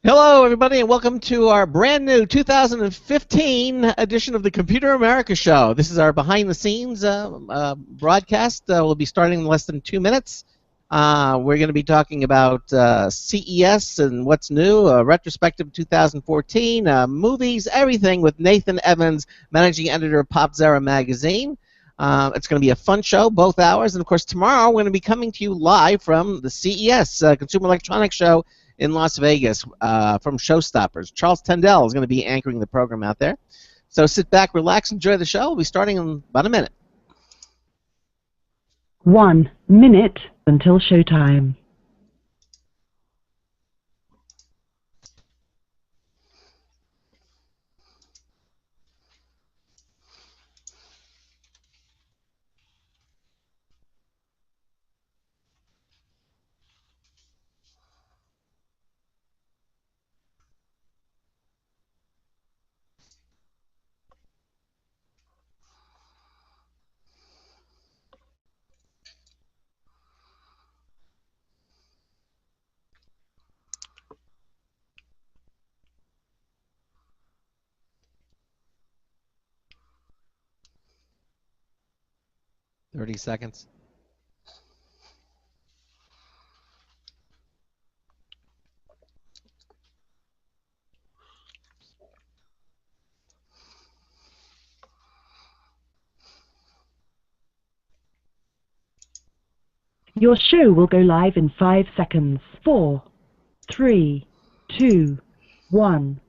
Hello, everybody, and welcome to our brand new 2015 edition of the Computer America Show. This is our behind-the-scenes broadcast. We'll be starting in less than 2 minutes. We're going to be talking about CES and what's new, a retrospective of 2014, movies, everything with Nathan Evans, managing editor of Popzara magazine. It's going to be a fun show, both hours, and of course tomorrow we're going to be coming to you live from the CES, Consumer Electronics Show in Las Vegas from Showstoppers. Charles Tendell is going to be anchoring the program out there. So sit back, relax, enjoy the show. We'll be starting in about a minute. 1 minute until showtime. Thirty seconds. Your show will go live in 5 seconds. 4, 3, 2, 1.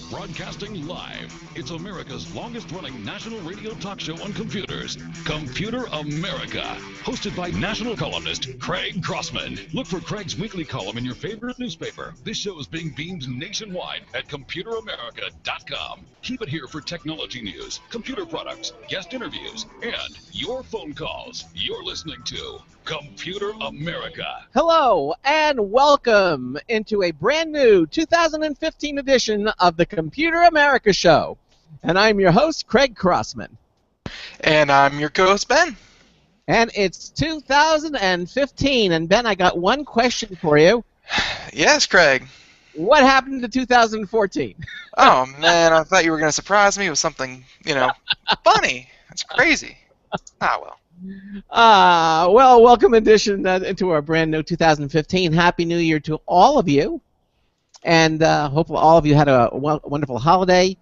Broadcasting live, it's America's longest-running national radio talk show on computers, Computer America, hosted by national columnist Craig Crossman. Look for Craig's weekly column in your favorite newspaper. This show is being beamed nationwide at ComputerAmerica.com. Keep it here for technology news, computer products, guest interviews, and your phone calls. You're listening to Computer America. Hello, and welcome into a brand new 2015 edition of the Computer America Show. And I'm your host, Craig Crossman. And I'm your co-host, Ben. And it's 2015. And Ben, I got one question for you. Yes, Craig. What happened to 2014? Oh, man, I thought you were going to surprise me with something, funny. That's crazy. Ah, well. Well, welcome edition into our brand new 2015. Happy New Year to all of you. And hopefully all of you had a wonderful holiday.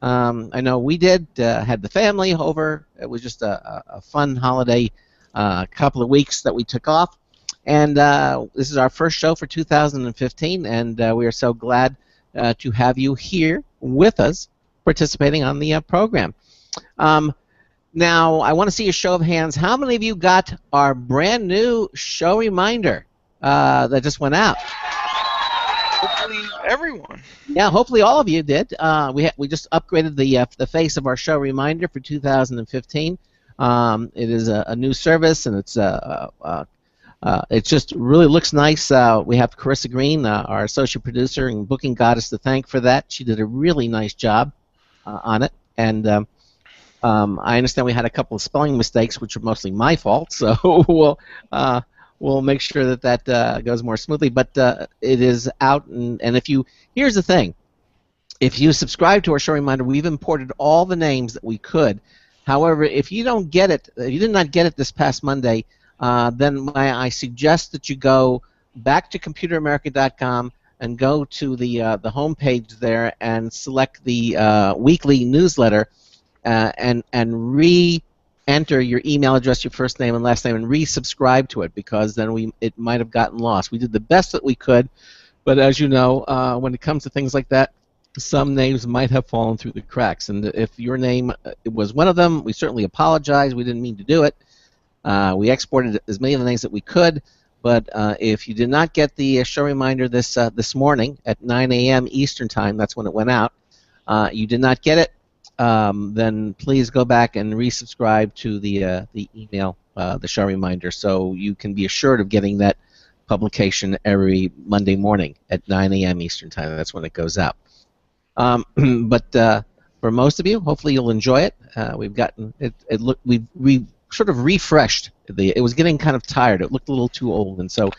I know we did, had the family over. It was just a fun holiday couple of weeks that we took off. And this is our first show for 2015, and we are so glad to have you here with us participating on the program. Now, I want to see a show of hands. How many of you got our brand new show reminder that just went out? Hopefully everyone. Yeah, hopefully all of you did. We just upgraded the face of our show reminder for 2015. It is a new service, and it just really looks nice. We have Carissa Green, our associate producer and booking goddess, to thank for that. She did a really nice job on it, and I understand we had a couple of spelling mistakes, which are mostly my fault, so we'll make sure that goes more smoothly. But it is out, and here's the thing. If you subscribe to our show reminder, we've imported all the names that we could. However, if you don't get it, if you did not get it this past Monday, then I suggest that you go back to ComputerAmerica.com and go to the home page there and select the weekly newsletter. And re-enter your email address, your first name and last name, and resubscribe to it, because then it might have gotten lost. We did the best that we could, but as you know, when it comes to things like that, some names might have fallen through the cracks. And if your name was one of them, we certainly apologize. We didn't mean to do it. We exported as many of the names that we could, but if you did not get the show reminder this morning at 9 a.m. Eastern Time, that's when it went out, you did not get it, then please go back and resubscribe to the email, the show reminder, so you can be assured of getting that publication every Monday morning at 9 a.m. Eastern Time. That's when it goes out. But for most of you, hopefully you'll enjoy it. We've gotten it. We sort of refreshed it was getting kind of tired. It looked a little too old, and so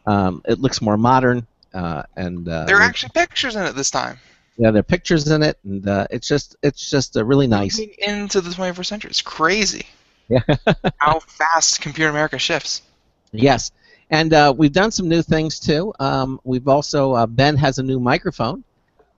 it looks more modern. There are actually pictures in it this time. Yeah, there are pictures in it, and it's just a really nice. Moving into the 21st century, it's crazy. Yeah. How fast Computer America shifts. Yes, and we've done some new things too. We've also Ben has a new microphone,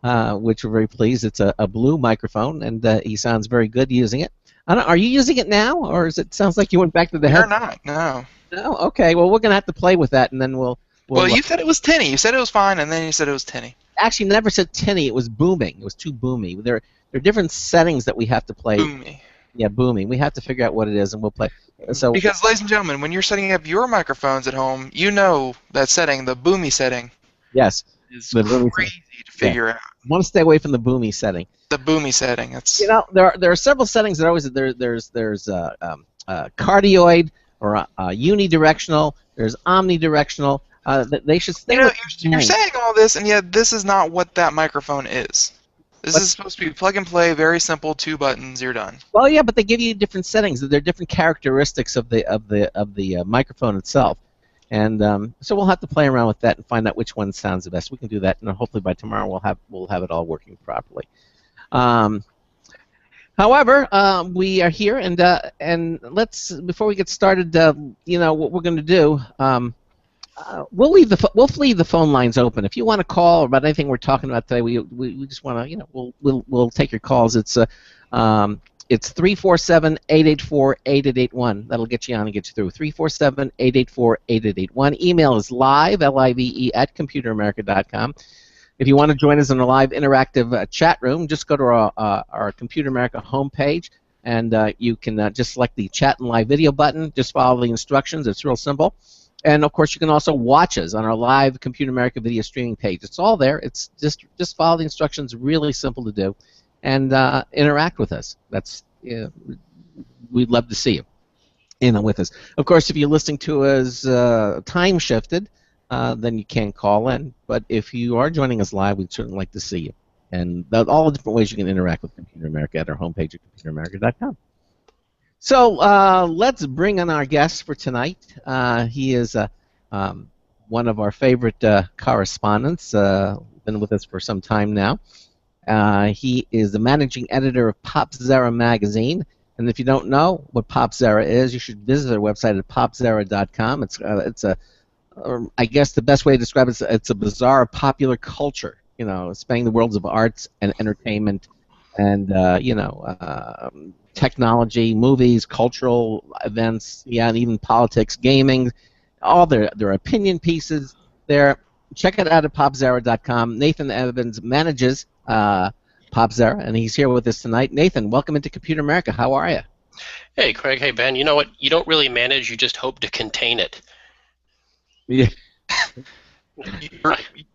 which we're very pleased. It's a blue microphone, and he sounds very good using it. Are you using it now, or sounds like you went back to the You're headset? not. No. No. Okay. Well, we're gonna have to play with that, and then we'll. Well, you said it was tinny. You said it was fine, and then you said it was tinny. Actually never said tinny. It was booming. It was too boomy. There are different settings that we have to play. Boomy. Yeah, booming. We have to figure out what it is, and we'll play. So because, ladies and gentlemen, when you're setting up your microphones at home, you know that setting, the boomy setting. Yes. Is the crazy to figure out. Want to stay away from the boomy setting. The boomy setting. It's there are several settings that always there's cardioid or unidirectional. There's omnidirectional. They should stay. You're saying all this, and yet this is not what that microphone is. This is supposed to be plug and play, very simple, 2 buttons, you're done. Well, yeah, but they give you different settings. There are different characteristics of the microphone itself, and so we'll have to play around with that and find out which one sounds the best. We can do that, and hopefully by tomorrow we'll have it all working properly. However, we are here, and let's before we get started, what we're going to do. We'll leave the phone lines open. If you want to call about anything we're talking about today, we just want to we'll take your calls. It's 347-884-8881. That'll get you on and get you through. 347-884-8881. Email is live LIVE at computeramerica.com. If you want to join us in a live interactive chat room, just go to our Computer America homepage, and you can just select the chat and live video button. Just follow the instructions. It's real simple. And of course, you can also watch us on our live Computer America video streaming page. It's all there. It's just follow the instructions. Really simple to do, and interact with us. We'd love to see you, with us. Of course, if you're listening to us time shifted, then you can't call in. But if you are joining us live, we'd certainly like to see you. And all the different ways you can interact with Computer America at our homepage at computeramerica.com. So let's bring on our guest for tonight. He is one of our favorite correspondents, been with us for some time now. He is the managing editor of Popzara magazine. And if you don't know what Popzara is, you should visit their website at popzara.com. I guess the best way to describe it is it's a bizarre popular culture, spanning the worlds of arts and entertainment and, technology, movies, cultural events, and even politics, gaming, all their opinion pieces there. Check it out at popzara.com. Nathan Evans manages Popzara, and he's here with us tonight. Nathan, welcome into Computer America. How are you? Hey, Craig. Hey, Ben. You know what? You don't really manage. You just hope to contain it. Yeah.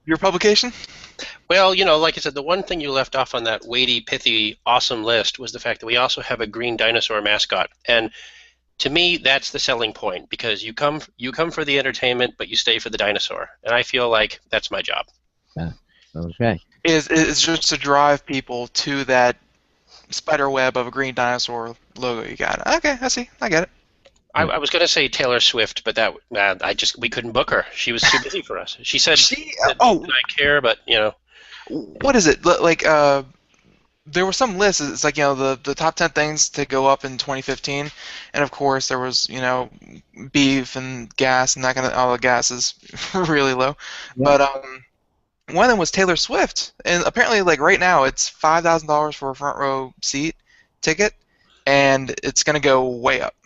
Your publication? Well, like I said, the one thing you left off on that weighty, pithy, awesome list was the fact that we also have a green dinosaur mascot. And to me, that's the selling point, because you come for the entertainment, but you stay for the dinosaur. And I feel like that's my job. Yeah. Okay. It's just to drive people to that spider web of a green dinosaur logo you got. Okay, I see. I get it. I was going to say Taylor Swift, but we couldn't book her. She was too busy for us. She said, I care, but What is it? Like, there were some lists. It's like, the top 10 things to go up in 2015, and of course there was, beef and gas and that kind of. All the gas is really low, yeah. But one of them was Taylor Swift, and apparently, like right now, it's $5,000 for a front row seat ticket, and it's going to go way up.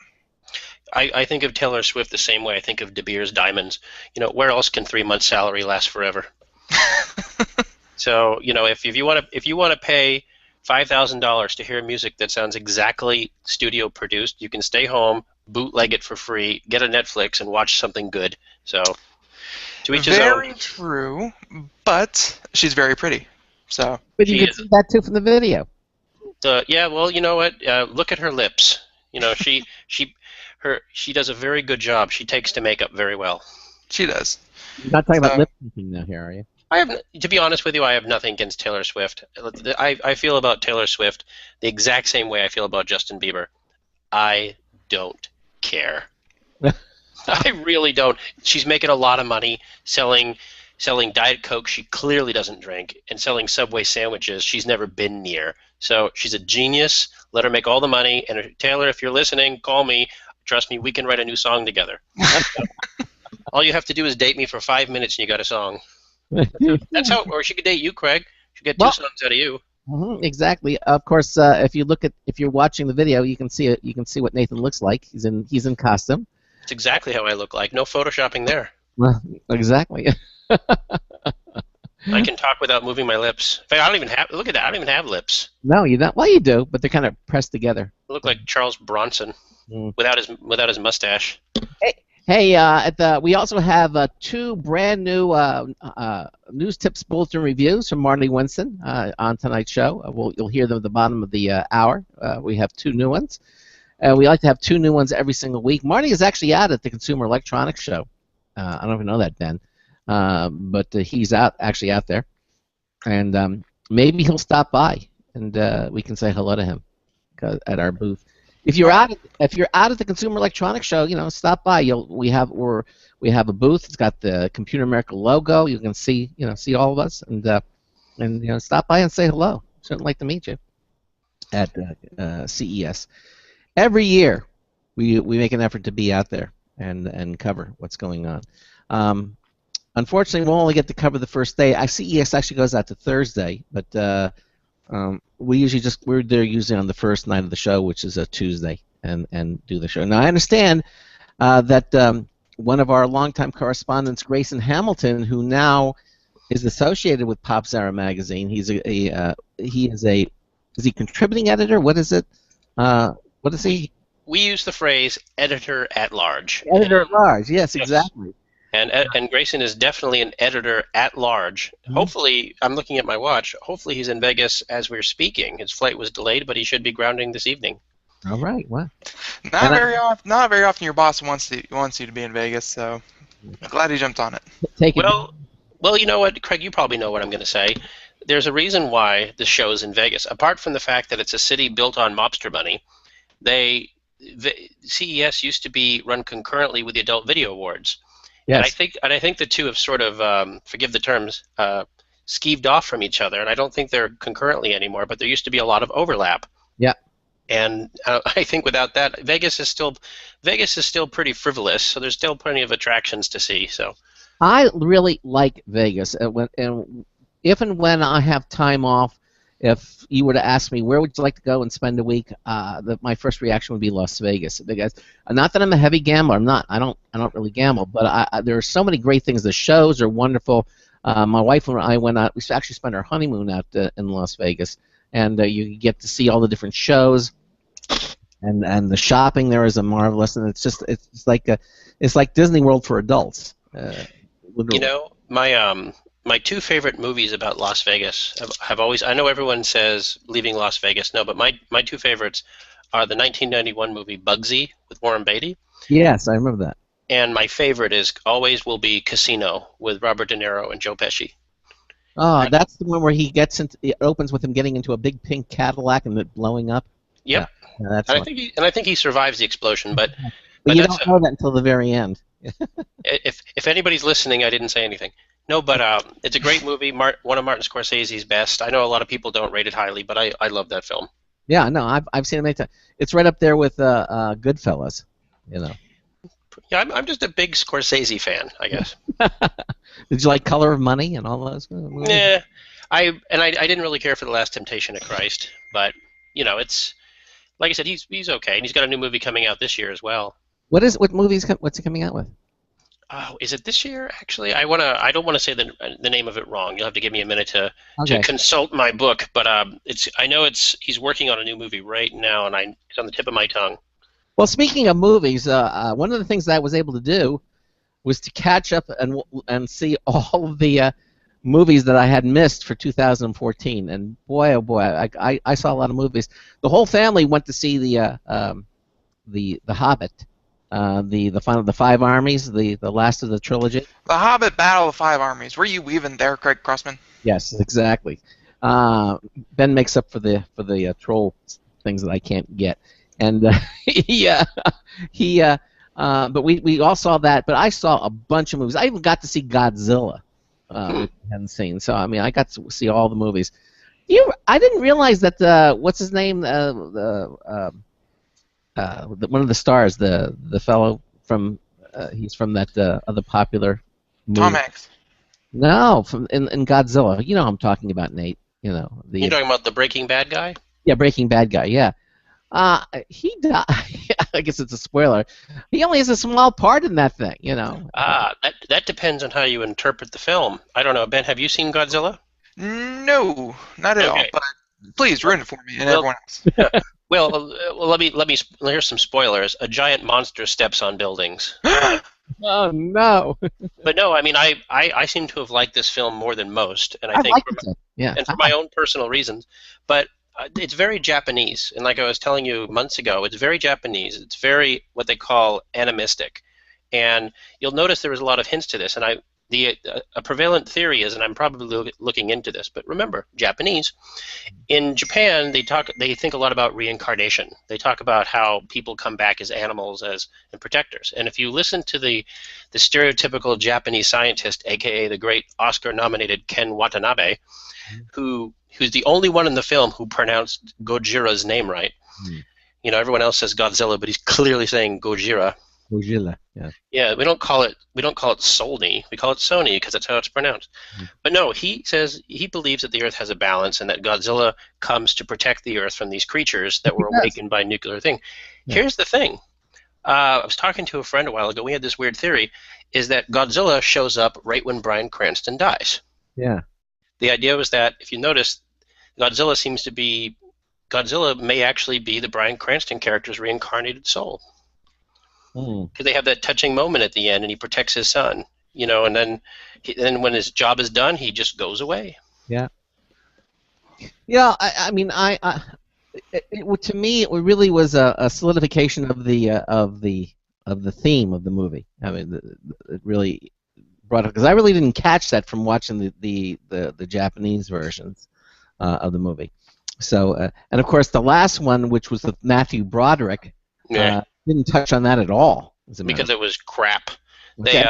I think of Taylor Swift the same way I think of De Beers diamonds. Where else can 3 months' salary last forever? So, if you want to pay $5,000 to hear music that sounds exactly studio produced, you can stay home, bootleg it for free, get a Netflix, and watch something good. So, to each his own. Very true, but she's very pretty. So. But you can see that too from the video. Yeah, well, you know what? Look at her lips. She does a very good job. She takes to makeup very well. She does. You're not talking about lip syncing now here, are you? To be honest with you, I have nothing against Taylor Swift. I feel about Taylor Swift the exact same way I feel about Justin Bieber. I don't care. I really don't. She's making a lot of money selling selling Diet Coke she clearly doesn't drink, and selling Subway sandwiches she's never been near. So she's a genius. Let her make all the money. And Taylor, if you're listening, call me. Trust me, we can write a new song together. All you have to do is date me for 5 minutes and you got a song. That's how, or she could date you, Craig. She could get two songs out of you. Exactly. Of course, if you're watching the video, you can see it. You can see what Nathan looks like. He's in costume. It's exactly how I look like. No photoshopping there. Well, exactly. I can talk without moving my lips. In fact, I don't even have. Look at that. I don't even have lips. No, you don't. Well, you do, but they're kind of pressed together. I look like Charles Bronson without his mustache. Hey, we also have two brand new news tips bulletin reviews from Marley Winston on tonight's show. You'll hear them at the bottom of the hour. We have two new ones. We like to have two new ones every single week. Marty is actually out at the Consumer Electronics Show. I don't even know that, Ben. But he's actually out there. And maybe he'll stop by and we can say hello to him at our booth. If you're out at the Consumer Electronics Show, stop by. We have a booth. It's got the Computer America logo. You can see all of us and stop by and say hello. Certainly like to meet you at CES. Every year, we make an effort to be out there and cover what's going on. Unfortunately, we'll only get to cover the first day. CES actually goes out to Thursday, but we're there usually on the first night of the show, which is a Tuesday, and do the show. Now, I understand that one of our longtime correspondents, Grayson Hamilton, who now is associated with Popzara magazine, is he contributing editor? What is it? What is he? We use the phrase editor at large. Editor at large, yes, exactly. And Grayson is definitely an editor at large. Hopefully, I'm looking at my watch. Hopefully, he's in Vegas as we're speaking. His flight was delayed, but he should be grounding this evening. All right. Well, not very often your boss wants you to be in Vegas, so I'm glad he jumped on it. Well, you know what, Craig? You probably know what I'm going to say. There's a reason why the show is in Vegas. Apart from the fact that it's a city built on mobster money, CES used to be run concurrently with the Adult Video Awards. Yes. And I think the two have sort of, forgive the terms, skeeved off from each other, and I don't think they're concurrently anymore. But there used to be a lot of overlap. Yeah. And I think without that, Vegas is still pretty frivolous. So there's still plenty of attractions to see. So I really like Vegas, and if and when I have time off, if you were to ask me where would you like to go and spend a week, my first reaction would be Las Vegas. Because not that I'm a heavy gambler, I'm not. I don't really gamble, but there are so many great things. The shows are wonderful. My wife and I went out. We actually spent our honeymoon out in Las Vegas, and you get to see all the different shows, and the shopping there is marvelous. And it's like Disney World for adults. My two favorite movies about Las Vegas have always, I know everyone says Leaving Las Vegas, no, but my two favorites are the 1991 movie Bugsy with Warren Beatty. Yes, I remember that. And my favorite will be Casino with Robert De Niro and Joe Pesci. Oh, that's the one where it opens with him getting into a big pink Cadillac and it blowing up. Yep. Yeah, I think he survives the explosion, but you don't know that until the very end. If anybody's listening, I didn't say anything. No, but it's a great movie. One of Martin Scorsese's best. I know a lot of people don't rate it highly, but I love that film. Yeah, no, I've seen it many times. It's right up there with Goodfellas, Yeah, I'm just a big Scorsese fan, I guess. Did you like Color of Money and all those movies? Yeah, I didn't really care for The Last Temptation of Christ, but it's like I said, he's okay, and he's got a new movie coming out this year as well. What's he coming out with? Oh, is it this year? Actually, I don't want to say the name of it wrong. You'll have to give me a minute to consult my book. But he's working on a new movie right now, and it's on the tip of my tongue. Well, speaking of movies, one of the things that I was able to do was to catch up and see all of the movies that I had missed for 2014. And boy, oh boy, I saw a lot of movies. The whole family went to see the Hobbit. The Five Armies, the last of the trilogy. The Hobbit Battle of the Five Armies. Were you weaving there, Craig Crossman? Yes, exactly. Ben makes up for the troll things that I can't get, and but we all saw that. But I saw a bunch of movies. I even got to see Godzilla. which I hadn't seen. So I mean, I got to see all the movies. I didn't realize that what's his name, one of the stars, the fellow from he's from that other popular Tom movie. Hanks. No, from in Godzilla. You know who I'm talking about, Nate. You know You're talking about the Breaking Bad guy? yeah, Breaking Bad guy. Yeah. He died. I guess it's a spoiler. He only has a small part in that thing, you know. That depends on how you interpret the film. I don't know. Ben, have you seen Godzilla? No, not at all. Okay. But please ruin it for me and Well- everyone else. Let me. Here's some spoilers. A giant monster steps on buildings. Oh no! But no, I mean, I seem to have liked this film more than most, and I think like it. Yeah. and for my own personal reasons. But it's very Japanese, and like I was telling you months ago, it's very Japanese. It's very what they call animistic, and you'll notice there was a lot of hints to this. And a prevalent theory is, and I'm probably looking into this, but remember, Japanese. In Japan, they think a lot about reincarnation. They talk about how people come back as animals and protectors. And if you listen to the stereotypical Japanese scientist, aka the great Oscar-nominated Ken Watanabe, who's the only one in the film who pronounced Gojira's name right. You know, everyone else says Godzilla, but he's clearly saying Gojira. Godzilla. Yeah. Yeah, we don't call it Solny. We call it Sony because that's how it's pronounced. But no, he says he believes that the Earth has a balance and that Godzilla comes to protect the Earth from these creatures that were awakened by a nuclear thing. Yeah. Here's the thing. I was talking to a friend a while ago. We had this weird theory, is that Godzilla shows up right when Bryan Cranston dies. Yeah. The idea was that if you notice, Godzilla may actually be the Bryan Cranston character's reincarnated soul. Because they have that touching moment at the end, and he protects his son, you know, and then when his job is done, he just goes away. Yeah. Yeah. I mean, to me, it really was a solidification of the theme of the movie. I mean, it really brought it because I really didn't catch that from watching the Japanese versions of the movie. So, and of course, the last one, which was with Matthew Broderick. Yeah. Didn't touch on that at all. Because it was crap. Okay.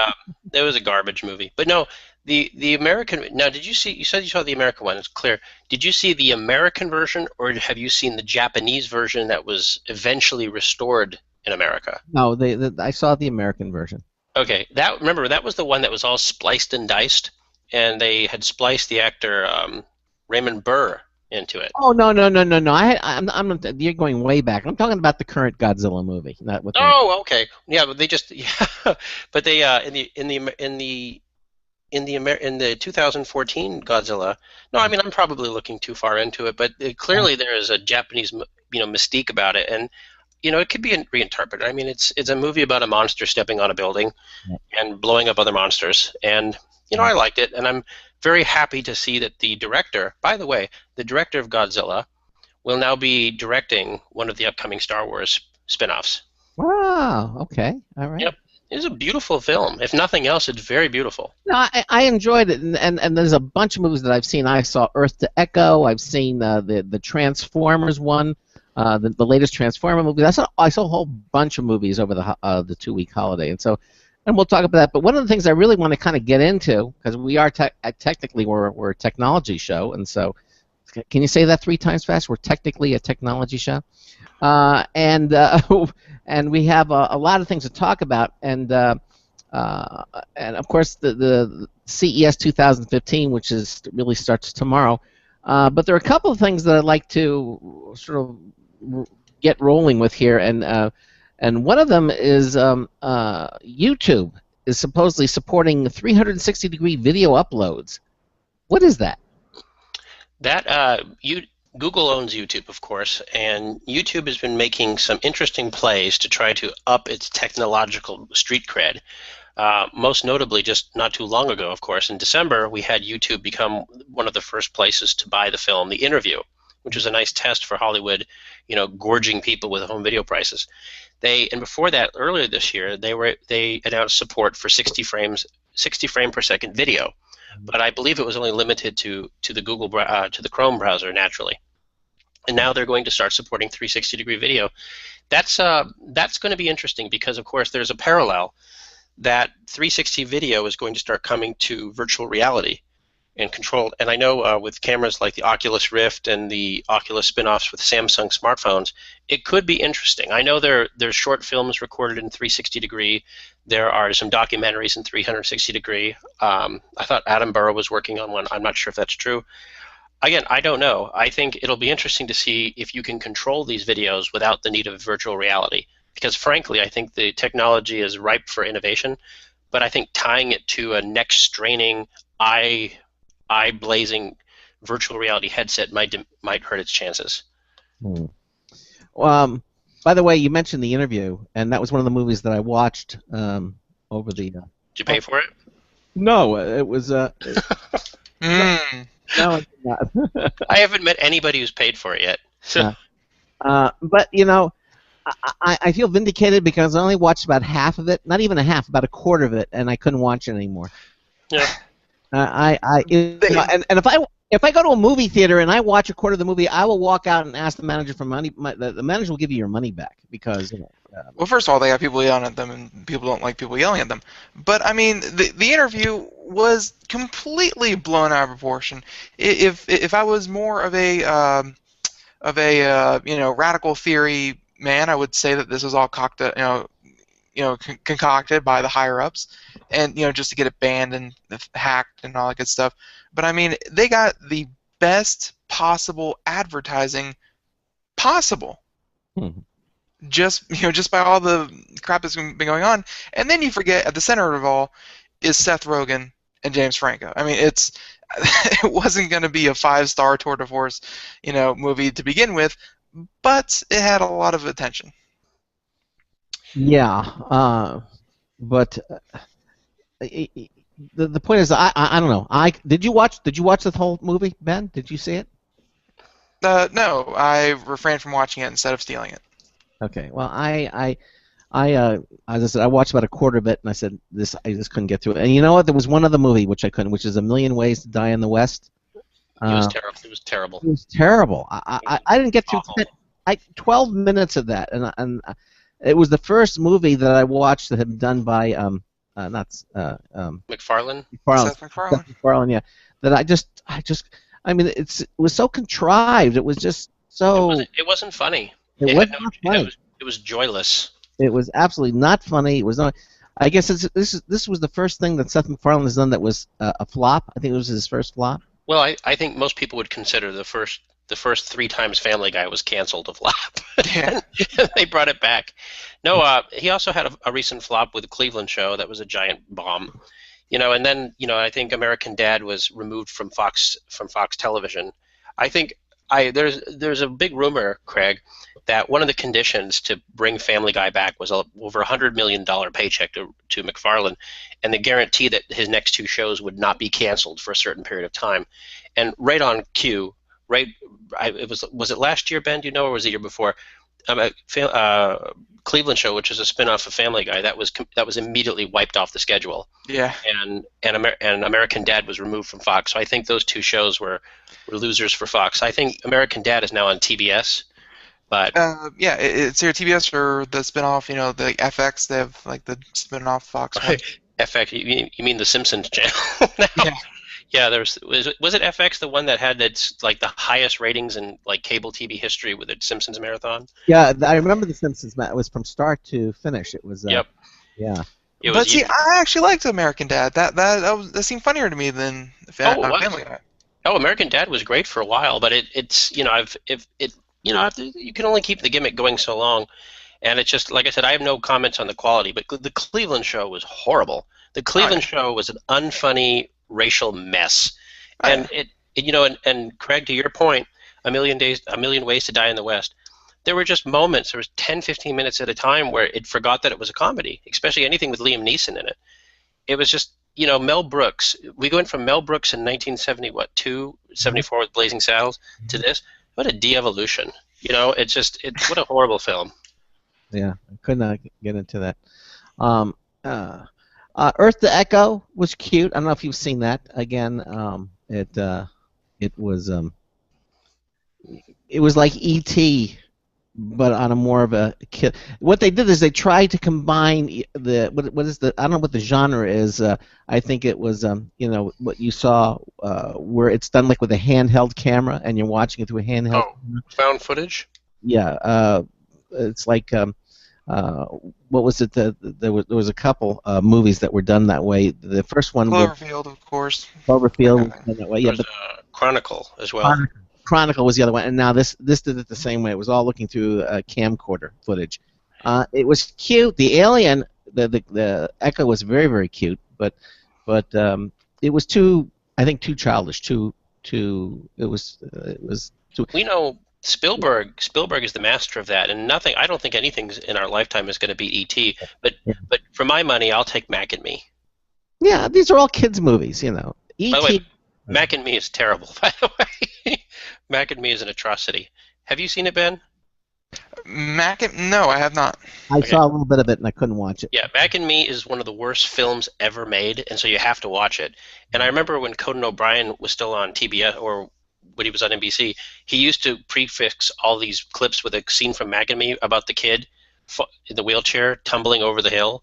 It was a garbage movie. But no, the American. Now, did you see? You said you saw the American one. It's clear. Did you see the American version, or have you seen the Japanese version that was eventually restored in America? No, I saw the American version. Okay, remember that was the one that was all spliced and diced, and they had spliced the actor Raymond Burr into it. Oh no! I'm not, you're going way back. I'm talking about the current Godzilla movie, not with. Oh, okay. Yeah, but they just but they in the 2014 Godzilla. No, I mean I'm probably looking too far into it, but clearly there is a Japanese mystique about it, and it could be reinterpreted. I mean it's a movie about a monster stepping on a building and blowing up other monsters, and I liked it, and I'm very happy to see that the director, by the way, the director of Godzilla, will now be directing one of the upcoming Star Wars spin-offs. Wow. Okay. All right. Yep. It's a beautiful film. If nothing else, it's very beautiful. No, I enjoyed it, and there's a bunch of movies that I've seen. I saw Earth to Echo. I've seen the Transformers one, the latest Transformer movie. I saw a whole bunch of movies over the 2-week holiday, and we'll talk about that. But one of the things I really want to kind of get into, because we are technically we're a technology show, and so can you say that 3 times fast? We're technically a technology show, and we have a lot of things to talk about, and of course the CES 2015, which really starts tomorrow. But there are a couple of things that I'd like to sort of get rolling with here, and one of them is YouTube is supposedly supporting 360-degree video uploads. What is that? Google owns YouTube, of course, and YouTube has been making some interesting plays to try to up its technological street cred. Most notably, just not too long ago, of course, in December, we had YouTube become one of the first places to buy the film The Interview, which was a nice test for Hollywood, gorging people with home video prices. And before that, earlier this year, they announced support for 60 frame per second video, but I believe it was only limited to the Chrome browser naturally. And now they're going to start supporting 360-degree video. That's going to be interesting because, of course, there's a parallel. that 360 video is going to start coming to virtual reality and controlled. And I know with cameras like the Oculus Rift and the Oculus spin-offs with Samsung smartphones, it could be interesting. I know there's short films recorded in 360 degree. There are some documentaries in 360 degree. I thought Adam Burrow was working on one. I'm not sure if that's true. Again, I don't know. I think it'll be interesting to see if you can control these videos without the need of virtual reality. Because frankly, I think the technology is ripe for innovation, but I think tying it to a neck-straining, eye-blazing virtual reality headset might hurt its chances. By the way, you mentioned The Interview, and that was one of the movies that I watched over the... Did you pay for it? No, it was... No, it's not. I haven't met anybody who's paid for it yet. So. But, you know, I feel vindicated because I only watched about half of it, not even a half, about a quarter of it, and I couldn't watch it anymore. Yeah. And if I go to a movie theater and I watch a quarter of the movie, I will walk out and ask the manager for money. The manager will give you your money back because, you know. Well, first of all, they have people yelling at them, and people don't like people yelling at them. But I mean, the interview was completely blown out of proportion. If I was more of a radical theory man, I would say that this was all concocted by the higher ups, and just to get it banned and hacked and all that good stuff. But I mean, they got the best possible advertising possible. Just by all the crap that's been going on, and then you forget at the center of it all is Seth Rogen and James Franco. I mean, it wasn't going to be a 5-star tour de force, movie to begin with, but it had a lot of attention. Yeah, but the point is, I don't know. Did you watch the whole movie, Ben? Did you see it? No, I refrained from watching it instead of stealing it. Okay. Well, as I said, I watched about a quarter of it, and I said I just couldn't get through it. And you know what? There was one other movie which I couldn't, which is A Million Ways to Die in the West. It was terrible. It was terrible. It was terrible. I didn't get through 12 minutes of that, and it was the first movie that I watched that had been done by McFarlane. Seth MacFarlane. Yeah. That I mean, it was so contrived. It was just so. It wasn't funny. It wasn't funny. It was joyless. It was absolutely not funny. It was not. I guess this was the first thing that Seth MacFarlane has done that was a flop. I think it was his first flop. Well, I think most people would consider the first 3 times Family Guy was canceled a flop. Yeah. They brought it back. No, he also had a recent flop with the Cleveland Show that was a giant bomb. And then I think American Dad was removed from Fox Television. I think there's a big rumor, Craig, that one of the conditions to bring Family Guy back was over $100 million paycheck to MacFarlane, and the guarantee that his next 2 shows would not be canceled for a certain period of time. And right on cue, was it last year, Ben? Do you know, or was it the year before? Cleveland Show, which is a spin-off of Family Guy, that was immediately wiped off the schedule. Yeah. And American Dad was removed from Fox. So I think those 2 shows were losers for Fox. I think American Dad is now on TBS. But yeah, it's either TBS or the spin-off. The FX. They have like the spin-off Fox one. FX. You mean the Simpsons channel? Now? Yeah. Yeah, was it FX, the one that had its like the highest ratings in like cable TV history with its Simpsons marathon? Yeah, I remember the Simpsons. It was from start to finish. It was. Yep. Yeah. But see, I actually liked American Dad. That seemed funnier to me than Family Guy. Oh, American Dad was great for a while, but it's you can only keep the gimmick going so long, and it's just like I said, I have no comments on the quality, but the Cleveland Show was horrible. The Cleveland Show was an unfunny racial mess, and and Craig, to your point, A Million Ways to Die in the West, there were just moments, there was 10-15 minutes at a time where it forgot that it was a comedy, especially anything with Liam Neeson in it. It was just Mel Brooks. We went from Mel Brooks in 1974 with Blazing Saddles to this. What a de-evolution. It's what a horrible film. Yeah, I could not get into that. Earth to Echo was cute. I don't know if you've seen that. Again, it was like E.T. but on a more of a kid. What they did is they tried to combine the what is the I don't know what the genre is. I think it was what you saw where it's done like with a handheld camera and you're watching it through a handheld. Oh, found footage. Yeah, it's like what was it? There was a couple movies that were done that way. The first one was Cloverfield, of course. Cloverfield was done that way. Yeah, There's Chronicle as well. Chronicle was the other one, and now this did it the same way. It was all looking through camcorder footage. It was cute. The alien, the Echo was very very cute, but it was too childish. It was too. We know Spielberg is the master of that, and nothing. I don't think anything in our lifetime is going to beat E.T. But for my money, I'll take Mac and Me. Yeah, these are all kids movies, you know. E.T. By the way, Mac and Me is terrible. By the way, Mac and Me is an atrocity. Have you seen it, Ben? No, I have not. I saw a little bit of it and I couldn't watch it. Yeah, Mac and Me is one of the worst films ever made, and so you have to watch it. And I remember when Conan O'Brien was still on TBS, or when he was on NBC, he used to prefix all these clips with a scene from Mac and Me about the kid in the wheelchair tumbling over the hill.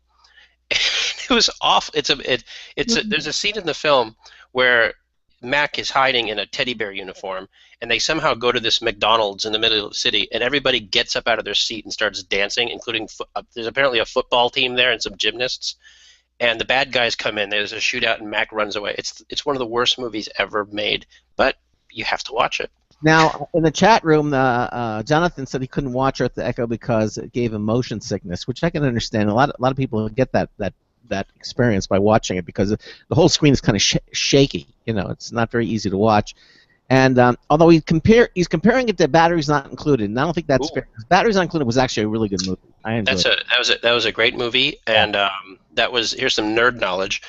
It was awful. There's a scene in the film where Mac is hiding in a teddy bear uniform, and they somehow go to this McDonald's in the middle of the city, and everybody gets up out of their seat and starts dancing, including there's apparently a football team there and some gymnasts, and the bad guys come in. There's a shootout, and Mac runs away. It's one of the worst movies ever made, but you have to watch it. Now, in the chat room, Jonathan said he couldn't watch Earth to Echo because it gave him motion sickness, which I can understand. A lot of people get that experience by watching it because the whole screen is kind of shaky. You know, it's not very easy to watch. And although he's comparing it to Batteries Not Included, and I don't think that's fair. Batteries Not Included was actually a really good movie. I enjoyed it. That was a great movie, and here's some nerd knowledge.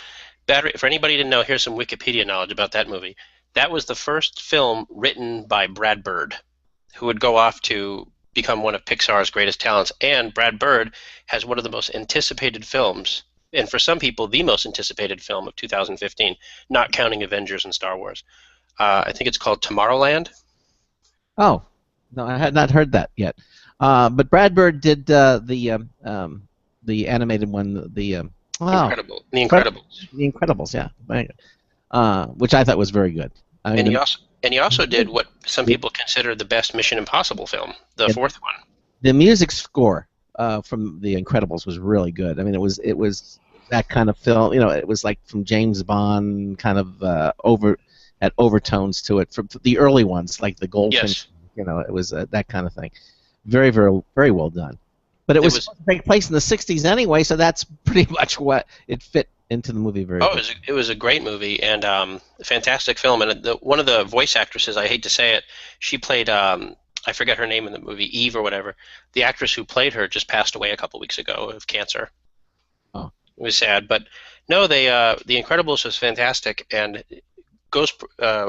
For anybody who didn't know, here's some Wikipedia knowledge about that movie. That was the first film written by Brad Bird, who would go off to become one of Pixar's greatest talents. And Brad Bird has one of the most anticipated films, and for some people, the most anticipated film of 2015, not counting Avengers and Star Wars. I think it's called Tomorrowland. Oh, no, I had not heard that yet. But Brad Bird did the animated one, The Incredibles. The Incredibles, yeah, which I thought was very good. He also did what some people consider the best Mission Impossible film, the fourth one. The music score from The Incredibles was really good. I mean, it was that kind of film. You know, it was like from James Bond, kind of overtones to it. From the early ones, like the Goldfinch. Yes. You know, it was that kind of thing. Very, very, very well done. But it was supposed to take place in the '60s anyway, so that's pretty much what it fit into the movie very well. It was a great movie and a fantastic film. And one of the voice actresses, I hate to say it, she played, I forget her name in the movie, Eve or whatever. The actress who played her just passed away a couple weeks ago of cancer. Oh. It was sad. But no, The Incredibles was fantastic. And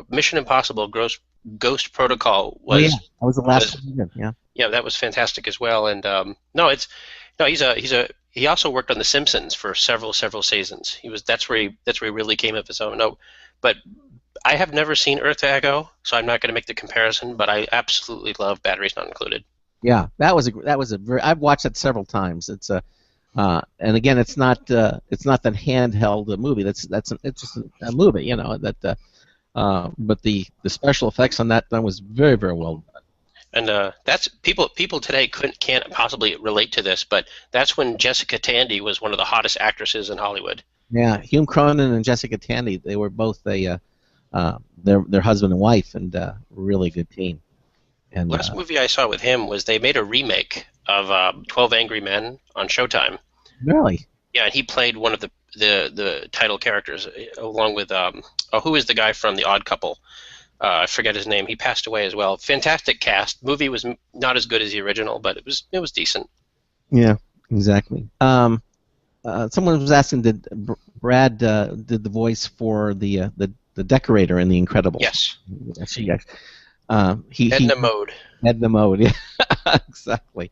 Mission Impossible Ghost Protocol was... Oh, yeah. That was the last one, yeah. Yeah, that was fantastic as well. And he also worked on The Simpsons for several seasons. That's where he really came of his own. No, but I have never seen Earth to Echo, so I'm not going to make the comparison. But I absolutely love Batteries Not Included. Yeah, that was a very. I've watched it several times. It's and again, it's not that handheld movie. It's just a movie, you know. But the special effects on that was very very well done. And that's people today can't possibly relate to this, but that's when Jessica Tandy was one of the hottest actresses in Hollywood. Yeah, Hume Cronin and Jessica Tandy, they were both their husband and wife, and really good team. And last movie I saw with him was they made a remake of 12 Angry Men on Showtime. Really? Yeah, and he played one of the title characters along with who is the guy from The Odd Couple? I forget his name. He passed away as well. Fantastic cast. Movie was not as good as the original, but it was decent. Yeah, exactly. Someone was asking, did Brad did the voice for the decorator in The Incredibles? Yes. Yes. Edna Mode. Edna Mode. Yeah, exactly.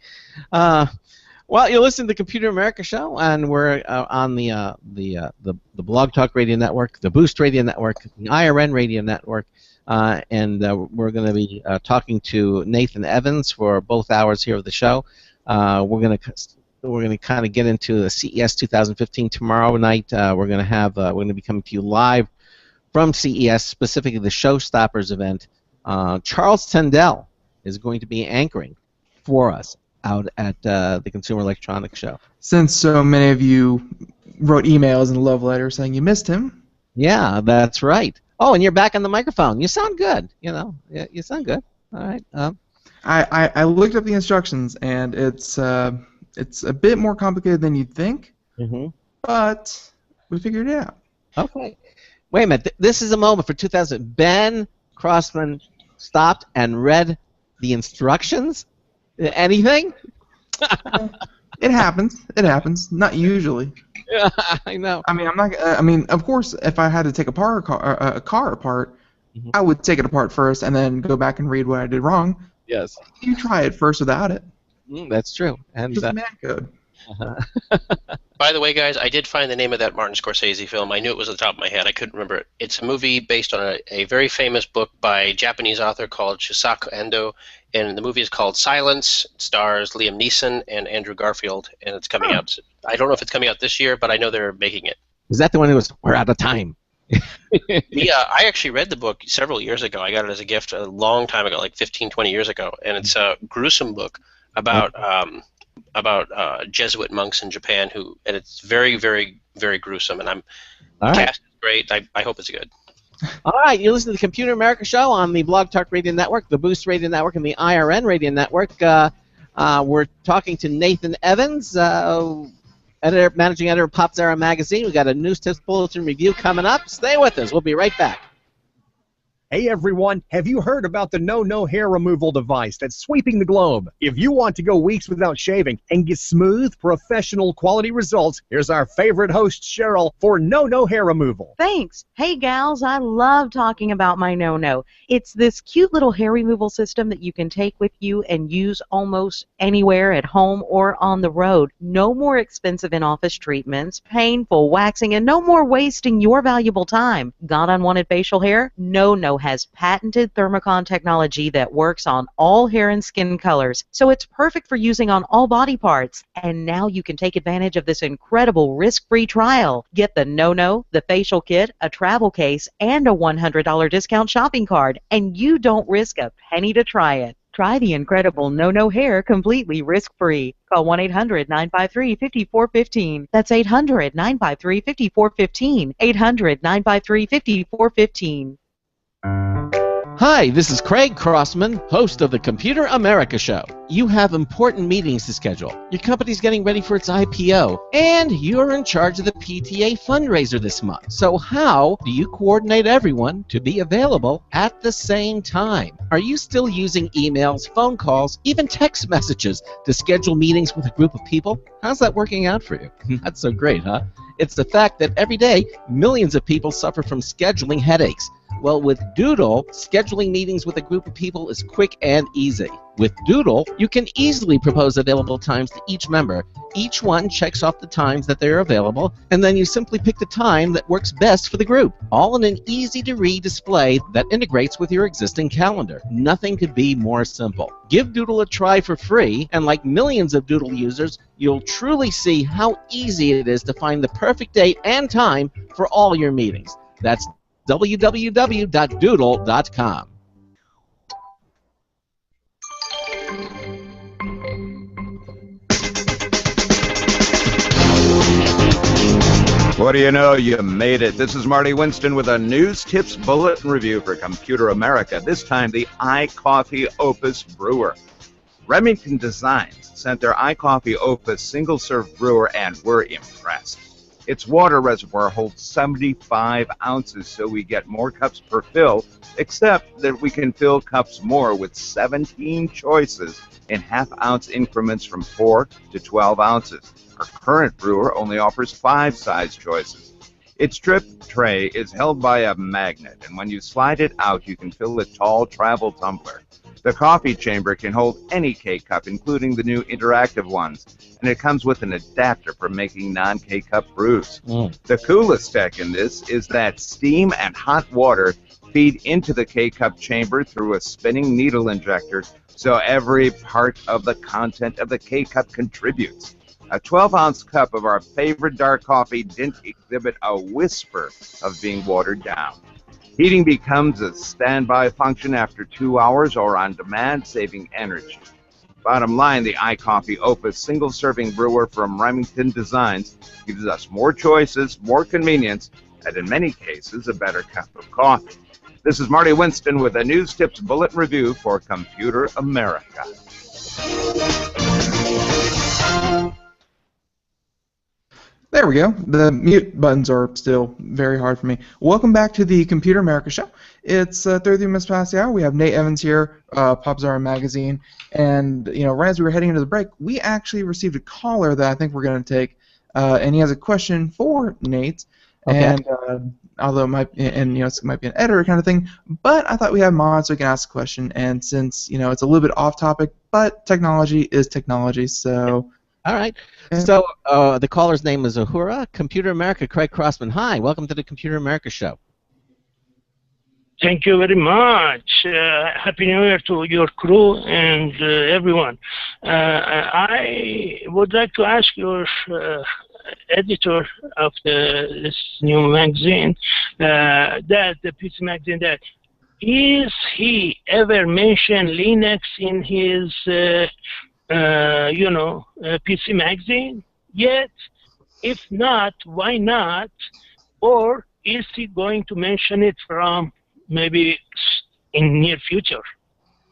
Well, you're listening to the Computer America Show, and we're on the Blog Talk Radio Network, the Boost Radio Network, the IRN Radio Network, and we're going to be talking to Nathan Evans for both hours here of the show. We're going to kind of get into the CES 2015 tomorrow night. We're going to be coming to you live from CES, specifically the Showstoppers event. Charles Tendell is going to be anchoring for us out at the Consumer Electronics Show. Since so many of you wrote emails and love letters saying you missed him. Yeah, that's right. Oh, and you're back on the microphone. You sound good. Yeah, you sound good. All right. I looked up the instructions, and it's a bit more complicated than you'd think, but we figured it out. Okay. Wait a minute. This is a moment for 2000. Ben Crossman stopped and read the instructions? Anything? It happens. It happens. Not usually. Yeah, I know. I mean, I'm not. I mean, of course, if I had to take a car apart, I would take it apart first and then go back and read what I did wrong. Yes. You try it first without it. That's true. And just man code. By the way, guys, I did find the name of that Martin Scorsese film. I knew it was at the top of my head. I couldn't remember it. It's a movie based on a very famous book by a Japanese author called Shusaku Endo, and the movie is called Silence. It stars Liam Neeson and Andrew Garfield, and it's coming out. I don't know if it's coming out this year, but I know they're making it. Is that the one that was, we're out of time? Yeah, I actually read the book several years ago. I got it as a gift a long time ago, like 15, 20 years ago, and it's a gruesome book about Jesuit monks in Japan and it's very, very, very gruesome, and the cast is great. I hope it's good. All right, you're listening to the Computer America Show on the Blog Talk Radio Network, the Boost Radio Network, and the IRN Radio Network. We're talking to Nathan Evans, managing editor of Popzara magazine. We've got a news tips bulletin review coming up. Stay with us. We'll be right back. Hey everyone, have you heard about the No hair removal device that's sweeping the globe? If you want to go weeks without shaving and get smooth, professional quality results, here's our favorite host, Cheryl, for No hair removal. Thanks. Hey gals, I love talking about my No. It's this cute little hair removal system that you can take with you and use almost anywhere at home or on the road. No more expensive in-office treatments, painful waxing, and no more wasting your valuable time. Got unwanted facial hair? No has patented thermocon technology that works on all hair and skin colors, so it's perfect for using on all body parts. And now you can take advantage of this incredible risk-free trial. Get the No, the facial kit, a travel case, and a $100 discount shopping card, and you don't risk a penny to try it. Try the incredible No hair completely risk-free. Call 1-800-953-5415. That's 800-953-5415. 800-953-5415. Hi, this is Craig Crossman, host of the Computer America Show. You have important meetings to schedule. Your company's getting ready for its IPO, and you're in charge of the PTA fundraiser this month. So how do you coordinate everyone to be available at the same time? Are you still using emails, phone calls, even text messages to schedule meetings with a group of people? How's that working out for you? Not so great, huh? It's the fact that every day, millions of people suffer from scheduling headaches. Well, with Doodle, scheduling meetings with a group of people is quick and easy. With Doodle, you can easily propose available times to each member. Each one checks off the times that they're available, and then you simply pick the time that works best for the group, all in an easy-to-read display that integrates with your existing calendar. Nothing could be more simple. Give Doodle a try for free, and like millions of Doodle users, you'll truly see how easy it is to find the perfect date and time for all your meetings. That's www.doodle.com. What do you know? You made it. This is Marty Winston with a news tips bulletin review for Computer America. This time, the iCoffee Opus Brewer. Remington Designs sent their iCoffee Opus single-serve brewer, and we're impressed. Its water reservoir holds 75 ounces, so we get more cups per fill, except that we can fill cups more with 17 choices in half-ounce increments from 4 to 12 ounces. Our current brewer only offers 5 size choices. Its drip tray is held by a magnet, and when you slide it out, you can fill a tall travel tumbler. The coffee chamber can hold any K-cup, including the new interactive ones, and it comes with an adapter for making non-K-cup brews. The coolest tech in this is that steam and hot water feed into the K-cup chamber through a spinning needle injector, so every part of the content of the K-cup contributes. A 12-ounce cup of our favorite dark coffee didn't exhibit a whisper of being watered down. Heating becomes a standby function after 2 hours or on demand, saving energy. Bottom line, the iCoffee Opus single-serving brewer from Remington Designs gives us more choices, more convenience, and in many cases, a better cup of coffee. This is Marty Winston with a News Tips Bulletin Review for Computer America. There we go. The mute buttons are still very hard for me. Welcome back to the Computer America Show. It's 30 minutes past the hour. We have Nate Evans here, Popzara Magazine, and right as we were heading into the break, we actually received a caller that I think we're going to take, and he has a question for Nate. Okay. And although it might be an editor kind of thing, but I thought we have him on so we can ask a question. And since it's a little bit off topic, but technology is technology, so. All right. So the caller's name is Uhura. Computer America, Craig Crossman. Hi, welcome to the Computer America Show. Thank you very much. Happy New Year to your crew and everyone. I would like to ask your editor of this new magazine, the PC magazine, that is he ever mentioned Linux in his PC magazine yet? If not, why not? Or is he going to mention it from maybe in near future?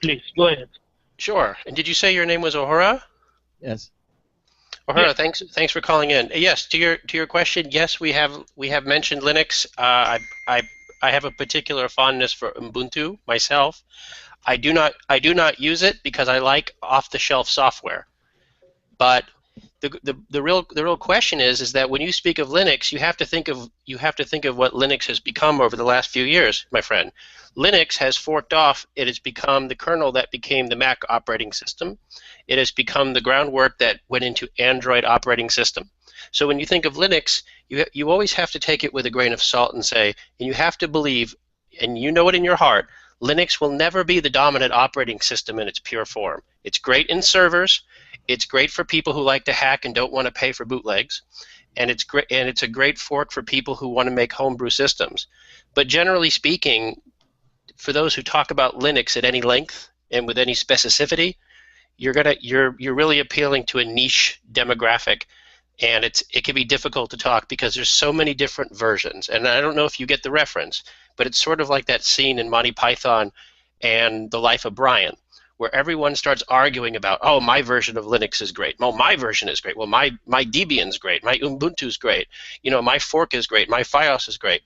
Please go ahead. Sure. And did you say your name was Ohura? Yes. Ohura, yeah. Thanks for calling in. Yes, to your question, yes, we have mentioned Linux. I have a particular fondness for Ubuntu myself. I do not use it because I like off-the-shelf software. But the real question is that when you speak of Linux, you have to think of what Linux has become over the last few years, my friend. Linux has forked off. It has become the kernel that became the Mac operating system. It has become the groundwork that went into Android operating system. So when you think of Linux, you always have to take it with a grain of salt and say, and you have to believe, and you know it in your heart, Linux will never be the dominant operating system in its pure form. It's great in servers. It's great for people who like to hack and don't want to pay for bootlegs, and it's a great fork for people who want to make homebrew systems. But generally speaking, for those who talk about Linux at any length and with any specificity, you're really appealing to a niche demographic, and it can be difficult to talk because there's so many different versions. And I don't know if you get the reference, but it's sort of like that scene in Monty Python and The Life of Brian, where everyone starts arguing about, oh, my version of Linux is great. Well, my version is great. Well, my Debian's great. My Ubuntu's great. My fork is great. My FiOS is great.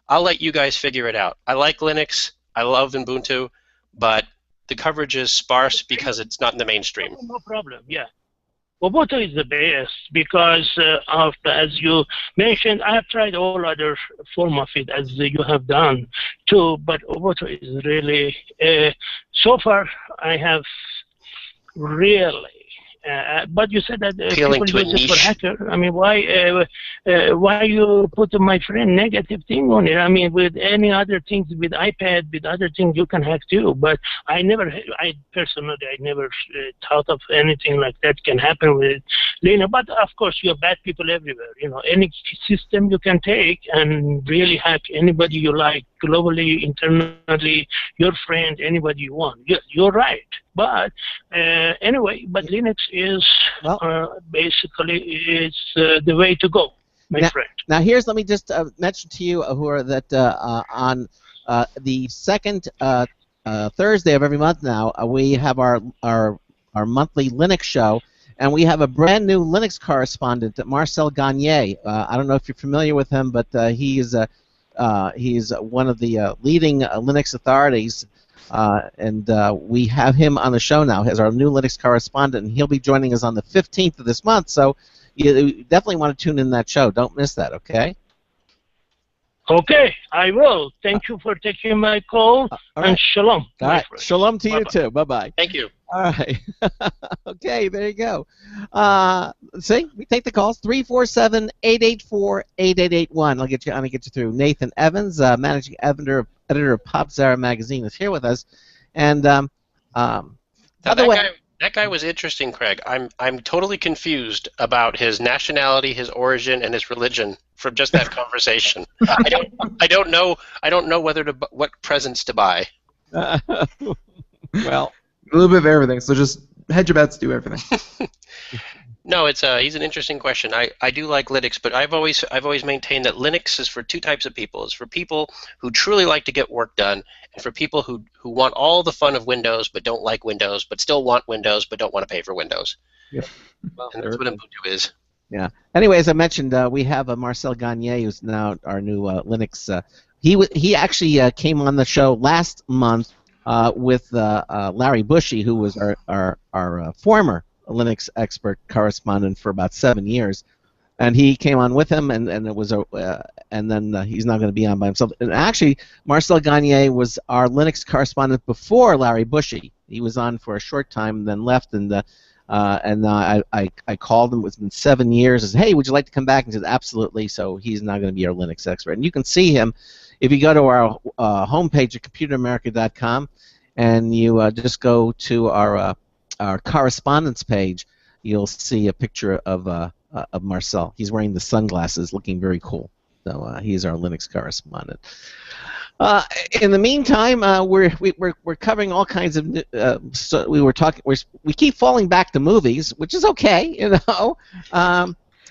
I'll let you guys figure it out. I like Linux. I love Ubuntu, but the coverage is sparse because it's not in the mainstream. No problem, yeah. Ubuntu is the best because, as you mentioned, I have tried all other form of it as you have done too, but Ubuntu is really, so far I have really, but you said that people use it for hacker. I mean, why you put my friend negative thing on it? I mean, with any other things, with iPad, with other things, you can hack too. But I personally never thought of anything like that can happen with Linux. But of course, you have bad people everywhere. Any system you can take and really hack anybody you like, globally, internally, your friend, anybody you want. You're right. But anyway, but Linux is basically the way to go, my friend. Now, let me just mention to you, Ahura, that on the second Thursday of every month now, we have our monthly Linux show, and we have a brand new Linux correspondent, Marcel Gagne. I don't know if you're familiar with him, but he's one of the leading Linux authorities. And we have him on the show now as our new Linux correspondent, and he'll be joining us on the 15th of this month, so you definitely want to tune in that show. Don't miss that, okay? Okay, I will. Thank you for taking my call, and shalom. All right, shalom to you too. Bye-bye. Thank you. All right. Okay, there you go. See, we take the calls 347-884-8881. I'll get you through. Nathan Evans, managing editor of Popzara magazine, is here with us. And by Now the way, that guy was interesting, Craig. I'm totally confused about his nationality, his origin, and his religion from just that conversation. I don't know what presents to buy. well, A little bit of everything. So just hedge your bets, do everything. No, he's an interesting question. I do like Linux, but I've always maintained that Linux is for two types of people. It's for people who truly like to get work done, and for people who want all the fun of Windows but don't like Windows, but still want Windows but don't want to pay for Windows. Yep. Well, and that's what Ubuntu is. Yeah. Anyway, as I mentioned, we have Marcel Gagne, who's now our new Linux. He actually came on the show last month with Larry Bushy, who was our former Linux expert correspondent for about 7 years, and he came on with him, and it was and then he's not going to be on by himself. And actually, Marcel Gagne was our Linux correspondent before Larry Bushy. He was on for a short time, and then left, and I called him. It's been 7 years. I said, "Hey, would you like to come back?" And he said, "Absolutely." So he's now going to be our Linux expert, and you can see him if you go to our homepage at computeramerica.com, and you just go to our correspondence page. You'll see a picture of Marcel. He's wearing the sunglasses, looking very cool. So he's our Linux correspondent. In the meantime, we're covering all kinds of. So we keep falling back to movies, which is okay, you know.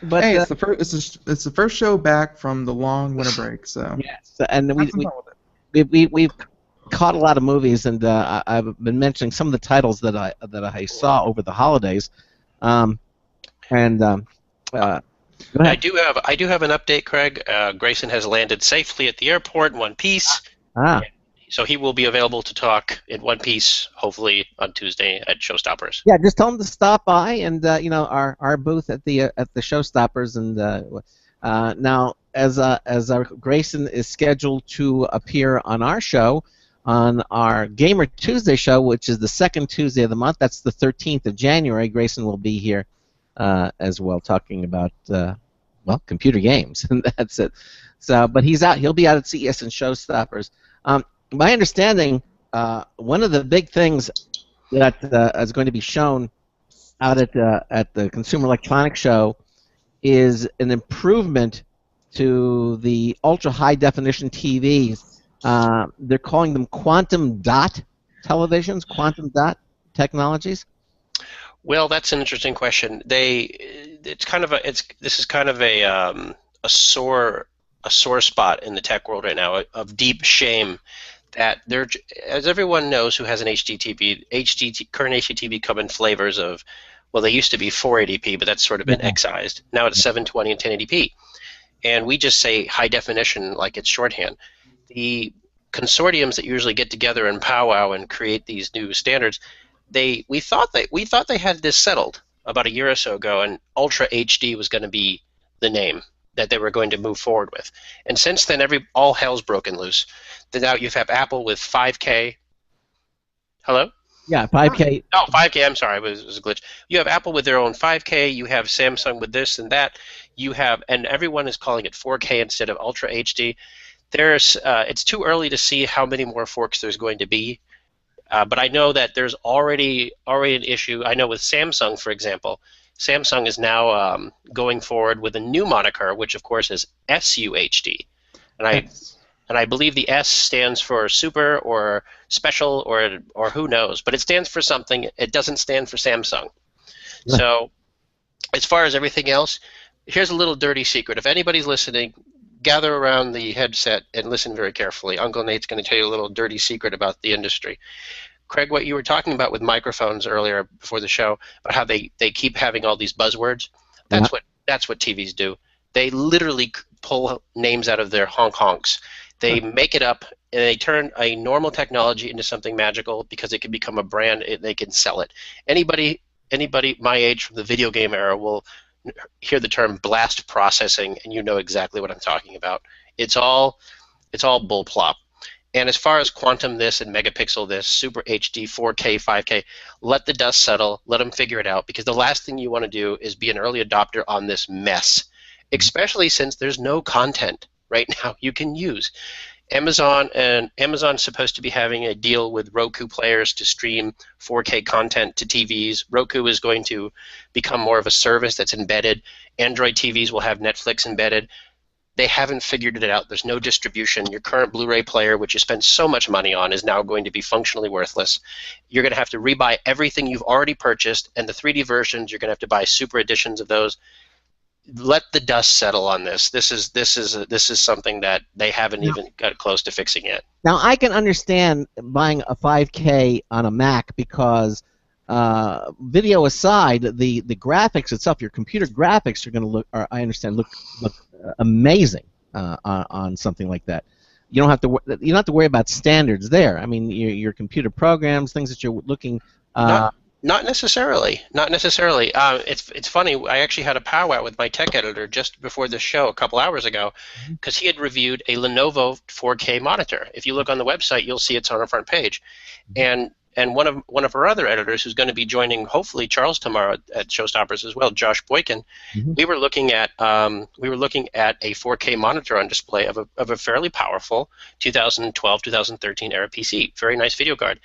But hey, it's the first show back from the long winter break, so yes, and we've caught a lot of movies, and I've been mentioning some of the titles that I saw over the holidays, Go ahead. I do have an update, Craig. Grayson has landed safely at the airport in one piece. So he will be available to talk in one piece, hopefully on Tuesday at Showstoppers. Yeah, just tell him to stop by, and our booth at the Showstoppers, and now as Grayson is scheduled to appear on our show, on our Gamer Tuesday show, which is the second Tuesday of the month. That's the 13th of January. Grayson will be here as well, talking about computer games, and that's it. So, but he'll be out at CES and Showstoppers. My understanding, one of the big things that is going to be shown out at the Consumer Electronics Show is an improvement to the ultra high definition TVs. They're calling them quantum dot televisions, quantum dot technologies. Well, that's an interesting question. This is kind of a sore spot in the tech world right now, of deep shame that there, as everyone knows who has an current HDTV come in flavors of, well, they used to be 480p, but that's sort of been excised. Now it's 720 and 1080p, and we just say high definition like it's shorthand. The consortiums that usually get together and powwow and create these new standards, we thought they had this settled about a year or so ago, and Ultra HD was going to be the name that they were going to move forward with. And since then, all hell's broken loose. Then now you have Apple with 5K. Hello? Yeah, 5K. Oh, 5K. I'm sorry, it was a glitch. You have Apple with their own 5K. You have Samsung with this and that. And everyone is calling it 4K instead of Ultra HD. It's too early to see how many more forks there's going to be, but I know that there's already an issue. I know with Samsung, for example, Samsung is now going forward with a new moniker, which of course is SUHD, and I believe the S stands for super or special or who knows, but it stands for something. It doesn't stand for Samsung. Yeah. So, as far as everything else, here's a little dirty secret. If anybody's listening, gather around the headset and listen very carefully. Uncle Nate's going to tell you a little dirty secret about the industry. Craig, what you were talking about with microphones earlier before the show, about how they keep having all these buzzwords, that's what TVs do. They literally pull names out of their honks. They make it up, and they turn a normal technology into something magical because it can become a brand, and they can sell it. Anybody my age from the video game era will hear the term blast processing, and you know exactly what I'm talking about. It's all bull plop. And as far as quantum this and megapixel this, super HD, 4K, 5K, let the dust settle, let them figure it out, because the last thing you want to do is be an early adopter on this mess, especially since there's no content right now you can use. Amazon's supposed to be having a deal with Roku players to stream 4K content to TVs. Roku is going to become more of a service that's embedded. Android TVs will have Netflix embedded. They haven't figured it out. There's no distribution. Your current Blu-ray player, which you spent so much money on, is now going to be functionally worthless. You're going to have to rebuy everything you've already purchased, and the 3D versions, you're going to have to buy super editions of those. Let the dust settle on this. This is something that they haven't even got close to fixing yet. Now I can understand buying a 5K on a Mac because video aside, the graphics itself, your computer graphics are going to look, I understand, look amazing on something like that. You don't have to worry about standards there. I mean, your computer programs, things that you're looking. Not necessarily. Not necessarily. It's funny. I actually had a powwow with my tech editor just before this show a couple hours ago, because he had reviewed a Lenovo 4K monitor. If you look on the website, you'll see it's on our front page. And one of our other editors, who's going to be joining hopefully Charles tomorrow at Showstoppers as well, Josh Boykin, we were looking at a 4K monitor on display of a fairly powerful 2012-2013 era PC, very nice video card,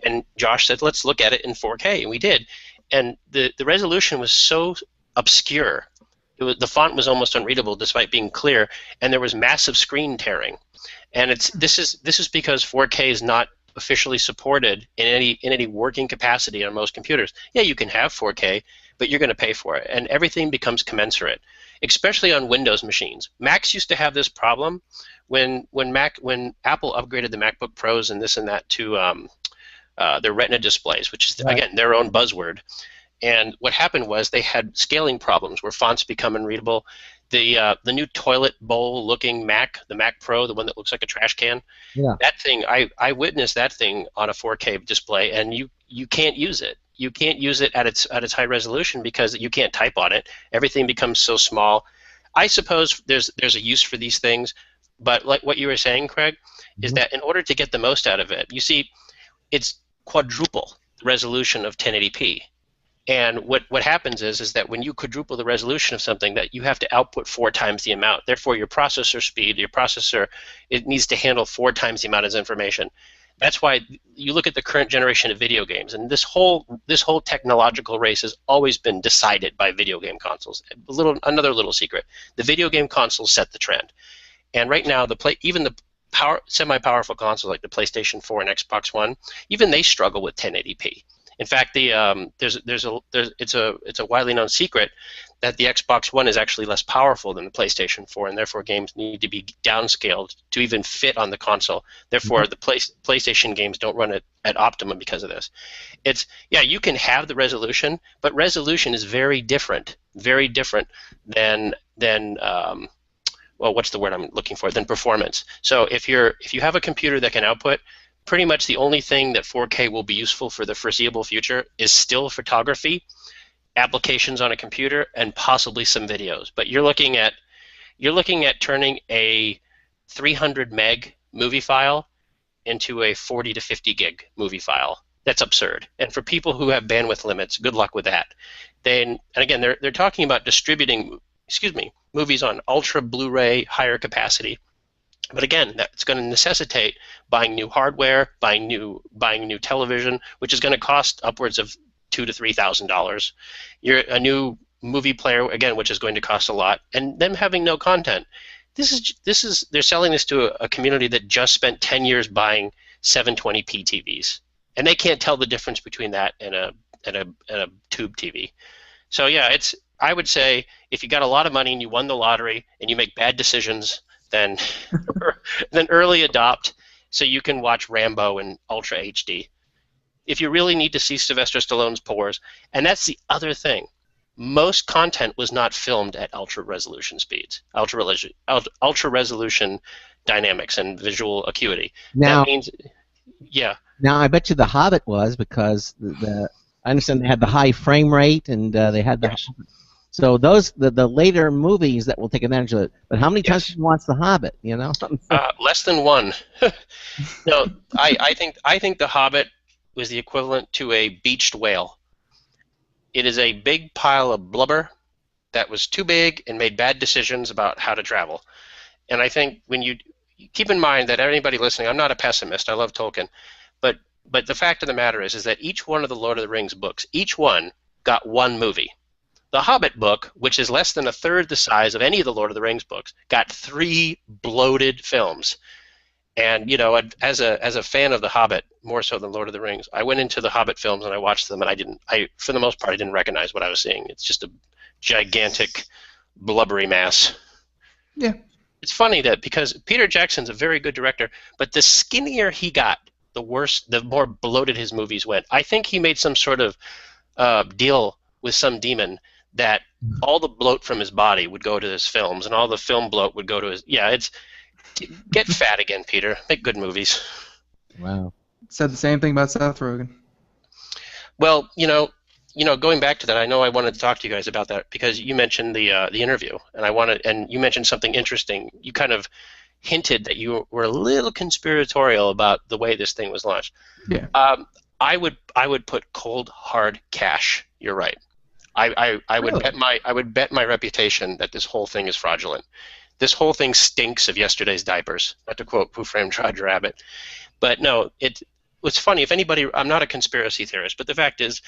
and Josh said, let's look at it in 4K, and we did, and the resolution was so obscure, the font was almost unreadable despite being clear, and there was massive screen tearing, and this is because 4K is not officially supported in any working capacity on most computers. Yeah, you can have 4K, but you're going to pay for it, and everything becomes commensurate, especially on Windows machines. Macs used to have this problem when Apple upgraded the MacBook Pros and this and that to their Retina displays, which is again their own buzzword. And what happened was they had scaling problems where fonts become unreadable. The new toilet bowl looking Mac, the Mac Pro, the one that looks like a trash can, that thing, I witnessed that thing on a 4K display, and you can't use it. You can't use it at its high resolution because you can't type on it. Everything becomes so small. I suppose there's a use for these things, but like what you were saying, Craig, is that in order to get the most out of it, you see, it's quadruple the resolution of 1080p. And what happens is that when you quadruple the resolution of something, that you have to output 4 times the amount. Therefore, your processor speed, it needs to handle 4 times the amount of information. That's why you look at the current generation of video games, and this whole technological race has always been decided by video game consoles. Another little secret: the video game consoles set the trend, and right now even the semi-powerful consoles like the PlayStation 4 and Xbox One, even they struggle with 1080p. In fact, it's a widely known secret that the Xbox One is actually less powerful than the PlayStation 4, and therefore games need to be downscaled to even fit on the console. Therefore, the PlayStation games don't run at optimum because of this. You can have the resolution, but resolution is very different than what's the word I'm looking for? Than performance. So if you have a computer that can output, pretty much the only thing that 4K will be useful for the foreseeable future is still photography, applications on a computer, and possibly some videos. But you're looking at turning a 300 meg movie file into a 40 to 50 gig movie file. That's absurd. And for people who have bandwidth limits, good luck with that. And again, they're talking about distributing, movies on ultra Blu-ray, higher capacity. But again, that's going to necessitate buying new hardware, buying new television, which is going to cost upwards of $2,000 to $3,000. A new movie player, again, which is going to cost a lot, and them having no content. They're selling this to a community that just spent 10 years buying 720p TVs, and they can't tell the difference between that and a tube TV. So yeah, I would say if you got a lot of money and you won the lottery and you make bad decisions, then early adopt so you can watch Rambo in Ultra HD. If you really need to see Sylvester Stallone's pores, and that's the other thing, most content was not filmed at ultra resolution speeds, ultra resolution dynamics and visual acuity. Now, that means, Now I bet you The Hobbit was, because I understand they had the high frame rate and they had the. Yes. So those the later movies that will take advantage of it. But how many times have you watched The Hobbit? You know. Less than one. No, I think The Hobbit was the equivalent to a beached whale. It is a big pile of blubber that was too big and made bad decisions about how to travel. And I think when you keep in mind that anybody listening, I'm not a pessimist. I love Tolkien, but the fact of the matter is that each one of the Lord of the Rings books, each one got one movie. The Hobbit book, which is less than a third the size of any of the Lord of the Rings books, got 3 bloated films. And you know, as a fan of The Hobbit, more so than Lord of the Rings, I went into the Hobbit films and I watched them, and I for the most part I didn't recognize what I was seeing. It's just a gigantic, blubbery mass. Yeah. It's funny that because Peter Jackson's a very good director, but the skinnier he got, the worse, the more bloated his movies went. I think he made some sort of deal with some demon that all the bloat from his body would go to his films, and all the film bloat would go to his. Yeah, it's get fat again, Peter. Make good movies. Wow. Said the same thing about Seth Rogen. Well, you know, going back to that, I know I wanted to talk to you guys about that because you mentioned the interview, and you mentioned something interesting. You kind of hinted that you were a little conspiratorial about the way this thing was launched. Yeah. I would put cold hard cash. You're right. I would Really? bet my reputation that this whole thing is fraudulent. This whole thing stinks of yesterday's diapers. Not to quote Who Framed Roger Rabbit, but no, it's funny. If anybody, I'm not a conspiracy theorist, but the fact is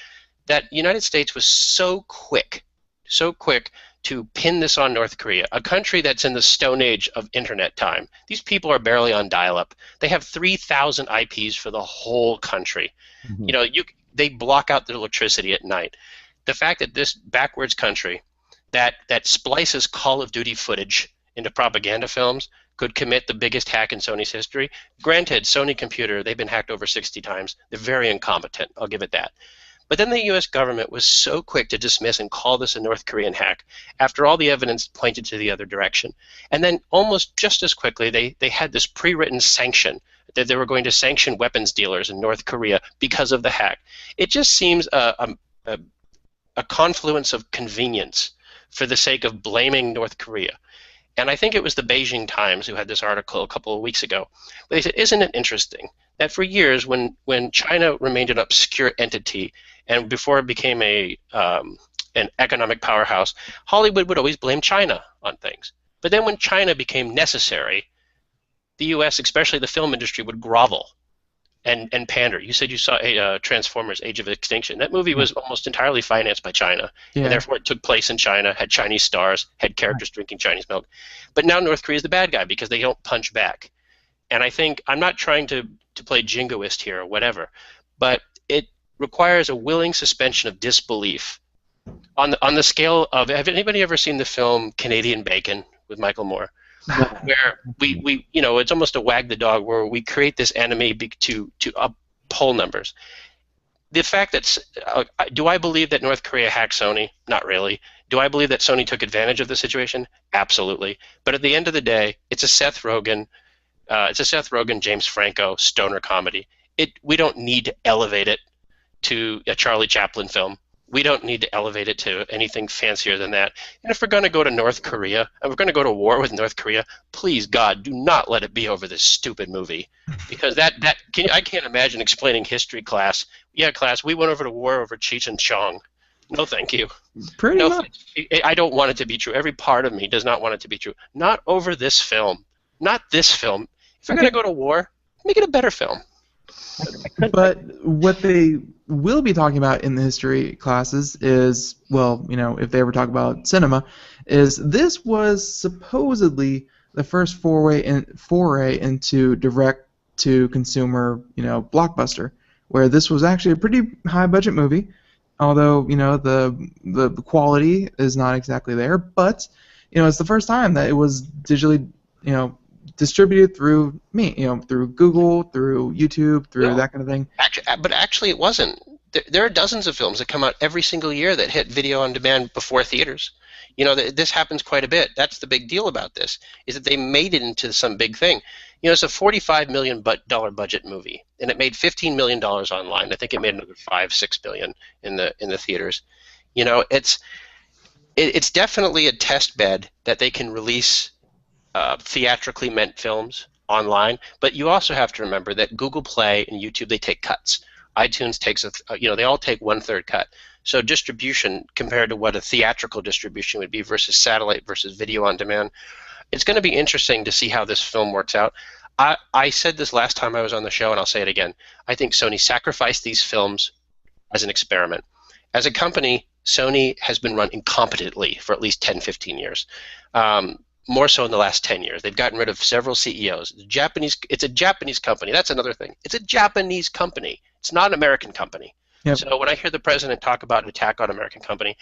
that the United States was so quick to pin this on North Korea, a country that's in the Stone Age of internet time. These people are barely on dial-up. They have 3,000 IPs for the whole country. Mm-hmm. You know, they block out their electricity at night. The fact that this backwards country that splices Call of Duty footage into propaganda films could commit the biggest hack in Sony's history. Granted, Sony Computer, they've been hacked over 60 times. They're very incompetent. I'll give it that. But then the U.S. government was so quick to dismiss and call this a North Korean hack after all the evidence pointed to the other direction. And then almost just as quickly, they had this pre-written sanction that they were going to sanction weapons dealers in North Korea because of the hack. It just seems a confluence of convenience for the sake of blaming North Korea. And I think it was the Beijing Times who had this article a couple of weeks ago. They said, isn't it interesting that for years when China remained an obscure entity and before it became an economic powerhouse, Hollywood would always blame China on things. But then when China became necessary, the U.S., especially the film industry, would grovel and pander. You said you saw Transformers: Age of Extinction. That movie was almost entirely financed by China, and therefore it took place in China, had Chinese stars, had characters drinking Chinese milk. But now North Korea is the bad guy because they don't punch back. And I think, I'm not trying to play jingoist here or whatever, but it requires a willing suspension of disbelief. On the scale of, have anybody ever seen the film Canadian Bacon with Michael Moore? Where we you know, it's almost a wag the dog where we create this enemy to up poll numbers. The fact that do I believe that North Korea hacked Sony? Not really. Do I believe that Sony took advantage of the situation? Absolutely. But at the end of the day, it's a Seth Rogen, James Franco stoner comedy. We don't need to elevate it to a Charlie Chaplin film. We don't need to elevate it to anything fancier than that. And if we're going to go to North Korea, and we're going to go to war with North Korea, please, God, do not let it be over this stupid movie. Because I can't imagine explaining history class. Yeah, class, we went over to war over Cheech and Chong. No, thank you. Pretty much. I don't want it to be true. Every part of me does not want it to be true. Not over this film. Not this film. If we're going to go to war, make it a better film. But what they will be talking about in the history classes is, well, you know, if they ever talk about cinema, is this was supposedly the first foray into direct-to-consumer, you know, blockbuster, where this was actually a pretty high-budget movie, although, you know, the quality is not exactly there, but, you know, it's the first time that it was digitally, you know, distributed through through Google, through YouTube, through that kind of thing. Actually, it wasn't. There are dozens of films that come out every single year that hit video on demand before theaters. You know, this happens quite a bit. That's the big deal about this, is that they made it into some big thing. You know, it's a $45 million budget movie, and it made $15 million online. I think it made another $5-6 million in the theaters. You know, it's definitely a test bed that they can release theatrically meant films online, but you also have to remember that Google Play and YouTube, they take cuts. iTunes takes they all take 1/3 cut. So distribution compared to what a theatrical distribution would be versus satellite versus video on demand, it's going to be interesting to see how this film works out. I said this last time I was on the show, and I'll say it again. I think Sony sacrificed these films as an experiment. As a company, Sony has been run incompetently for at least 10, 15 years. More so in the last 10 years. They've gotten rid of several CEOs. It's a Japanese company. That's another thing. It's a Japanese company. It's not an American company. Yep. So when I hear the president talk about an attack on an American company,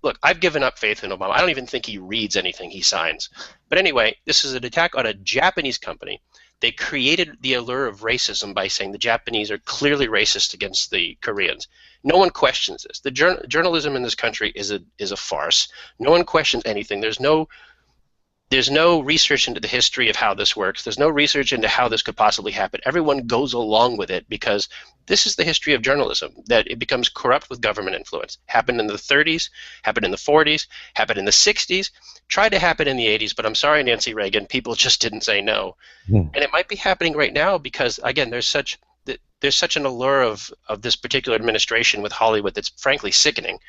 look, I've given up faith in Obama. I don't even think he reads anything he signs. But anyway, this is an attack on a Japanese company. They created the allure of racism by saying the Japanese are clearly racist against the Koreans. No one questions this. The journalism in this country is a farce. No one questions anything. There's no research into the history of how this works. There's no research into how this could possibly happen. Everyone goes along with it because this is the history of journalism, that it becomes corrupt with government influence. Happened in the 30s, happened in the 40s, happened in the 60s, tried to happen in the 80s, but I'm sorry, Nancy Reagan, people just didn't say no. And it might be happening right now because, again, there's such an allure of this particular administration with Hollywood that's frankly sickening.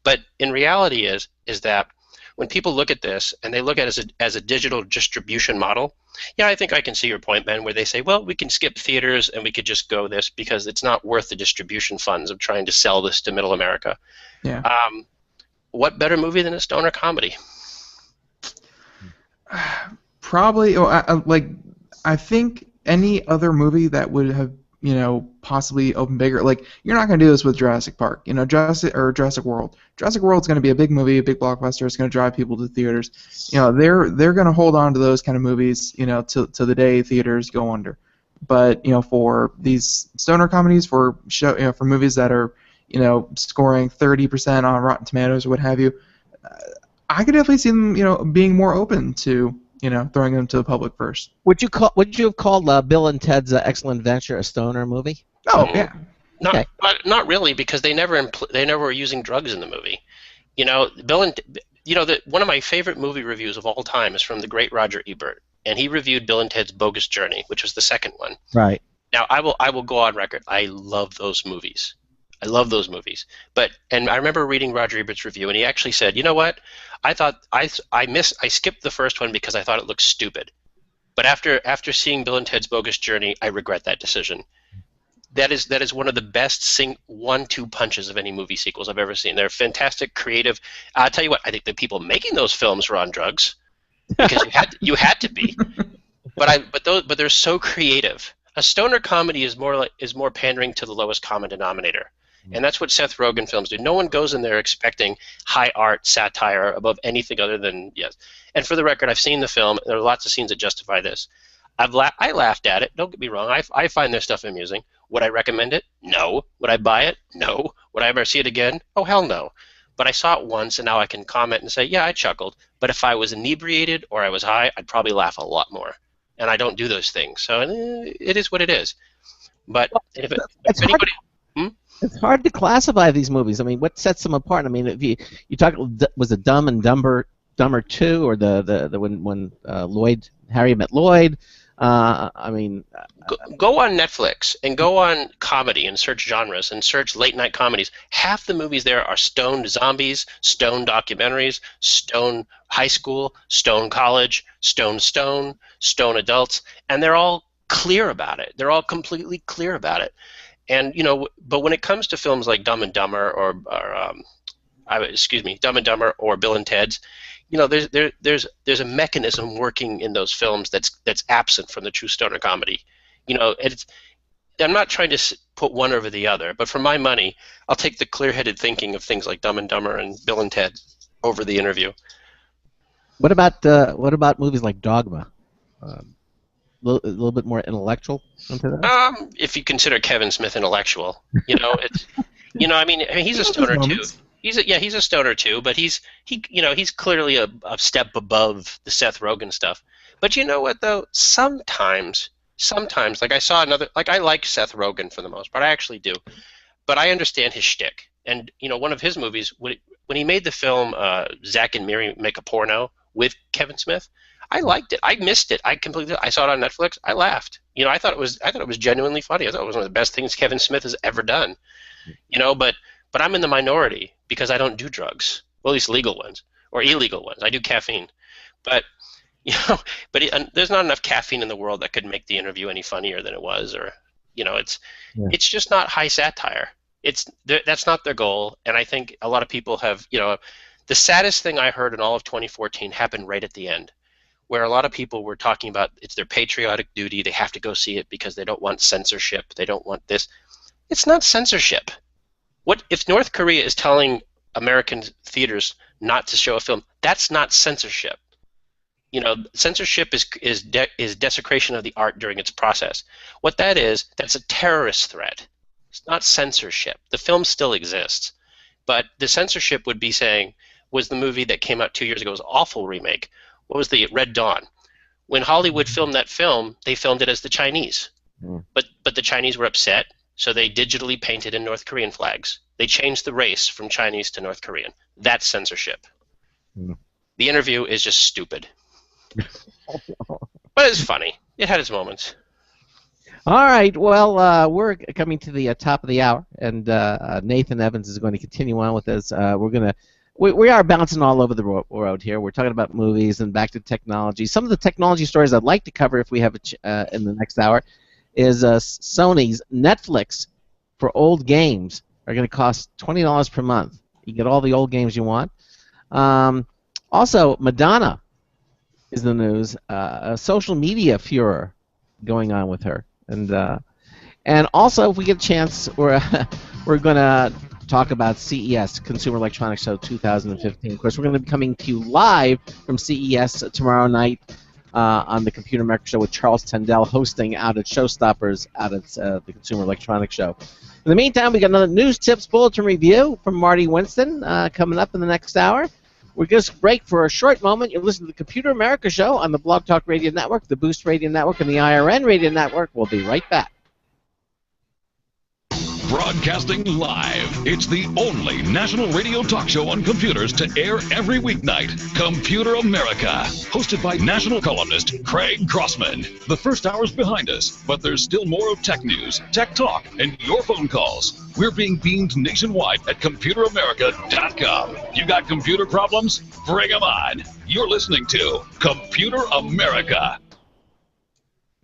But in reality is that when people look at this and they look at it as a digital distribution model, yeah, I think I can see your point, Ben, where they say, well, we can skip theaters and we could just go this because it's not worth the distribution funds of trying to sell this to middle America. Yeah. What better movie than a stoner comedy? Probably, I think any other movie that would have, possibly opened bigger. Like, you're not going to do this with Jurassic Park, Jurassic World. Jurassic World's going to be a big movie, a big blockbuster. It's going to drive people to theaters. They're going to hold on to those kind of movies, to the day theaters go under. But for these stoner comedies, for movies that are, scoring 30% on Rotten Tomatoes or what have you, I could definitely see them, being more open to, throwing them to the public first. Would you have called Bill and Ted's Excellent Adventure a stoner movie? Oh yeah. Not really, because they never were using drugs in the movie. One of my favorite movie reviews of all time is from the great Roger Ebert, and he reviewed Bill and Ted's Bogus Journey, which was the second one. Right. Now I will go on record. I love those movies. And I remember reading Roger Ebert's review, and he actually said, you know what? I thought I skipped the first one because I thought it looked stupid. But after seeing Bill and Ted's Bogus Journey, I regret that decision. That is one of the best 1-2 punches of any movie sequels I've ever seen. They're fantastic, creative. I'll tell you what, I think the people making those films were on drugs because you had to be. But they're so creative. A stoner comedy is more pandering to the lowest common denominator. And that's what Seth Rogen films do. No one goes in there expecting high art satire above anything other than yes. And for the record, I've seen the film. There are lots of scenes that justify this. I laughed at it. Don't get me wrong. I find their stuff amusing. Would I recommend it? No. Would I buy it? No. Would I ever see it again? Oh, hell no. But I saw it once, and now I can comment and say, yeah, I chuckled. But if I was inebriated or I was high, I'd probably laugh a lot more. And I don't do those things. So it is what it is. But if anybody... It's hard to classify these movies. I mean, what sets them apart? I mean, if you talk, was it Dumb and Dumber 2, or the when Harry Met Lloyd? I mean, go on Netflix and go on comedy and search genres and search late night comedies. Half the movies there are stoned zombies, stoned documentaries, stoned high school, stoned college, stoned adults, and they're all clear about it. They're all completely clear about it. And but when it comes to films like Dumb and Dumber or Dumb and Dumber or Bill and Ted's, there's a mechanism working in those films that's absent from the true stoner comedy. I'm not trying to put one over the other, but for my money, I'll take the clear-headed thinking of things like Dumb and Dumber and Bill and Ted over The Interview. What about movies like Dogma? A little bit more intellectual into that? If you consider Kevin Smith intellectual, I mean he's a stoner too. He's a stoner too, but he's clearly a step above the Seth Rogen stuff. But you know what though? Sometimes like I like Seth Rogen for the most part. I actually do, but I understand his shtick. And one of his movies, when he made the film Zack and Miri Make a Porno with Kevin Smith, I liked it. I missed it. I saw it on Netflix. I laughed. I thought it was genuinely funny. I thought it was one of the best things Kevin Smith has ever done. But I'm in the minority because I don't do drugs. Well, at least legal ones or illegal ones. I do caffeine, but there's not enough caffeine in the world that could make the interview any funnier than it was, or it's just not high satire. That's not their goal, and I think a lot of people have. The saddest thing I heard in all of 2014 happened right at the end, where a lot of people were talking about it's their patriotic duty. They have to go see it because they don't want censorship. They don't want this. It's not censorship. What if North Korea is telling American theaters not to show a film? That's not censorship. Censorship is desecration of the art during its process. What that is, that's a terrorist threat. It's not censorship. The film still exists, but the censorship would be saying, was the movie that came out 2 years ago was an awful remake. What was the Red Dawn? When Hollywood filmed that film, they filmed it as the Chinese, but the Chinese were upset, so they digitally painted in North Korean flags. They changed the race from Chinese to North Korean. That's censorship. The interview is just stupid. But it's funny. It had its moments. All right. Well, we're coming to the top of the hour, and Nathan Evans is going to continue on with us. We are bouncing all over the road here. We're talking about movies and back to technology. Some of the technology stories I'd like to cover if we have in the next hour is Sony's Netflix for old games are going to cost $20 per month. You get all the old games you want. Also, Madonna is the news. A social media furor going on with her, and also if we get a chance, we're going to talk about CES, Consumer Electronics Show 2015. Of course, we're going to be coming to you live from CES tomorrow night on the Computer America Show with Charles Tendell hosting out at Showstoppers out at the Consumer Electronics Show. In the meantime, we got another news tips bulletin review from Marty Winston coming up in the next hour. We're going to break for a short moment. You'll listen to the Computer America Show on the Blog Talk Radio Network, the Boost Radio Network, and the IRN Radio Network. We'll be right back. Broadcasting live. It's the only national radio talk show on computers to air every weeknight. Computer America. Hosted by national columnist Craig Crossman. The first hour's behind us, but there's still more of tech news, tech talk, and your phone calls. We're being beamed nationwide at ComputerAmerica.com. You got computer problems? Bring them on. You're listening to Computer America.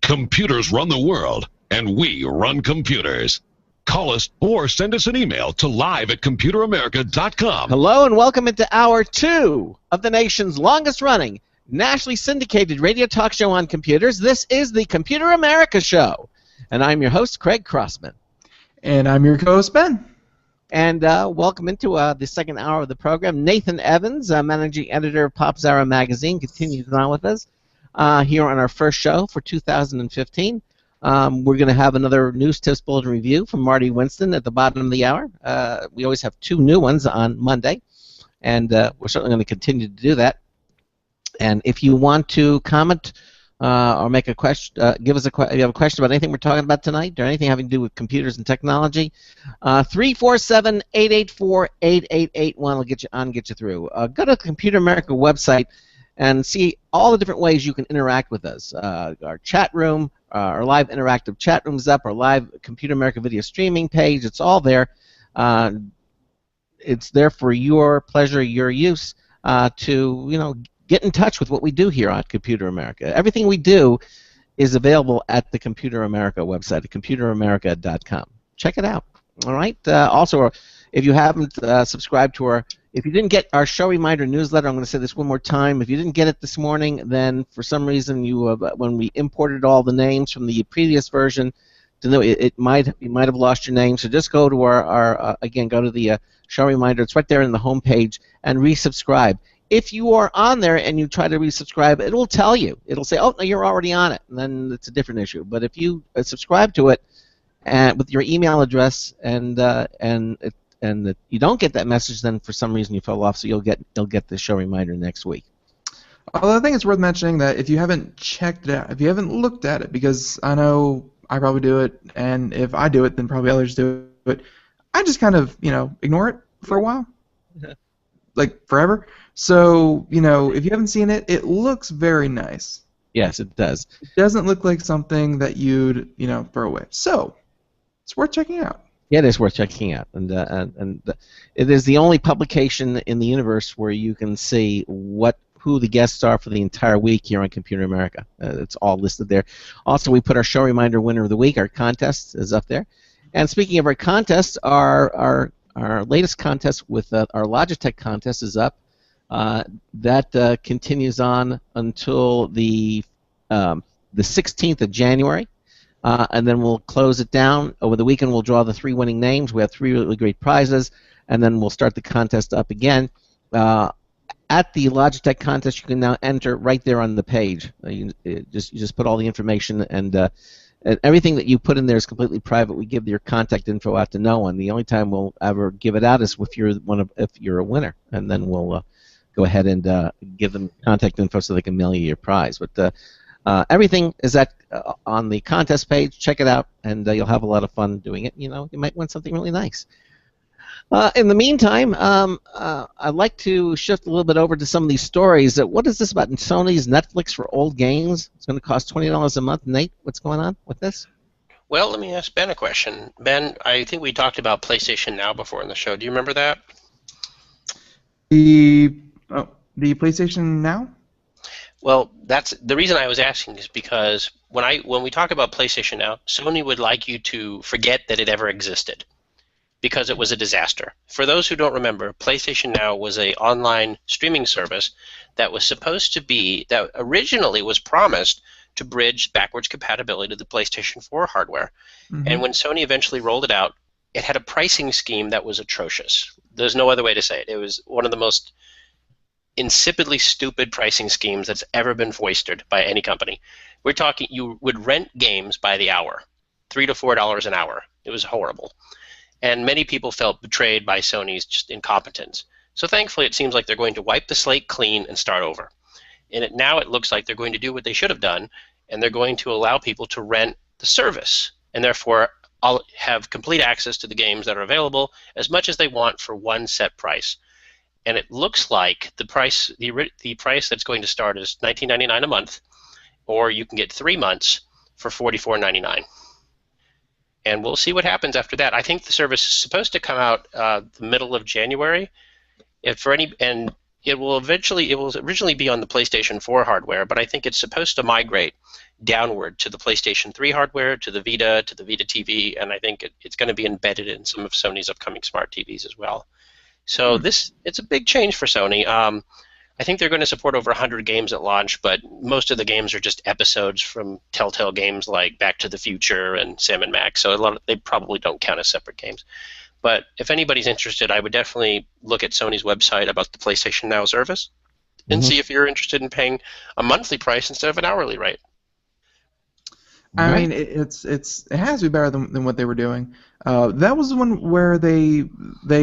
Computers run the world, and we run computers. Call us or send us an email to live@ComputerAmerica.com. Hello and welcome into Hour 2 of the nation's longest-running, nationally syndicated radio talk show on computers. This is the Computer America Show, and I'm your host, Craig Crossman. And I'm your co-host, Ben. And welcome into the second hour of the program. Nathan Evans, managing editor of Popzara magazine, continues on with us here on our first show for 2015. We're going to have another news tips bulletin review from Marty Winston at the bottom of the hour. We always have two new ones on Monday, and we're certainly going to continue to do that. And if you want to comment or make a question, give us if you have a question about anything we're talking about tonight or anything having to do with computers and technology, 347-884-8881 will get you on, get you through. Go to the Computer America website and see all the different ways you can interact with us. Our chat room, our live interactive chat room's up, our live Computer America video streaming page, it's all there. It's there for your pleasure, your use, to get in touch with what we do here on Computer America. Everything we do is available at the Computer America website, at ComputerAmerica.com. Check it out. All right. Also, if you haven't subscribed to if you didn't get our show reminder newsletter, I'm going to say this one more time. If you didn't get it this morning, then for some reason when we imported all the names from the previous version, you might have lost your name. So just go to go to the show reminder. It's right there in the home page, and resubscribe. If you are on there and you try to resubscribe, it will tell you. It'll say, "Oh, no, you're already on it," and then it's a different issue. But if you subscribe to it and with your email address and you don't get that message, then for some reason you fell off, so you'll get the show reminder next week. Although I think it's worth mentioning that if you haven't checked it out, if you haven't looked at it, because I know I probably do it, and if I do it, then probably others do it, I just kind of ignore it for a while. like forever. So if you haven't seen it, it looks very nice. Yes, it does. It doesn't look like something that you'd throw away. So it's worth checking out. Yeah, it is worth checking out, and it is the only publication in the universe where you can see who the guests are for the entire week here on Computer America. It's all listed there. Also, we put our show reminder winner of the week. Our contest is up there. And speaking of our contest, our latest contest with our Logitech contest is up. That continues on until the 16th of January. And then we'll close it down. Over the weekend, we'll draw the 3 winning names. We have 3 really great prizes, and then we'll start the contest up again. At the Logitech contest, you can now enter right there on the page. You just put all the information, and everything that you put in there is completely private. We give your contact info out to no one. The only time we'll ever give it out is if you're a winner, and then we'll go ahead and give them contact info so they can mail you your prize. But everything is on the contest page. Check it out, and you'll have a lot of fun doing it. You might win something really nice. In the meantime, I'd like to shift a little bit over to some of these stories. What is this about Sony's Netflix for old games? It's going to cost $20 a month. Nate, what's going on with this? Well, let me ask Ben a question. Ben, I think we talked about PlayStation Now before in the show. Do you remember that? The PlayStation Now? Well, that's the reason I was asking is because when we talk about PlayStation Now, Sony would like you to forget that it ever existed because it was a disaster. For those who don't remember, PlayStation Now was an online streaming service that originally was promised to bridge backwards compatibility to the PlayStation 4 hardware. Mm-hmm. And when Sony eventually rolled it out, it had a pricing scheme that was atrocious. There's no other way to say it. It was one of the most insipidly stupid pricing schemes that's ever been foisted by any company. We're talking you would rent games by the hour, $3 to $4 an hour. It was horrible. And many people felt betrayed by Sony's just incompetence. So thankfully it seems like they're going to wipe the slate clean and start over. And now it looks like they're going to do what they should have done, and they're going to allow people to rent the service, and therefore have complete access to the games that are available as much as they want for one set price. And it looks like the price that's going to start is $19.99 a month, or you can get 3 months for $44.99. And we'll see what happens after that. I think the service is supposed to come out the middle of January. It will originally be on the PlayStation 4 hardware, but I think it's supposed to migrate downward to the PlayStation 3 hardware, to the Vita TV, and I think it's going to be embedded in some of Sony's upcoming smart TVs as well. So it's a big change for Sony. I think they're going to support over 100 games at launch, but most of the games are just episodes from Telltale games like Back to the Future and Sam & Max, so they probably don't count as separate games. But if anybody's interested, I would definitely look at Sony's website about the PlayStation Now service and see if you're interested in paying a monthly price instead of an hourly rate. I mean, it has to be better than what they were doing. That was the one where they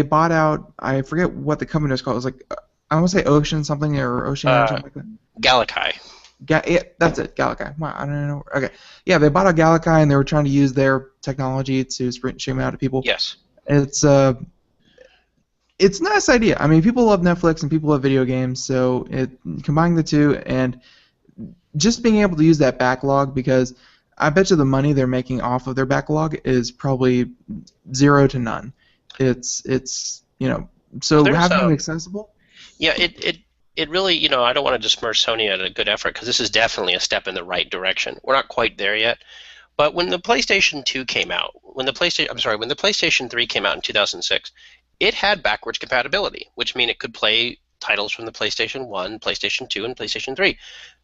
bought out, I forget what the company was called. It was like, I want to say Ocean something or Ocean or something like that. Galakai. Yeah, that's it, Galakai. Wow, I don't know. Okay. Yeah, they bought out Galakai and they were trying to use their technology to stream it out to people. Yes. It's a nice idea. I mean, people love Netflix and people love video games, so combining the two and just being able to use that backlog, because I bet you the money they're making off of their backlog is probably 0 to none. It's so having it accessible. Yeah, it really, I don't want to dismiss Sony at a good effort, because this is definitely a step in the right direction. We're not quite there yet, but when the PlayStation 2 came out, when the PlayStation 3 came out in 2006, it had backwards compatibility, which means it could play titles from the PlayStation 1, PlayStation 2, and PlayStation 3.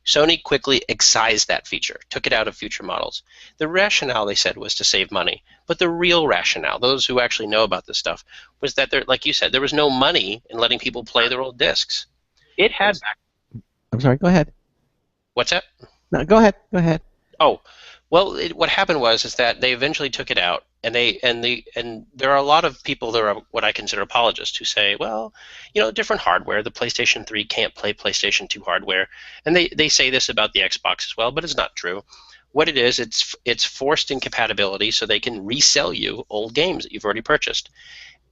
Sony quickly excised that feature, took it out of future models. The rationale, they said, was to save money. But the real rationale, those who actually know about this stuff, was that, like you said, there was no money in letting people play their old discs. It had I'm sorry, go ahead. What's that? No, go ahead. Oh, well, what happened is that they eventually took it out, and there are a lot of people that are what I consider apologists who say, well, different hardware. The PlayStation 3 can't play PlayStation 2 hardware, and they say this about the Xbox as well, but it's not true. What it is, it's forced incompatibility, so they can resell you old games that you've already purchased.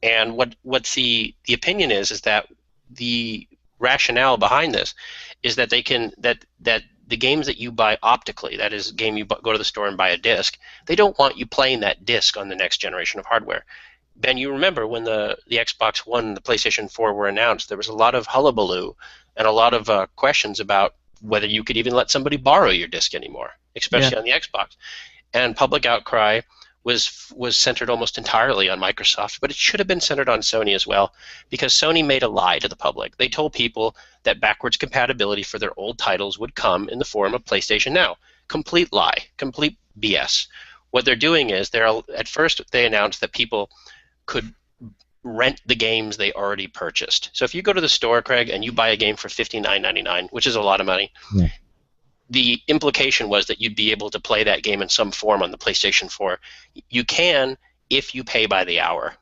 And what's the opinion is that the rationale behind this is that they can that the games that you buy optically, that is, a game you go to the store and buy a disc, they don't want you playing that disc on the next generation of hardware. Ben, you remember when the Xbox One and the PlayStation 4 were announced, there was a lot of hullabaloo and a lot of questions about whether you could even let somebody borrow your disc anymore, especially on the Xbox. And public outcry was centered almost entirely on Microsoft, but it should have been centered on Sony as well, because Sony made a lie to the public. They told people that backwards compatibility for their old titles would come in the form of PlayStation Now. Complete lie, complete BS. What they're doing is, at first they announced that people could rent the games they already purchased. So if you go to the store, Craig, and you buy a game for $59.99, which is a lot of money, the implication was that you'd be able to play that game in some form on the PlayStation 4. You can if you pay by the hour,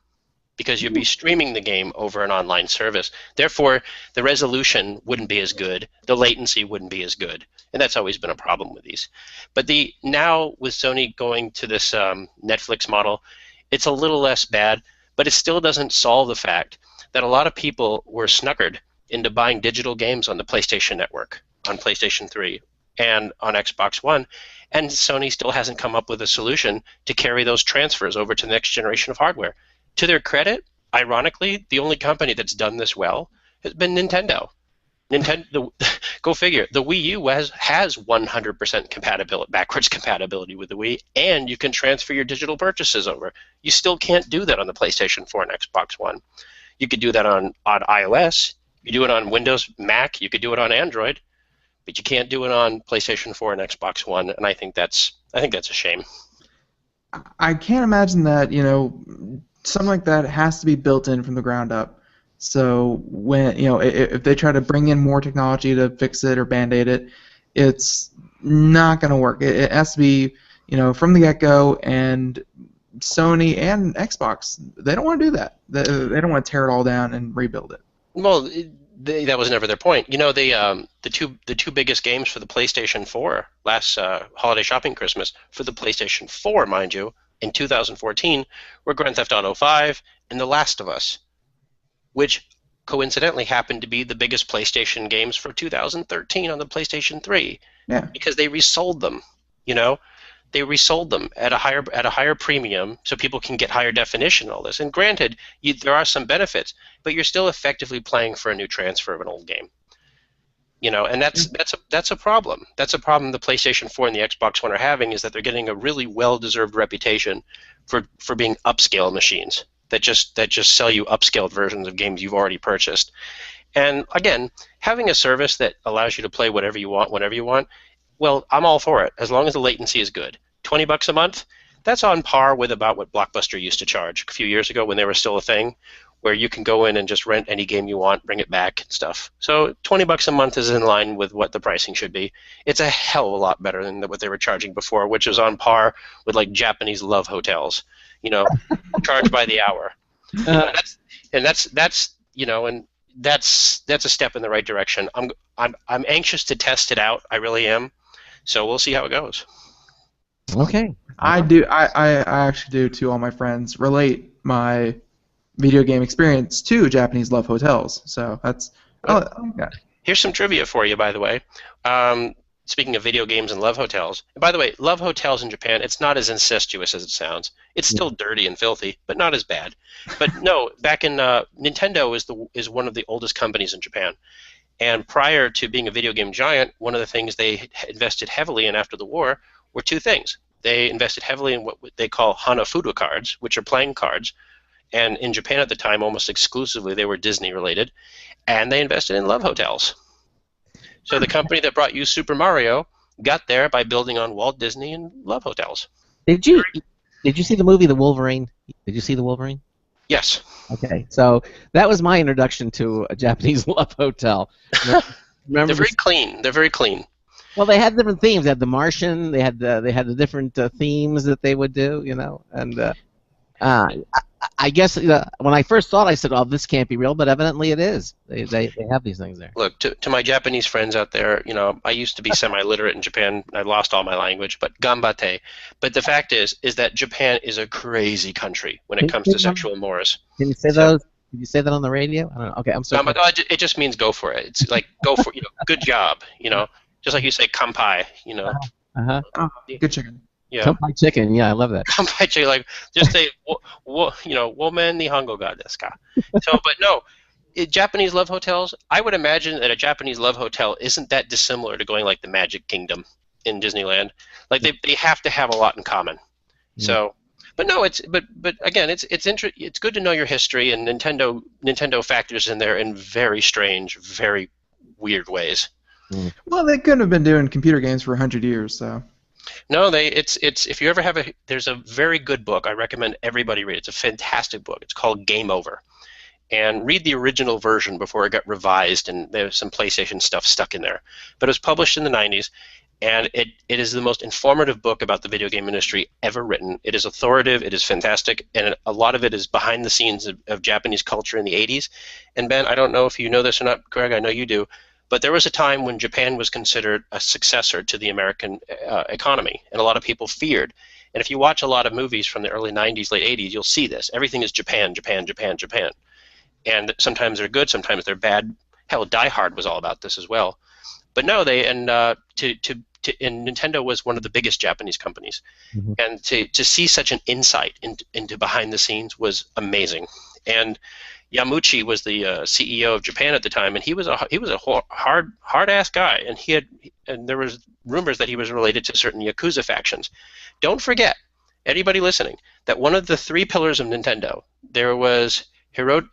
because you'd be streaming the game over an online service. Therefore, the resolution wouldn't be as good, the latency wouldn't be as good, and that's always been a problem with these. But now with Sony going to this Netflix model, it's a little less bad, but it still doesn't solve the fact that a lot of people were snookered into buying digital games on the PlayStation Network, on PlayStation 3, and on Xbox One, and Sony still hasn't come up with a solution to carry those transfers over to the next generation of hardware. To their credit, ironically, the only company that's done this well has been Nintendo. Go figure. The Wii U has 100% backwards compatibility with the Wii, and you can transfer your digital purchases over. You still can't do that on the PlayStation 4 and Xbox One. You could do that on iOS. You could do it on Windows, Mac. You could do it on Android, but you can't do it on PlayStation 4 and Xbox One, and I think that's a shame. I can't imagine that, something like that has to be built in from the ground up. So when, if they try to bring in more technology to fix it or band-aid it, it's not going to work. It has to be, from the get-go, and Sony and Xbox, they don't want to do that. They don't want to tear it all down and rebuild it. Well, that was never their point. The two biggest games for the PlayStation 4 last holiday shopping Christmas, for the PlayStation 4, mind you, in 2014, were Grand Theft Auto 5 and The Last of Us, which coincidentally happened to be the biggest PlayStation games for 2013 on the PlayStation 3. Yeah. Because they resold them. They resold them at a higher premium, so people can get higher definition and all this. And granted, there are some benefits, but you're still effectively playing for a new transfer of an old game. And that's a problem. That's a problem the PlayStation 4 and the Xbox One are having, is that they're getting a really well-deserved reputation for being upscale machines that just sell you upscaled versions of games you've already purchased. And again, having a service that allows you to play whatever you want, whenever you want, well, I'm all for it, as long as the latency is good. $20 a month, that's on par with about what Blockbuster used to charge a few years ago when they were still a thing, where you can go in and just rent any game you want, bring it back and stuff. So $20 a month is in line with what the pricing should be. It's a hell of a lot better than what they were charging before, which is on par with like Japanese love hotels, charged by the hour. That's a step in the right direction. I'm anxious to test it out. I really am. So we'll see how it goes. Okay. I actually do, to all my friends, relate my video game experience to Japanese love hotels. So that's Here's some trivia for you, by the way. Speaking of video games and love hotels, and by the way, love hotels in Japan, it's not as incestuous as it sounds. It's still dirty and filthy, but not as bad. But no, back in Nintendo is one of the oldest companies in Japan. And prior to being a video game giant, one of the things they invested heavily in after the war were two things. They invested heavily in what they call Hanafuda cards, which are playing cards. And in Japan at the time, almost exclusively, they were Disney-related. And they invested in love hotels. So the company that brought you Super Mario got there by building on Walt Disney and love hotels. Did you see the movie The Wolverine? Did you see The Wolverine? Yes. Okay, so that was my introduction to a Japanese love hotel. Remember They're very clean. They're very clean. Well, they had different themes. They had The Martian. They had the different themes that they would do, and I guess when I first saw it, I said, "Oh, this can't be real," but evidently it is. They have these things there. Look, to my Japanese friends out there, I used to be semi-literate in Japan. I lost all my language, but ganbatte. But the fact is that Japan is a crazy country when it comes to sexual mores. Can you say those? Did you say that on the radio? I don't know. Okay, I'm sorry. But it just means go for it. It's like go for good job. Just like you say kampai. Uh-huh. Good chicken. Yeah. Kampai chicken. Yeah, I love that. Kampai chicken. Like just say woman nihongo ga desu ka. So, but no. Japanese love hotels, I would imagine that a Japanese love hotel isn't that dissimilar to going like the Magic Kingdom in Disneyland. Like they have to have a lot in common. Yeah. So, but no, but again, it's good to know your history, and Nintendo factors in there in very strange, very weird ways. Well, they couldn't have been doing computer games for 100 years, so. No, it's if you ever have there's a very good book I recommend everybody read. It's a fantastic book. It's called Game Over. And read the original version before it got revised, and there's some PlayStation stuff stuck in there. But it was published in the 90s, and it is the most informative book about the video game industry ever written. It is authoritative, it is fantastic, and a lot of it is behind the scenes of Japanese culture in the 80s. And Ben, I don't know if you know this or not, Greg, I know you do, but there was a time when Japan was considered a successor to the American economy, and a lot of people feared. And if you watch a lot of movies from the early 90s, late 80s, you'll see this. Everything is Japan, Japan, Japan, Japan. And sometimes they're good, sometimes they're bad. Hell, Die Hard was all about this as well. But no, and Nintendo was one of the biggest Japanese companies, and to see such an insight into behind the scenes was amazing. And Yamauchi was the CEO of Japan at the time, and he was a hard ass guy, and there was rumors that he was related to certain Yakuza factions. Don't forget, anybody listening, that one of the three pillars of Nintendo, there was Hironobu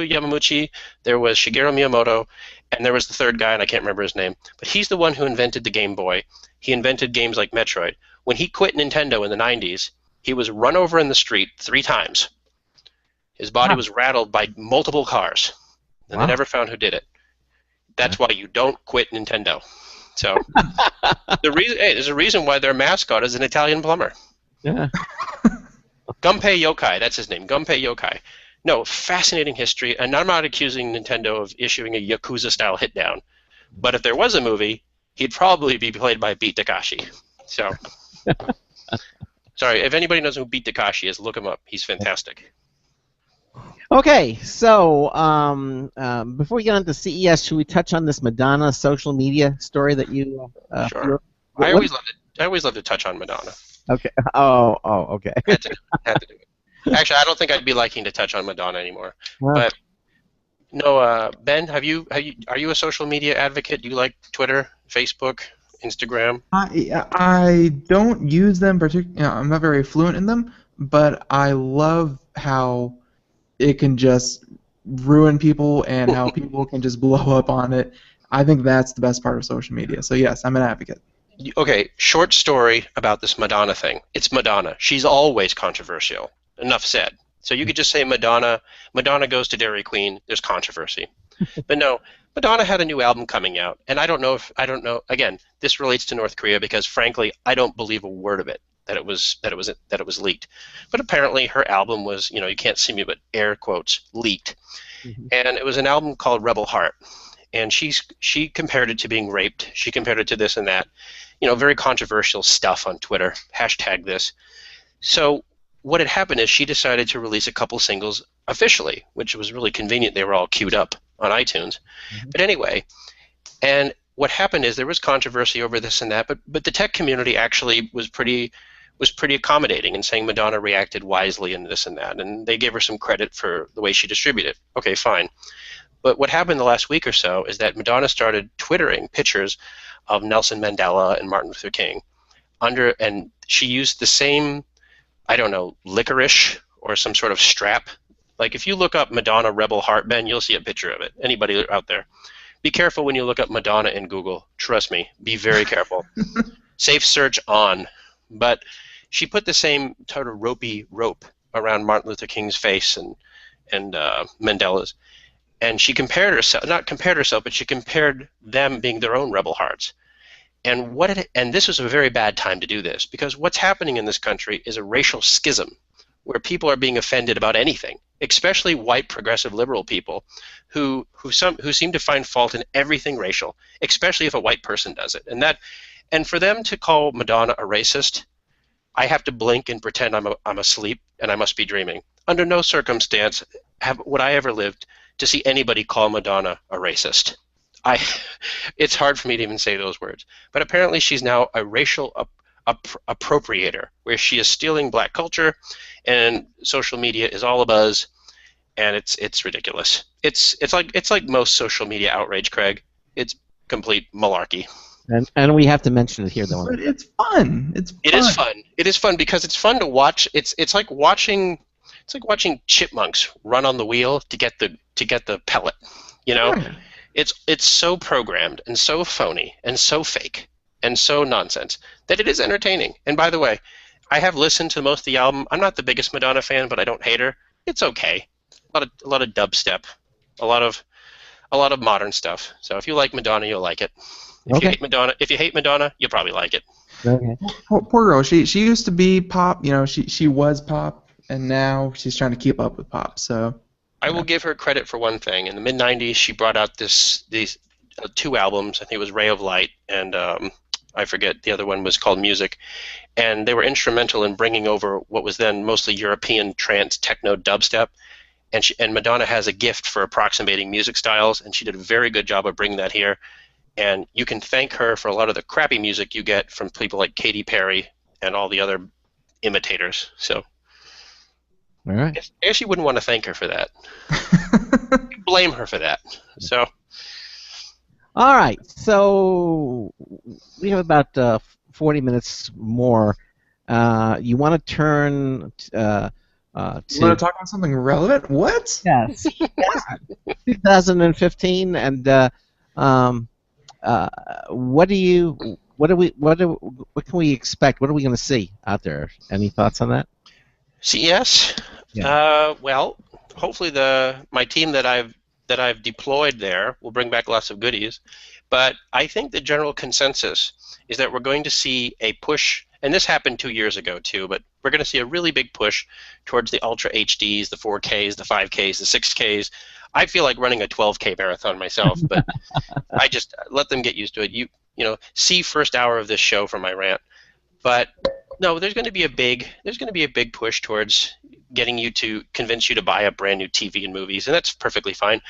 Yamauchi, there was Shigeru Miyamoto, and there was the third guy, and I can't remember his name. But he's the one who invented the Game Boy. He invented games like Metroid. When he quit Nintendo in the 90s, he was run over in the street 3 times. His body was rattled by multiple cars, and they never found who did it. That's why you don't quit Nintendo. So there's a reason why their mascot is an Italian plumber. Yeah. Gunpei Yokai, that's his name, Gunpei Yokai. No, fascinating history, and I'm not accusing Nintendo of issuing a Yakuza-style hitdown, but if there was a movie, he'd probably be played by Beat Takashi. So, sorry, if anybody knows who Beat Takashi is, look him up. He's fantastic. Okay, so before we get on to CES, should we touch on this Madonna social media story that you? Sure. I always love to touch on Madonna. Okay. Oh, okay. Had to do it. Actually, I don't think I'd be liking to touch on Madonna anymore. Wow. But no, Ben, are you a social media advocate? Do you like Twitter, Facebook, Instagram? I don't use them particularly. I'm not very fluent in them, but I love how it can just ruin people and how people can just blow up on it. I think that's the best part of social media. So yes, I'm an advocate. Okay, short story about this Madonna thing. It's Madonna. She's always controversial. Enough said. So you could just say Madonna goes to Dairy Queen, there's controversy. But no, Madonna had a new album coming out, and I don't know, again, this relates to North Korea because frankly, I don't believe a word of it that it was leaked. But apparently her album was, you can't see me, but air quotes, leaked. And it was an album called Rebel Heart. And she compared it to being raped. She compared it to this and that. Very controversial stuff on Twitter. Hashtag this. So what had happened is she decided to release a couple singles officially, which was really convenient. They were all queued up on iTunes. But anyway, and what happened is there was controversy over this and that, but the tech community actually was pretty accommodating in saying Madonna reacted wisely and this and that, and they gave her some credit for the way she distributed it. Okay, fine. But what happened the last week or so is that Madonna started twittering pictures of Nelson Mandela and Martin Luther King and she used the same, I don't know, licorice or some sort of strap. Like if you look up Madonna Rebel Heart, Ben, you'll see a picture of it. Anybody out there? Be careful when you look up Madonna in Google. Trust me, be very careful. Safe search on. But she put the same sort of ropey rope around Martin Luther King's face and Mandela's. And she compared herself, not compared herself, but she compared them being their own rebel hearts. And this was a very bad time to do this, because what's happening in this country is a racial schism where people are being offended about anything, especially white progressive liberal people who seem to find fault in everything racial, especially if a white person does it. And for them to call Madonna a racist, I have to blink and pretend I'm asleep and I must be dreaming. under no circumstance would I ever lived to see anybody call Madonna a racist. It's hard for me to even say those words. But apparently she's now a racial appropriator, where she is stealing black culture, and social media is all abuzz, and it's ridiculous. It's like most social media outrage, Craig. It's complete malarkey. And we have to mention it here, though. But it's fun. It is fun. It is fun because it's fun to watch. It's like watching chipmunks run on the wheel to get the pellet. You know, Yeah. it's so programmed and so phony and so fake and so nonsense that it is entertaining. And by the way, I have listened to most of the album. I'm not the biggest Madonna fan, but I don't hate her. It's okay. A lot of dubstep, a lot of modern stuff. So if you like Madonna, you'll like it. If you hate Madonna, you'll probably like it. Okay. Poor girl. She used to be pop. You know, she was pop, and now she's trying to keep up with pop. So I will give her credit for one thing. In the mid '90s, she brought out these two albums. I think it was Ray of Light, and I forget the other one was called Music, and they were instrumental in bringing over what was then mostly European trance techno dubstep. And Madonna has a gift for approximating music styles, and she did a very good job of bringing that here. And you can thank her for a lot of the crappy music you get from people like Katy Perry and all the other imitators. So All right. I guess you wouldn't want to thank her for that. Blame her for that. So. All right. So we have about 40 minutes more. You want to turn to you want to talk about something relevant? What? yes, 2015, and what can we expect? What are we going to see out there? Any thoughts on that? CES? Yeah. Well, hopefully my team that I've deployed there will bring back lots of goodies. But I think the general consensus is that we're going to see a push, and this happened 2 years ago too, but we're going to see a really big push towards the Ultra HDs, the 4Ks, the 5Ks, the 6Ks. I feel like running a 12K marathon myself, but I just let them get used to it. You see first hour of this show from my rant. But no, there's going to be a big push towards getting you to convince you to buy a brand new TV and movies, and that's perfectly fine.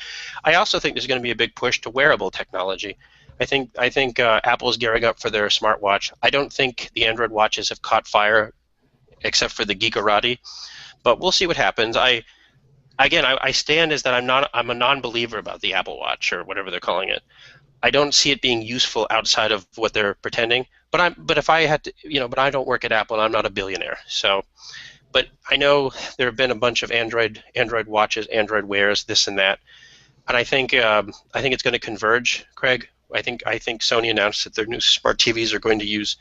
I also think there's going to be a big push to wearable technology. I think Apple's gearing up for their smartwatch. I don't think the Android watches have caught fire, except for the Geekarati, but we'll see what happens. I stand as that I'm a non-believer about the Apple Watch or whatever they're calling it. I don't see it being useful outside of what they're pretending. But if I had to, but I don't work at Apple and I'm not a billionaire. So, but I know there have been a bunch of Android watches, Android Wears, this and that, and I think it's going to converge, Craig. I think Sony announced that their new smart TVs are going to use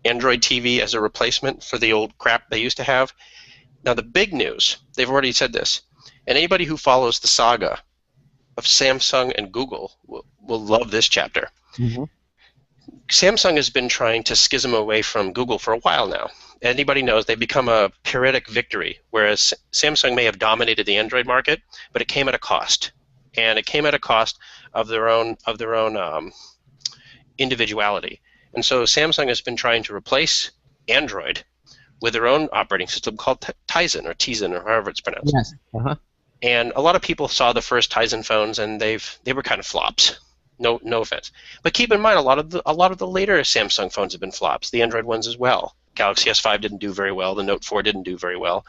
Android TV as a replacement for the old crap they used to have. Now the big news, they've already said this, and anybody who follows the saga of Samsung and Google will love this chapter. Mm-hmm. Samsung has been trying to schism away from Google for a while now. Anybody knows they've become a Pyrrhic victory, whereas Samsung may have dominated the Android market, but it came at a cost, and it came at a cost of their own individuality. And so Samsung has been trying to replace Android with their own operating system called Tizen or however it's pronounced. Yes. Uh-huh. And a lot of people saw the first Tizen phones, and they were kind of flops. No offense, but keep in mind a lot of the later Samsung phones have been flops. The Android ones as well. Galaxy S5 didn't do very well. The Note 4 didn't do very well.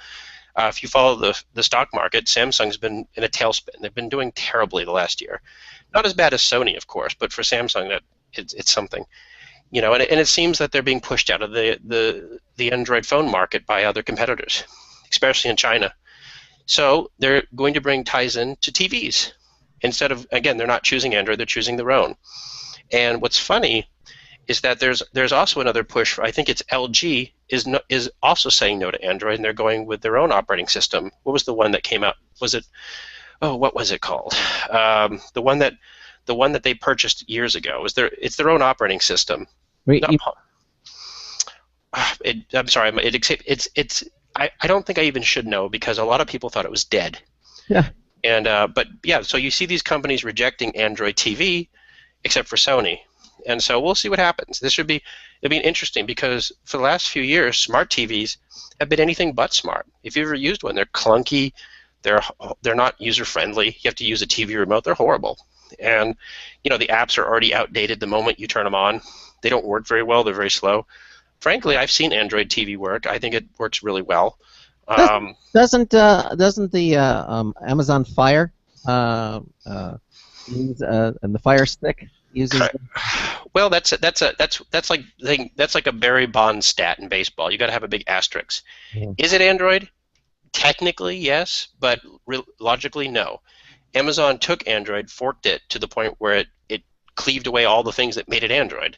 If you follow the stock market, Samsung's been in a tailspin. They've been doing terribly the last year. Not as bad as Sony, of course, but for Samsung, it's something. And it seems that they're being pushed out of the Android phone market by other competitors, especially in China. So they're going to bring Tizen to TVs. Instead of, again, they're not choosing Android, they're choosing their own. And what's funny is that there's also another push. I think it's LG is also saying no to Android, and they're going with their own operating system. What was the one that came out? What was it called? The one that they purchased years ago. It's their own operating system. Wait, I'm sorry. I don't think I even should know because a lot of people thought it was dead. Yeah. And but yeah, so you see these companies rejecting Android TV, except for Sony. And so we'll see what happens. It'll be interesting because for the last few years, smart TVs have been anything but smart. If you've ever used one, they're clunky, they're not user friendly. You have to use a TV remote. They're horrible, and the apps are already outdated the moment you turn them on. They don't work very well. They're very slow. Frankly, I've seen Android TV work. I think it works really well. Doesn't the Amazon Fire use and the Fire Stick uses? Well, that's like a Barry Bonds stat in baseball. You got to have a big asterisk. Yeah. Is it Android? Technically, yes, but logically, no. Amazon took Android, forked it to the point where it cleaved away all the things that made it Android.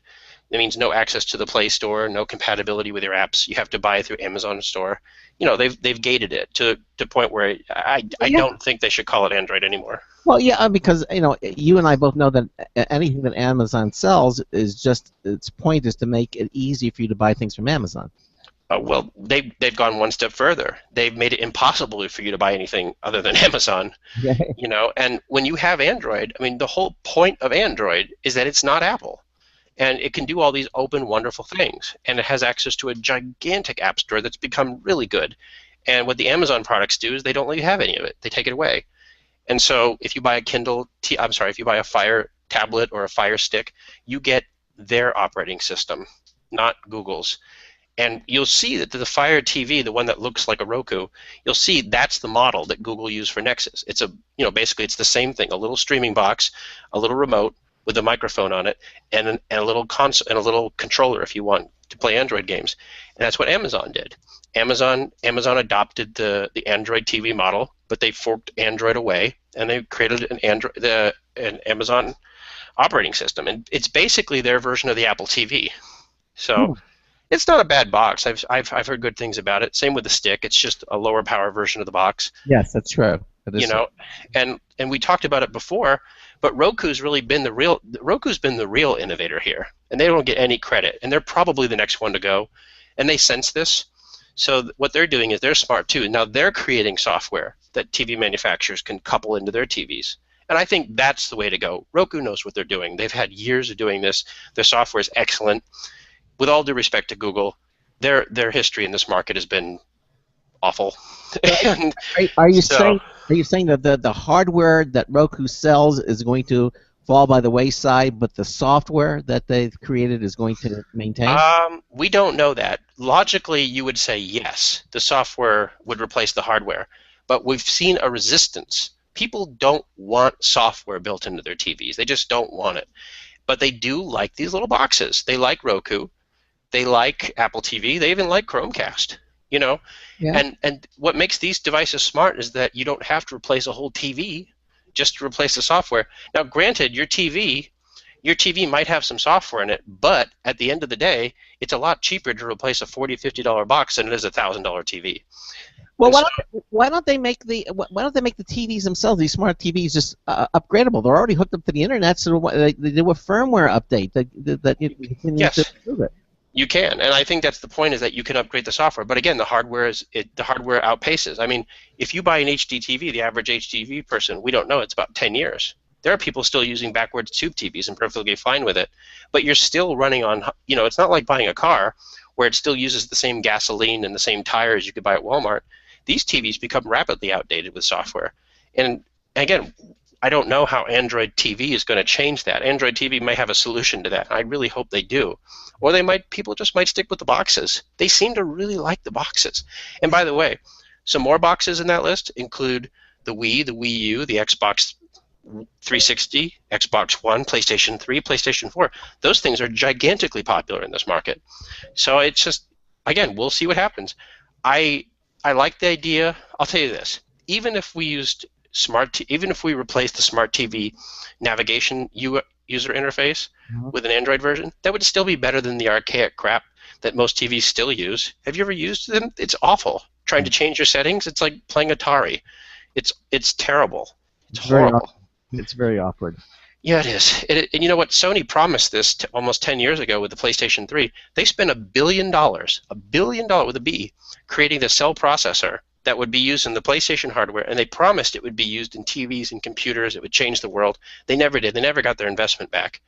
That means no access to the Play Store, no compatibility with your apps. You have to buy it through Amazon Store. They've gated it to the point where I don't think they should call it Android anymore. Well, yeah, because you and I both know that anything that Amazon sells is just its point is to make it easy for you to buy things from Amazon. Well, they've gone one step further. They've made it impossible for you to buy anything other than Amazon. Yeah. And when you have Android, I mean, the whole point of Android is that it's not Apple. And it can do all these open, wonderful things. And it has access to a gigantic app store that's become really good. And what the Amazon products do is they don't let you have any of it. They take it away. And so if you buy a if you buy a Fire tablet or a Fire Stick, you get their operating system, not Google's. And you'll see that the Fire TV, the one that looks like a Roku, you'll see that's the model that Google used for Nexus. It's basically it's the same thing, a little streaming box, a little remote with a microphone on it, and a little console and a little controller if you want to play Android games. And that's what Amazon did. Amazon adopted the Android TV model, but they forked Android away and they created an Amazon operating system, and it's basically their version of the Apple TV. So. It's not a bad box. I've heard good things about it. Same with the stick. It's just a lower power version of the box. Yes, that's true. And we talked about it before, but Roku's been the real innovator here, and they don't get any credit. And they're probably the next one to go, and they sense this. So what they're doing is they're smart too. Now they're creating software that TV manufacturers can couple into their TVs. And I think that's the way to go. Roku knows what they're doing. They've had years of doing this. Their software is excellent. With all due respect to Google, their history in this market has been awful. Are you saying that the hardware that Roku sells is going to fall by the wayside, but the software that they've created is going to maintain? We don't know that. Logically, you would say yes, the software would replace the hardware, but we've seen a resistance. People don't want software built into their TVs. They just don't want it. But they do like these little boxes. They like Roku. They like Apple TV. They even like Chromecast. Yeah. And what makes these devices smart is that you don't have to replace a whole TV just to replace the software. Now, granted, your TV might have some software in it, but at the end of the day, it's a lot cheaper to replace a $40, $50 box than it is a $1,000 TV. Well, why don't they make the TVs themselves, these smart TVs, just upgradable? They're already hooked up to the internet, so they do a firmware update that you can use to improve it. You can, and I think that's the point, is that you can upgrade the software. But again, the hardware outpaces. I mean, if you buy an HD TV, the average HDTV person, we don't know, it's about 10 years. There are people still using backwards tube TVs and perfectly fine with it. But you're still running on, it's not like buying a car where it still uses the same gasoline and the same tires you could buy at Walmart. These TVs become rapidly outdated with software. And again, I don't know how Android TV is going to change that. Android TV may have a solution to that. I really hope they do. Or people just might stick with the boxes. They seem to really like the boxes. And by the way, some more boxes in that list include the Wii, the Wii U, the Xbox 360, Xbox One, PlayStation 3, PlayStation 4. Those things are gigantically popular in this market. So it's just, again, we'll see what happens. I like the idea. I'll tell you this. Even if we replaced the smart TV navigation user interface with an Android version, that would still be better than the archaic crap that most TVs still use. Have you ever used them? It's awful. Trying to change your settings, it's like playing Atari. It's terrible. It's horrible. It's very awkward. Yeah, it is. And you know what? Sony promised this almost 10 years ago with the PlayStation 3. They spent $1 billion with a B, creating the cell processor that would be used in the PlayStation hardware, and they promised it would be used in TVs and computers. It would change the world. They never did. They never got their investment back.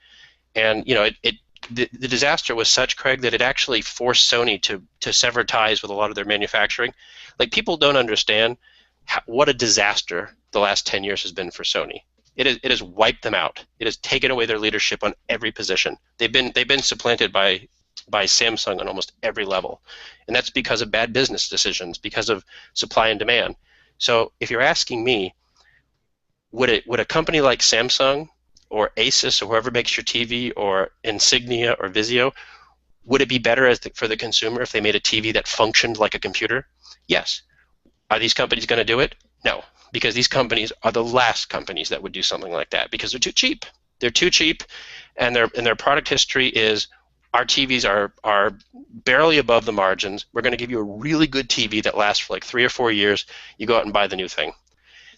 And the disaster was such, Craig, that it actually forced Sony to sever ties with a lot of their manufacturing. Like, people don't understand what a disaster the last 10 years has been for Sony. It has wiped them out. It has taken away their leadership on every position. They've been supplanted by Samsung on almost every level, and that's because of bad business decisions, because of supply and demand. So if you're asking me, would a company like Samsung or Asus or whoever makes your TV, or Insignia or Vizio, would it be better for the consumer if they made a TV that functioned like a computer? Yes. Are these companies going to do it? No, because these companies are the last companies that would do something like that, because they're too cheap. They're too cheap, and their product history is, our TVs are barely above the margins. We're going to give you a really good TV that lasts for like 3 or 4 years. You go out and buy the new thing.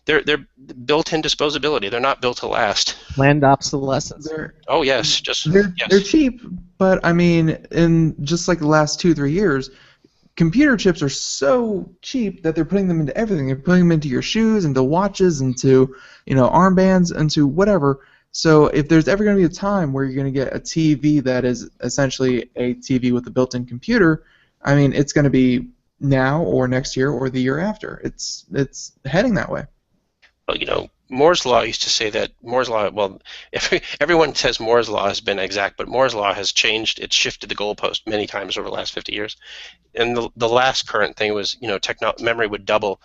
They're built-in disposability. They're not built to last. Planned obsolescence. Oh yes, They're cheap, but I mean, in just like the last 2-3 years, computer chips are so cheap that they're putting them into everything. They're putting them into your shoes, into watches, into armbands, into whatever. So if there's ever going to be a time where you're going to get a TV that is essentially a TV with a built-in computer, I mean, it's going to be now or next year or the year after. It's heading that way. Well, Moore's Law used to say that Moore's Law, well, everyone says Moore's Law has been exact, but Moore's Law has changed. It's shifted the goalpost many times over the last 50 years. And the last current thing was, memory would double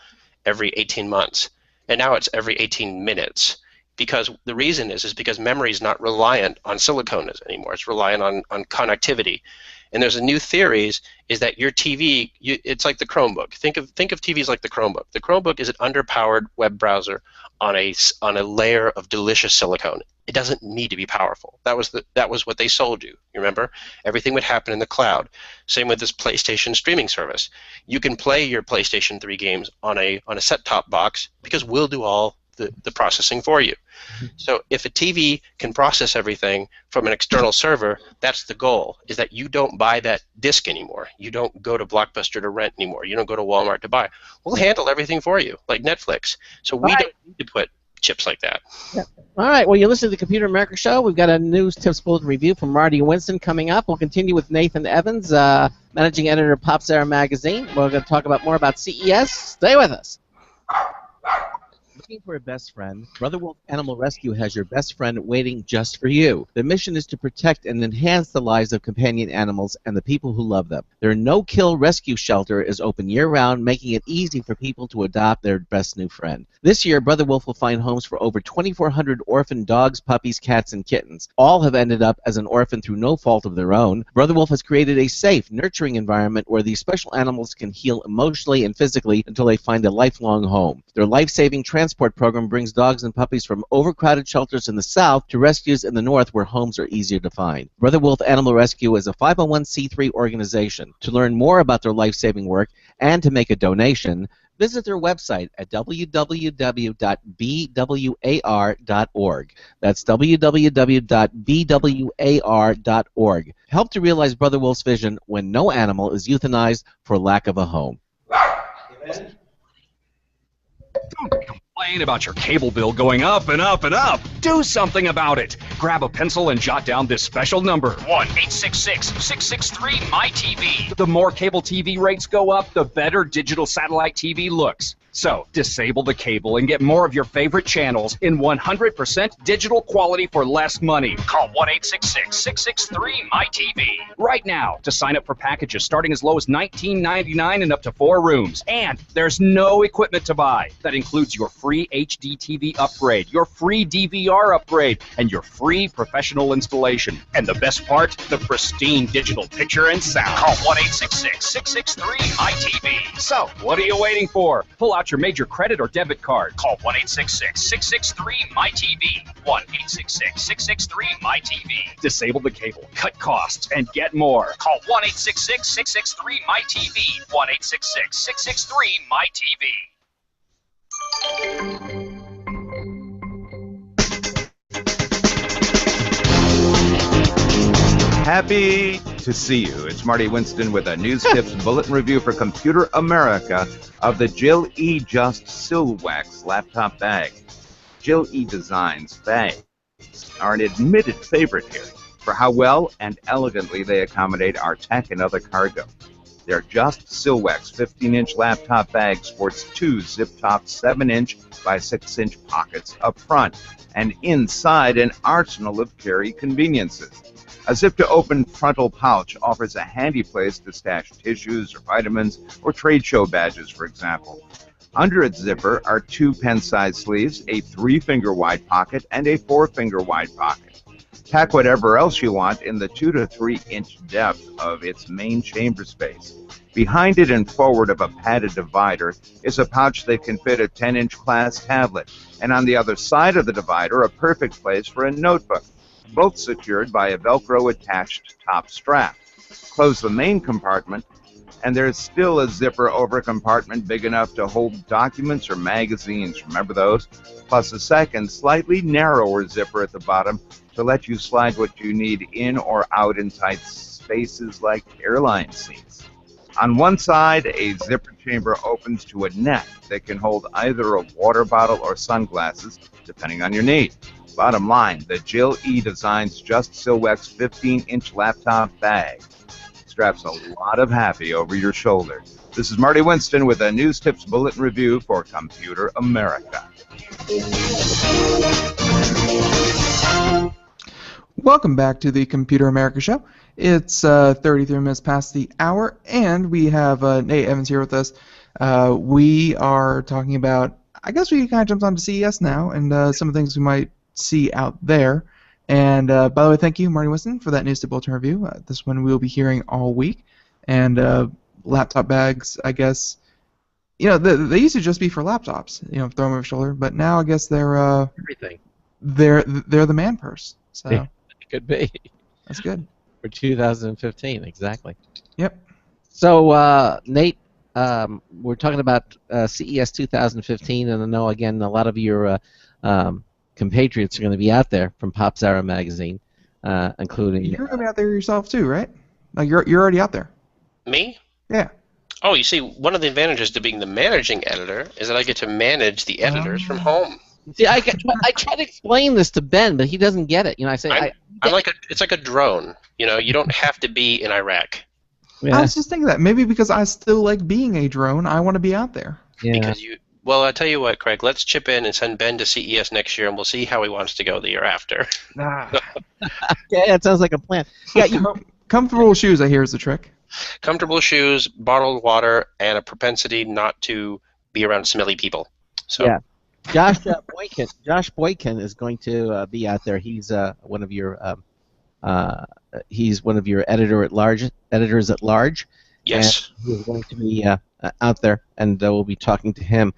every 18 months. And now it's every 18 minutes. Because the reason is because memory is not reliant on silicon anymore. It's reliant on connectivity. And there's a new theory is that your TV, it's like the Chromebook. Think of TVs like the Chromebook. The Chromebook is an underpowered web browser on a layer of delicious silicone. It doesn't need to be powerful. That was what they sold you. You remember? Everything would happen in the cloud. Same with this PlayStation streaming service. You can play your PlayStation 3 games on a set-top box because we'll do all the processing for you. So if a TV can process everything from an external server, that's the goal, is that you don't buy that disc anymore. You don't go to Blockbuster to rent anymore. You don't go to Walmart to buy. We'll handle everything for you, like Netflix. So we don't need to put chips like that. Yeah. All right, well, you're listening to the Computer America Show. We've got a news tips bulletin review from Marty Winston coming up. We'll continue with Nathan Evans, managing editor of Popzara magazine. We're going to talk more about CES. Stay with us. Looking for a best friend? Brother Wolf Animal Rescue has your best friend waiting just for you. The mission is to protect and enhance the lives of companion animals and the people who love them. Their no-kill rescue shelter is open year-round, making it easy for people to adopt their best new friend. This year, Brother Wolf will find homes for over 2,400 orphan dogs, puppies, cats, and kittens. All have ended up as an orphan through no fault of their own. Brother Wolf has created a safe, nurturing environment where these special animals can heal emotionally and physically until they find a lifelong home. Their life-saving transport program brings dogs and puppies from overcrowded shelters in the south to rescues in the north where homes are easier to find. Brother Wolf Animal Rescue is a 501c3 organization. To learn more about their life-saving work and to make a donation, visit their website at www.bwar.org. That's www.bwar.org. Help to realize Brother Wolf's vision when no animal is euthanized for lack of a home. Don't complain about your cable bill going up and up and up. Do something about it. Grab a pencil and jot down this special number, 1-866-663-MY-TV. The more cable TV rates go up, the better digital satellite TV looks. So, disable the cable and get more of your favorite channels in 100% digital quality for less money. Call 1-866-663-MY-TV right now to sign up for packages starting as low as $19.99 and up to 4 rooms. And there's no equipment to buy. That includes your free HD TV upgrade, your free DVR upgrade, and your free professional installation. And the best part, the pristine digital picture and sound. Call 1-866-663-MY-TV. So, what are you waiting for? Pull out your major credit or debit card. Call 1-866-663-MY-TV. 1-866-663-MY-TV. Disable the cable, cut costs, and get more. Call 1-866-663-MY-TV. 1-866-663-MY-TV. Happy to see you. It's Marty Winston with a news tips bulletin review for Computer America of the Jill E. Just Silwax laptop bag. Jill E. Designs bags are an admitted favorite here. for how well and elegantly they accommodate our tech and other cargo. Their Just Silwex 15-inch laptop bag sports two zip-top 7-inch by 6-inch pockets up front, and inside an arsenal of carry conveniences. A zip-to-open frontal pouch offers a handy place to stash tissues or vitamins or trade show badges, for example. Under its zipper are two pen-sized sleeves, a 3-finger wide pocket, and a 4-finger wide pocket. Pack whatever else you want in the 2 to 3 inch depth of its main chamber space. Behind it and forward of a padded divider is a pouch that can fit a 10-inch class tablet, and on the other side of the divider, a perfect place for a notebook, both secured by a Velcro attached top strap. Close the main compartment, and there's still a zipper over compartment big enough to hold documents or magazines, remember those? Plus a second, slightly narrower zipper at the bottom to let you slide what you need in or out in tight spaces like airline seats. On one side, a zipper chamber opens to a neck that can hold either a water bottle or sunglasses, depending on your need. Bottom line, the Jill E Designs Just Silwex 15-inch laptop bag straps a lot of happy over your shoulder. This is Marty Winston with a News Tips Bulletin Review for Computer America. Welcome back to the Computer America Show. It's 33 minutes past the hour, and we have Nate Evans here with us. We are talking about, I guess we kind of jumped on to CES now, and some of the things we might see out there. And by the way, thank you, Marty Winston, for that News Tip Bulletin review. This one we'll be hearing all week. And laptop bags, I guess, they used to just be for laptops, throw them over your shoulder. But now I guess they're Everything. They're the man purse. So Yeah, it could be. That's good. For 2015, exactly. Yep. So, Nate, we're talking about CES 2015, and I know, again, a lot of your compatriots are going to be out there from Popzara magazine, including... You're going to be out there yourself too, right? Like you're already out there. Me? Yeah. Oh, you see, one of the advantages to being the managing editor is that I get to manage the editors from home. See, I try to explain this to Ben, but he doesn't get it. I say it's like a drone. You don't have to be in Iraq. Yeah. I was just thinking that maybe because I still like being a drone, I want to be out there. Yeah. Well, I'll tell you what, Craig. Let's chip in and send Ben to CES next year, and we'll see how he wants to go the year after. Okay, that sounds like a plan. Yeah, comfortable shoes, I hear, is the trick. Comfortable shoes, bottled water, and a propensity not to be around smelly people. So. Yeah. Josh Boykin is going to be out there. He's one of your editors at large. Yes. And he's going to be out there, and we'll be talking to him.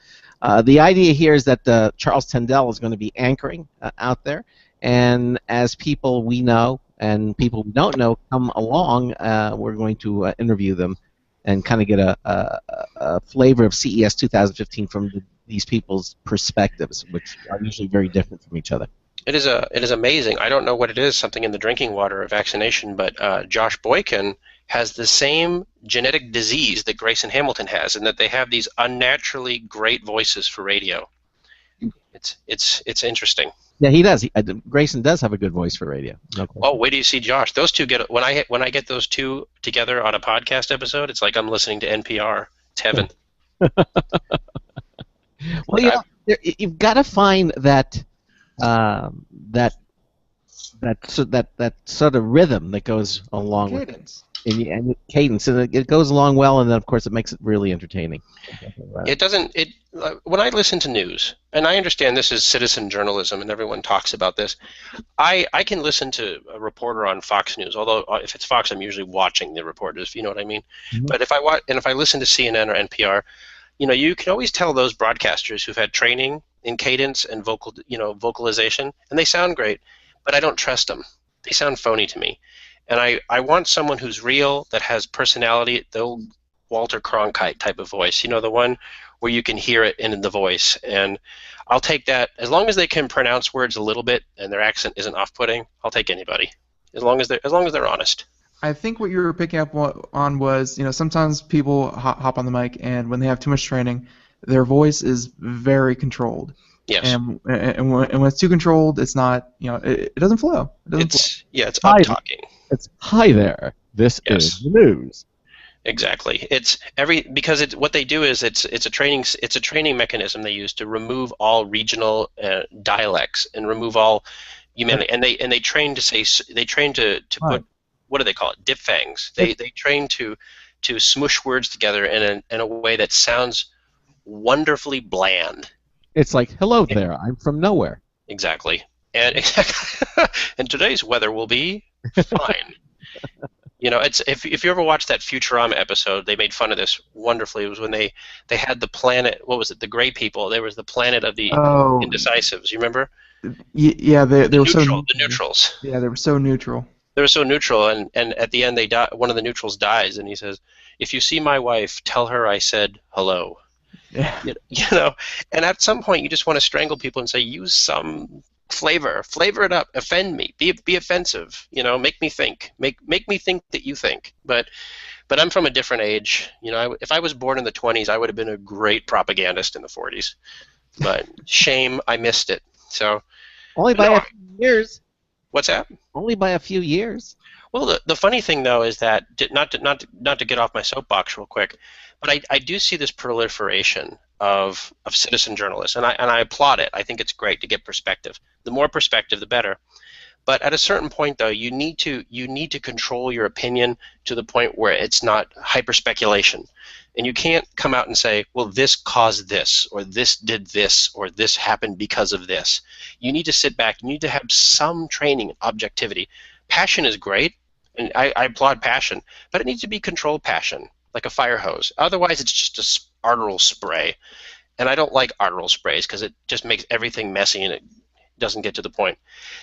The idea here is that Charles Tendell is going to be anchoring out there, and as people we know and people we don't know come along, we're going to interview them and kind of get a flavor of CES 2015 from these people's perspectives, which are usually very different from each other. It is amazing. I don't know what it is, something in the drinking water or vaccination, but Josh Boykin has the same genetic disease that Grayson Hamilton has, and that they have these unnaturally great voices for radio. It's interesting. Yeah, he does. Grayson does have a good voice for radio. No question. Oh, wait till you see Josh. Those two get when I get those two together on a podcast episode, it's like I'm listening to NPR. It's heaven. Well, you've got to find that sort of rhythm that goes along with it. And cadence, and it goes along well, and then of course it makes it really entertaining. It doesn't. When I listen to news, and I understand this is citizen journalism, and everyone talks about this, I can listen to a reporter on Fox News. Although if it's Fox, I'm usually watching the reporters. If you know what I mean. Mm-hmm. But if I listen to CNN or NPR, you can always tell those broadcasters who've had training in cadence and vocalization, and they sound great, but I don't trust them. They sound phony to me. And I want someone who's real, that has personality, the old Walter Cronkite type of voice, the one where you can hear it in the voice. And I'll take that. As long as they can pronounce words a little bit and their accent isn't off-putting, I'll take anybody. As long as they're honest. I think what you were picking up on was, sometimes people hop on the mic, and when they have too much training, their voice is very controlled. Yes. And when it's too controlled, it's not, it doesn't flow. It's Hi. up talking. It's hi there. This is the news. Exactly. It's because what they do is it's a training mechanism they use to remove all regional dialects and remove all humanity. And they train to put, what do they call it? Diphthongs. They train to smush words together in a way that sounds wonderfully bland. It's like, hello there, I'm from nowhere. Exactly. And and today's weather will be fine. It's if you ever watched that Futurama episode, they made fun of this wonderfully. It was when they had the planet, what was it, the gray people. There was the planet of the indecisives. You remember? Yeah, they were so the neutrals. Yeah, they were so neutral. They were so neutral, and at the end one of the neutrals dies, and he says, "If you see my wife, tell her I said hello." Yeah. And at some point you just want to strangle people and say, use some flavor it up, offend me, be offensive, make me think, make me think that you think. But I'm from a different age. If I was born in the 20s, I would have been a great propagandist in the 40s. But shame, I missed it. So only by a few years. What's that? Only by a few years. Well, the funny thing though is that not to get off my soapbox real quick, but I do see this proliferation of citizen journalists, and I applaud it. I think it's great to get perspective. The more perspective, the better. But at a certain point, though, you need to control your opinion to the point where it's not hyper speculation, and you can't come out and say, well, this caused this, or this did this, or this happened because of this. You need to sit back. You need to have some training in objectivity. Passion is great, and I applaud passion, but it needs to be controlled passion, like a fire hose. Otherwise, it's just a arterial spray, and I don't like arterial sprays because it just makes everything messy and it doesn't get to the point.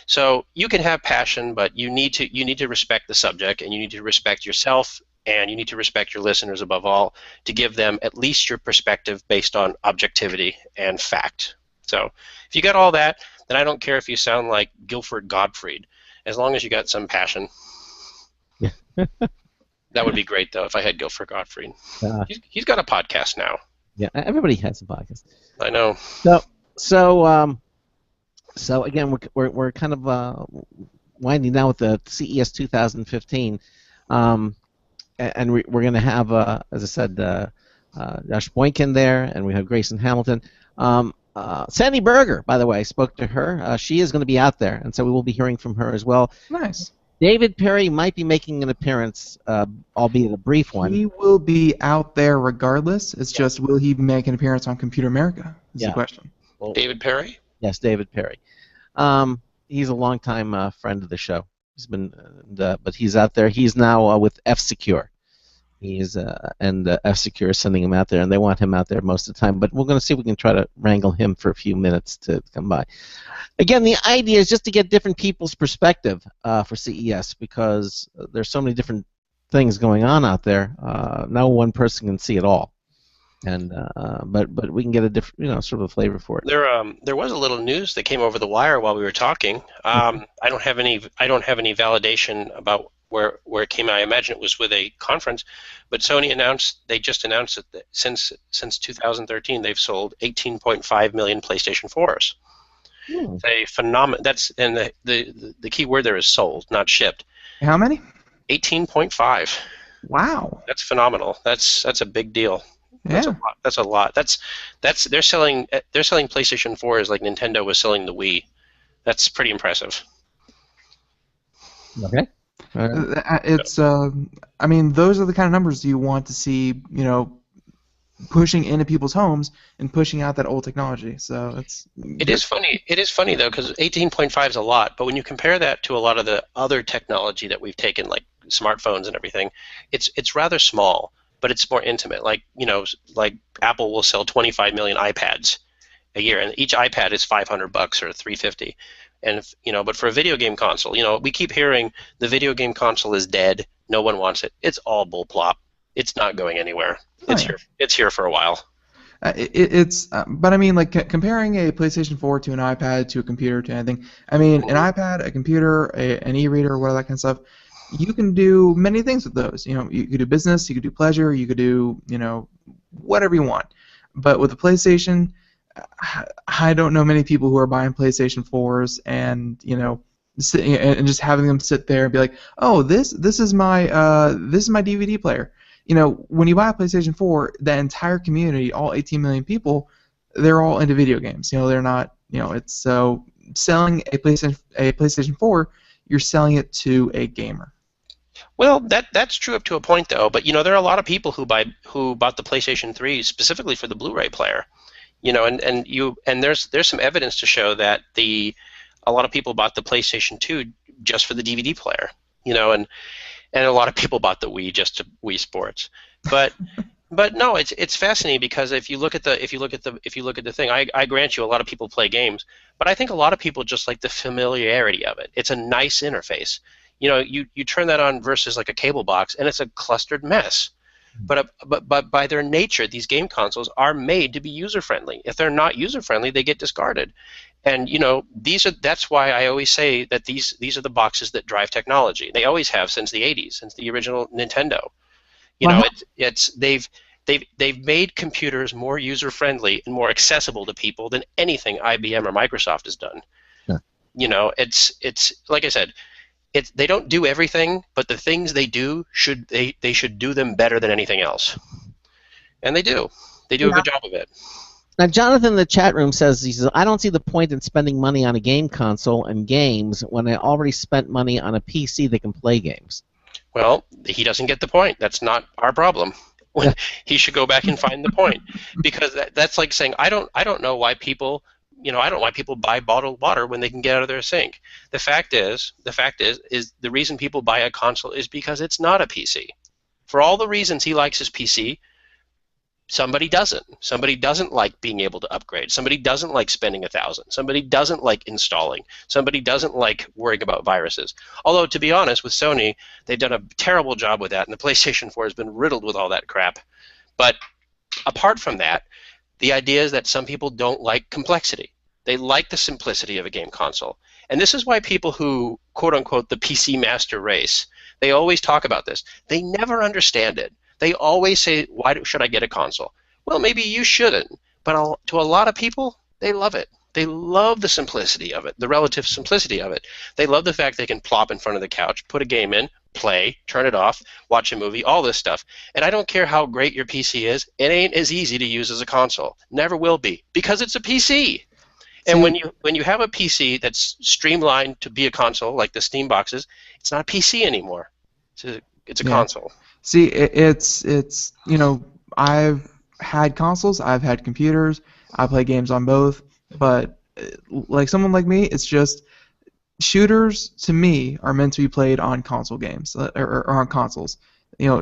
So you can have passion, but you need to respect the subject, and you need to respect yourself, and you need to respect your listeners above all, to give them at least your perspective based on objectivity and fact. So if you got all that, then I don't care if you sound like Guilford Gottfried, as long as you got some passion. That would be great, though, if I had Guilford Gottfried. He's got a podcast now. Yeah, everybody has a podcast. I know. So again, we're kind of winding down with the CES 2015, and we're going to have, as I said, Josh Boynton there, and we have Grayson Hamilton. Sandy Berger, by the way, I spoke to her. She is going to be out there, and so we will be hearing from her as well. Nice. David Perry might be making an appearance, albeit a brief one. He will be out there regardless. It's just, will he make an appearance on Computer America? Is the question. Well, David Perry? Yes, David Perry. He's a longtime friend of the show. He's been, but he's out there. He's now with F-Secure. He's F-Secure is sending him out there, and they want him out there most of the time. But we're going to see if we can try to wrangle him for a few minutes to come by. Again, the idea is just to get different people's perspective for CES, because there's so many different things going on out there. No one person can see it all, and but we can get a different, sort of a flavor for it. There was a little news that came over the wire while we were talking. I don't have any validation about where it came out. I imagine it was with a conference, but Sony just announced that since 2013 they've sold 18.5 million PlayStation 4s. A phenomenon. That's, and the key word there is sold, not shipped. How many? 18.5. Wow. That's phenomenal. That's a big deal. Yeah. That's a lot. That's they're selling PlayStation 4s like Nintendo was selling the Wii. That's pretty impressive. Okay. It's I mean, those are the kind of numbers you want to see, pushing into people's homes and pushing out that old technology. So it is funny. It is funny though, because 18.5 is a lot, but when you compare that to a lot of the other technology that we've taken, like smartphones and everything, it's rather small, but it's more intimate. Like like Apple will sell 25 million iPads a year, and each iPad is $500 or $350. And but for a video game console, we keep hearing the video game console is dead. No one wants it. It's all bullplop. It's not going anywhere. It's here for a while. But I mean, like comparing a PlayStation 4 to an iPad to a computer to anything. I mean, an iPad, a computer, an e-reader, whatever that kind of stuff. You can do many things with those. You could do business, you could do pleasure, you could do whatever you want. But with the PlayStation, I don't know many people who are buying PlayStation 4s and and just having them sit there and be like, oh, this is my DVD player. When you buy a PlayStation 4, that entire community, all 18 million people, they're all into video games. They're not. It's so selling a PlayStation 4, you're selling it to a gamer. Well, that's true up to a point, though. But there are a lot of people who bought the PlayStation 3 specifically for the Blu-ray player. And there's some evidence to show that a lot of people bought the PlayStation 2 just for the DVD player. And a lot of people bought the Wii just to Wii Sports. But no, it's fascinating because if you look at the thing, I grant you a lot of people play games, but I think a lot of people just like the familiarity of it. It's a nice interface. You turn that on versus like a cable box, and it's a clustered mess. But by their nature, these game consoles are made to be user-friendly. If they're not user-friendly, they get discarded. And that's why I always say that these are the boxes that drive technology. They always have since the 80s, since the original Nintendo. They've made computers more user-friendly and more accessible to people than anything IBM or Microsoft has done. Yeah. It's like I said, they don't do everything, but the things they do should do them better than anything else, and they do. They do a good job of it. Now, Jonathan in the chat room says, I don't see the point in spending money on a game console and games when I already spent money on a PC that can play games. Well, he doesn't get the point. That's not our problem. He should go back and find the point, because that's like saying I don't know why people I don't know why people buy bottled water when they can get out of their sink. The fact is the reason people buy a console is because it's not a PC. For all the reasons he likes his PC, somebody doesn't. Somebody doesn't like being able to upgrade. Somebody doesn't like spending $1,000. Somebody doesn't like installing. Somebody doesn't like worrying about viruses. Although, to be honest, with Sony, they've done a terrible job with that, and the PlayStation 4 has been riddled with all that crap. But apart from that, the idea is that some people don't like complexity. They like the simplicity of a game console. And this is why people who, quote-unquote, the PC master race, they always talk about this. They never understand it. They always say, why should I get a console? Well, maybe you shouldn't. But to a lot of people, they love it. They love the simplicity of it, the relative simplicity of it. They love the fact they can plop in front of the couch, put a game in, play, turn it off, watch a movie, all this stuff. And I don't care how great your PC is, it ain't as easy to use as a console. Never will be, because it's a PC. And when you have a PC that's streamlined to be a console, like the Steam boxes, it's not a PC anymore. It's a console. See, it's I've had consoles, I've had computers, I play games on both, but like someone like me, it's just shooters to me are meant to be played on console games or on consoles.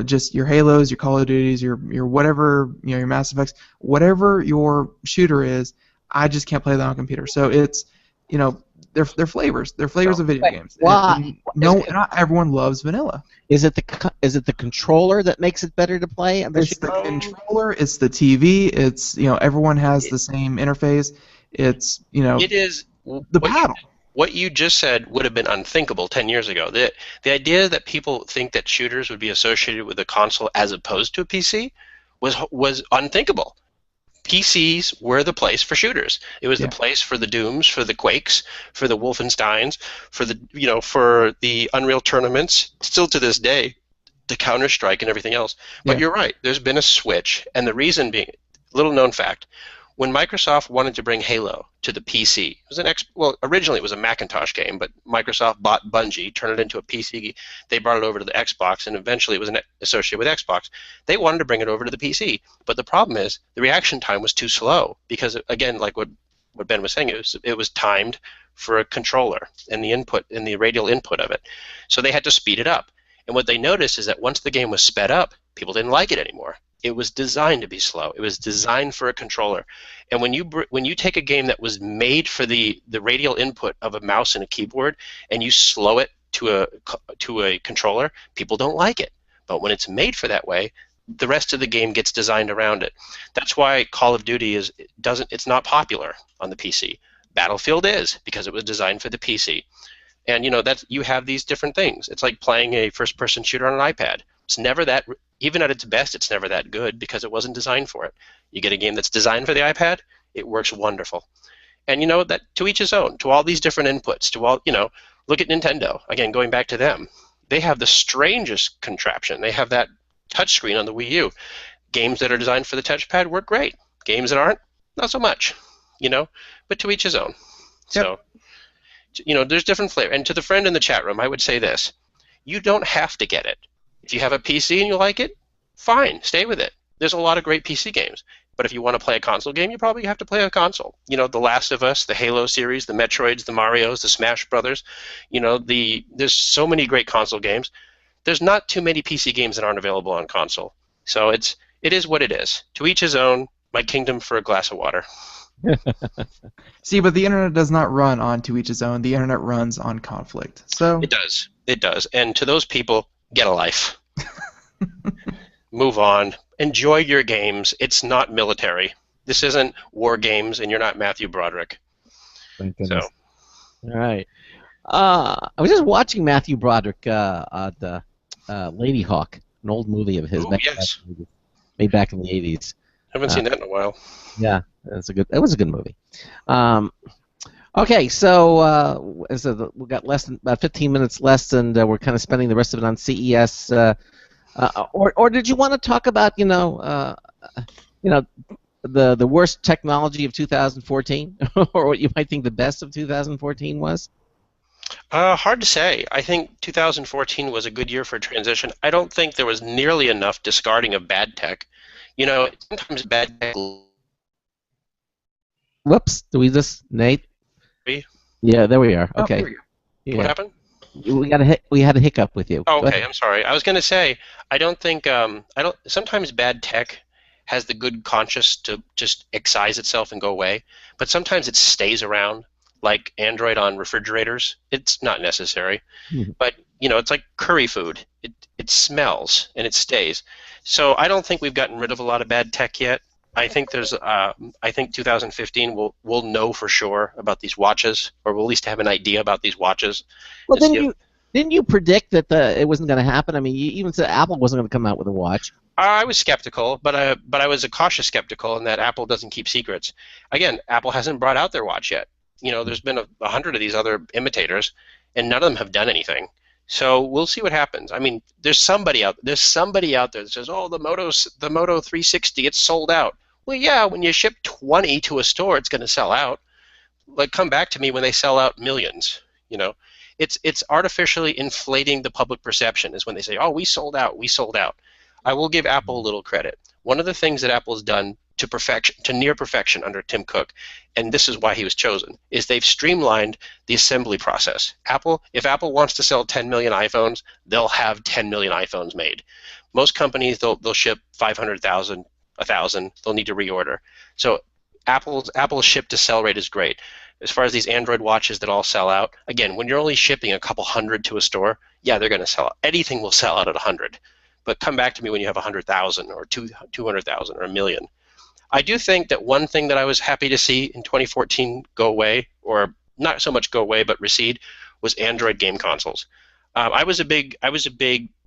Just your Halos, your Call of Duties, your whatever, your Mass Effects, whatever your shooter is, I just can't play that on computer. So it's they're flavors. They're flavors of video games. Why? Not everyone loves vanilla. Is it the controller that makes it better to play? It's the controller. It's the TV. It's everyone has the same interface. It's it is the paddle. What you just said would have been unthinkable 10 years ago. The idea that people think that shooters would be associated with a console as opposed to a PC was unthinkable. PCs were the place for shooters. It was the place for the Dooms, for the Quakes, for the Wolfensteins, for the Unreal tournaments. Still to this day, the Counter-Strike and everything else. But you're right. There's been a switch, and the reason being, little known fact, when Microsoft wanted to bring Halo to the PC, it was originally it was a Macintosh game, but Microsoft bought Bungie, turned it into a PC. They brought it over to the Xbox, and eventually it was associated with Xbox. They wanted to bring it over to the PC, but the problem is the reaction time was too slow because, again, like what Ben was saying, it was timed for a controller and the input and the radial input of it. So they had to speed it up. And what they noticed is that once the game was sped up, people didn't like it anymore. It was designed to be slow. It was designed for a controller. And when you take a game that was made for the radial input of a mouse and a keyboard and you slow it to a controller, people don't like it. But when it's made for that way, the rest of the game gets designed around it. That's why Call of Duty it's not popular on the PC. Battlefield is, because it was designed for the PC. And you have these different things. It's like playing a first-person shooter on an iPad. It's never that, even at its best, it's never that good because it wasn't designed for it. You get a game that's designed for the iPad, It works wonderful. And you know that to each his own, to all these different inputs, to all, look at Nintendo. Again, going back to them. They have the strangest contraption. They have that touchscreen on the Wii U. Games that are designed for the touchpad work great. Games that aren't, not so much. But to each his own. Yep. So, there's different flavor. And to the friend in the chat room, I would say this. You don't have to get it. If you have a PC and you like it, fine, stay with it. There's a lot of great PC games. But if you want to play a console game, you probably have to play a console. The Last of Us, the Halo series, the Metroids, the Marios, the Smash Brothers. There's so many great console games. There's not too many PC games that aren't available on console. So it is what it is. To each his own. My kingdom for a glass of water. See, but the internet does not run on to each his own. The internet runs on conflict. So It does. It does. And to those people, get a life. Move on. Enjoy your games. It's not military. This isn't war games, and you're not Matthew Broderick. Thank goodness. All right. I was just watching Matthew Broderick the Lady Hawk, an old movie of his Yes. made back in the 80s. Haven't seen that in a while. Yeah, it was a good movie. Okay, so we've got less than about 15 minutes left, and we're kind of spending the rest of it on CES. Or did you want to talk about the worst technology of 2014, or what you might think the best of 2014 was? Hard to say. I think 2014 was a good year for transition. I don't think there was nearly enough discarding of bad tech. Sometimes bad tech. Whoops! Do we just Nate? Yeah, there we are. Okay. there we go. Yeah. What happened? We had a hiccup with you. Oh, Go okay, ahead. I'm sorry. I was going to say, I don't think, sometimes bad tech has the good conscience to just excise itself and go away, but sometimes it stays around, like Android on refrigerators. It's not necessary, but, it's like curry food. It smells and it stays. So I don't think we've gotten rid of a lot of bad tech yet. I think I think 2015 we'll know for sure about these watches, or we'll at least have an idea about these watches. Well, didn't you predict that it wasn't going to happen? I mean, you even said Apple wasn't going to come out with a watch. I was skeptical, but I was a cautious skeptical in that Apple doesn't keep secrets. Again, Apple hasn't brought out their watch yet. There's been 100 of these other imitators, and none of them have done anything. So we'll see what happens. I mean, there's somebody out there that says, "Oh, the Moto 360, it's sold out." Well, yeah, when you ship 20 to a store, it's going to sell out. Like, come back to me when they sell out millions. It's artificially inflating the public perception. Is when they say, "Oh, we sold out, we sold out." I will give Apple a little credit. One of the things that Apple has done to near perfection under Tim Cook, and this is why he was chosen, is they've streamlined the assembly process. If Apple wants to sell 10 million iPhones, they'll have 10 million iPhones made. Most companies, they'll ship 500,000, 1,000. They'll need to reorder. So Apple's ship to sell rate is great. As far as these Android watches that all sell out, again, when you're only shipping a couple hundred to a store, yeah, they're going to sell out. Anything will sell out at 100. But come back to me when you have 100,000 or 200,000 or a million. I do think that one thing that I was happy to see in 2014 go away, or not so much go away but recede, was Android game consoles. I was a big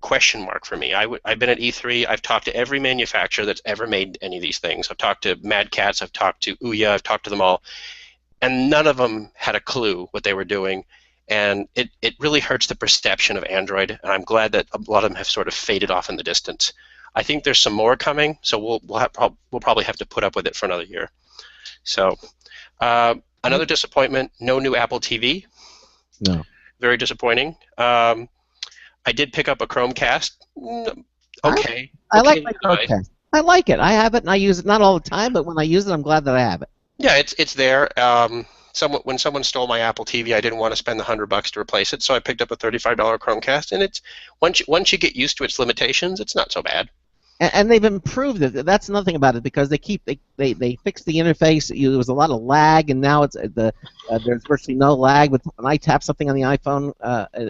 question mark for me. I've been at E3. I've talked to every manufacturer that's ever made any of these things. I've talked to Mad Catz. I've talked to Ouya. I've talked to them all, and none of them had a clue what they were doing. And it really hurts the perception of Android. And I'm glad that a lot of them have sort of faded off in the distance. I think there's some more coming, so we'll probably have to put up with it for another year. So another disappointment: no new Apple TV. No. Very disappointing. I did pick up a Chromecast. Okay. I like my Chromecast. I like it. I have it, and I use it not all the time, but when I use it, I'm glad that I have it. Yeah, it's there. When someone stole my Apple TV, I didn't want to spend the $100 to replace it, so I picked up a $35 Chromecast, and it's once you get used to its limitations, it's not so bad. And they've improved it. That's another thing about it, because they fixed the interface. There was a lot of lag, and now there's virtually no lag. But when I tap something on the iPhone,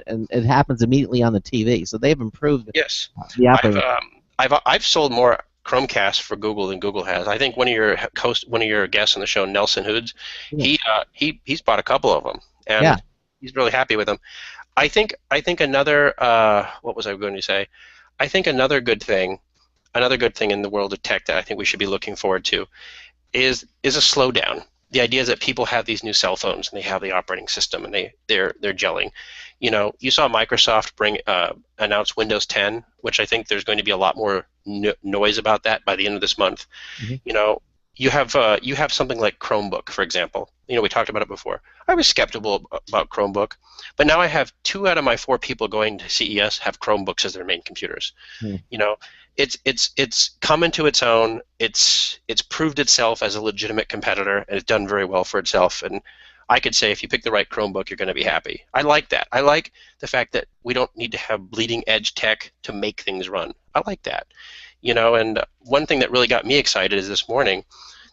and it happens immediately on the TV, so they've improved. Yes, the operating. I've sold more Chromecast for Google than Google has. I think one of your guests on the show, Nelson Hoods, he's bought a couple of them, and he's really happy with them. I think another what was I going to say? I think another good thing in the world of tech that I think we should be looking forward to. is a slowdown. The idea is that people have these new cell phones and they have the operating system and they're gelling. You know, you saw Microsoft announce Windows 10, which I think there's going to be a lot more noise about that by the end of this month. Mm-hmm. You know, you have something like Chromebook, for example. You know, we talked about it before. I was skeptical about Chromebook, but now I have 2 out of my 4 people going to CES have Chromebooks as their main computers. Mm. You know, it's come into its own. It's proved itself as a legitimate competitor, and it's done very well for itself. And I could say if you pick the right Chromebook, you're going to be happy. I like that. I like the fact that we don't need to have bleeding edge tech to make things run. I like that. You know, and one thing that really got me excited is this morning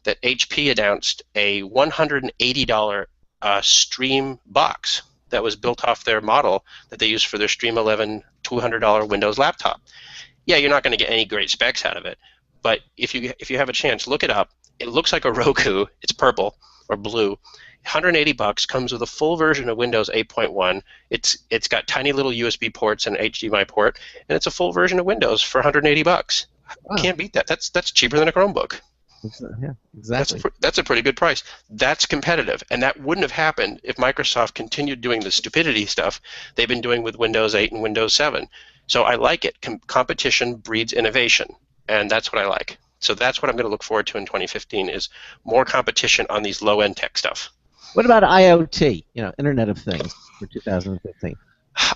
that HP announced a $180 Stream box that was built off their model that they use for their Stream 11 $200 Windows laptop. Yeah, you're not going to get any great specs out of it, but if you have a chance, look it up. It looks like a Roku. It's purple or blue. $180 comes with a full version of Windows 8.1. It's got tiny little USB ports and an HDMI port, and it's a full version of Windows for $180. Wow. Can't beat that. That's cheaper than a Chromebook. Yeah, exactly. That's a pretty good price. That's competitive, and that wouldn't have happened if Microsoft continued doing the stupidity stuff they've been doing with Windows 8 and Windows 7. So I like it. Competition breeds innovation, and that's what I like. So that's what I'm going to look forward to in 2015 is more competition on these low-end tech stuff. What about IoT? You know, Internet of Things for 2015.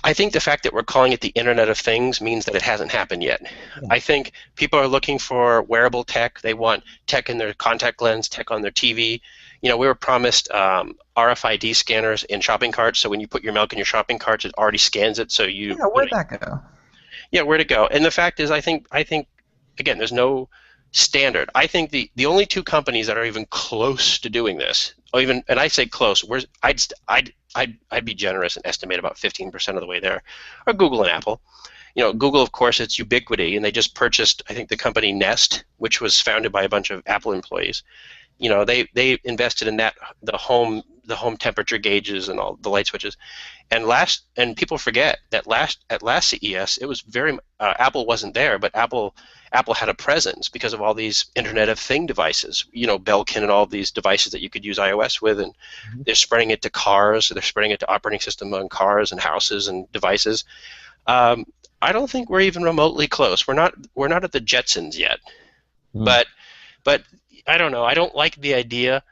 I think the fact that we're calling it the Internet of Things means that it hasn't happened yet. Yeah. I think people are looking for wearable tech. They want tech in their contact lens, tech on their TV. You know, we were promised RFID scanners in shopping carts, so when you put your milk in your shopping carts, it already scans it. So you. Yeah, where'd that go? Yeah, where'd it go? And the fact is, I think again, there's no standard. I think the only 2 companies that are even close to doing this, and I say close, I'd be generous and estimate about 15% of the way there, are Google and Apple. You know, Google, of course, it's ubiquity, and they just purchased, I think, the company Nest, which was founded by a bunch of Apple employees. You know, they invested in that, the home temperature gauges and all the light switches. And people forget that at last CES, it was very Apple wasn't there, but Apple had a presence because of all these Internet of Thing devices. You know, Belkin and all these devices that you could use iOS with, and they're spreading it to cars. So they're spreading it to operating system on cars and houses and devices. I don't think we're even remotely close. We're not at the Jetsons yet, but I don't know. I don't like the idea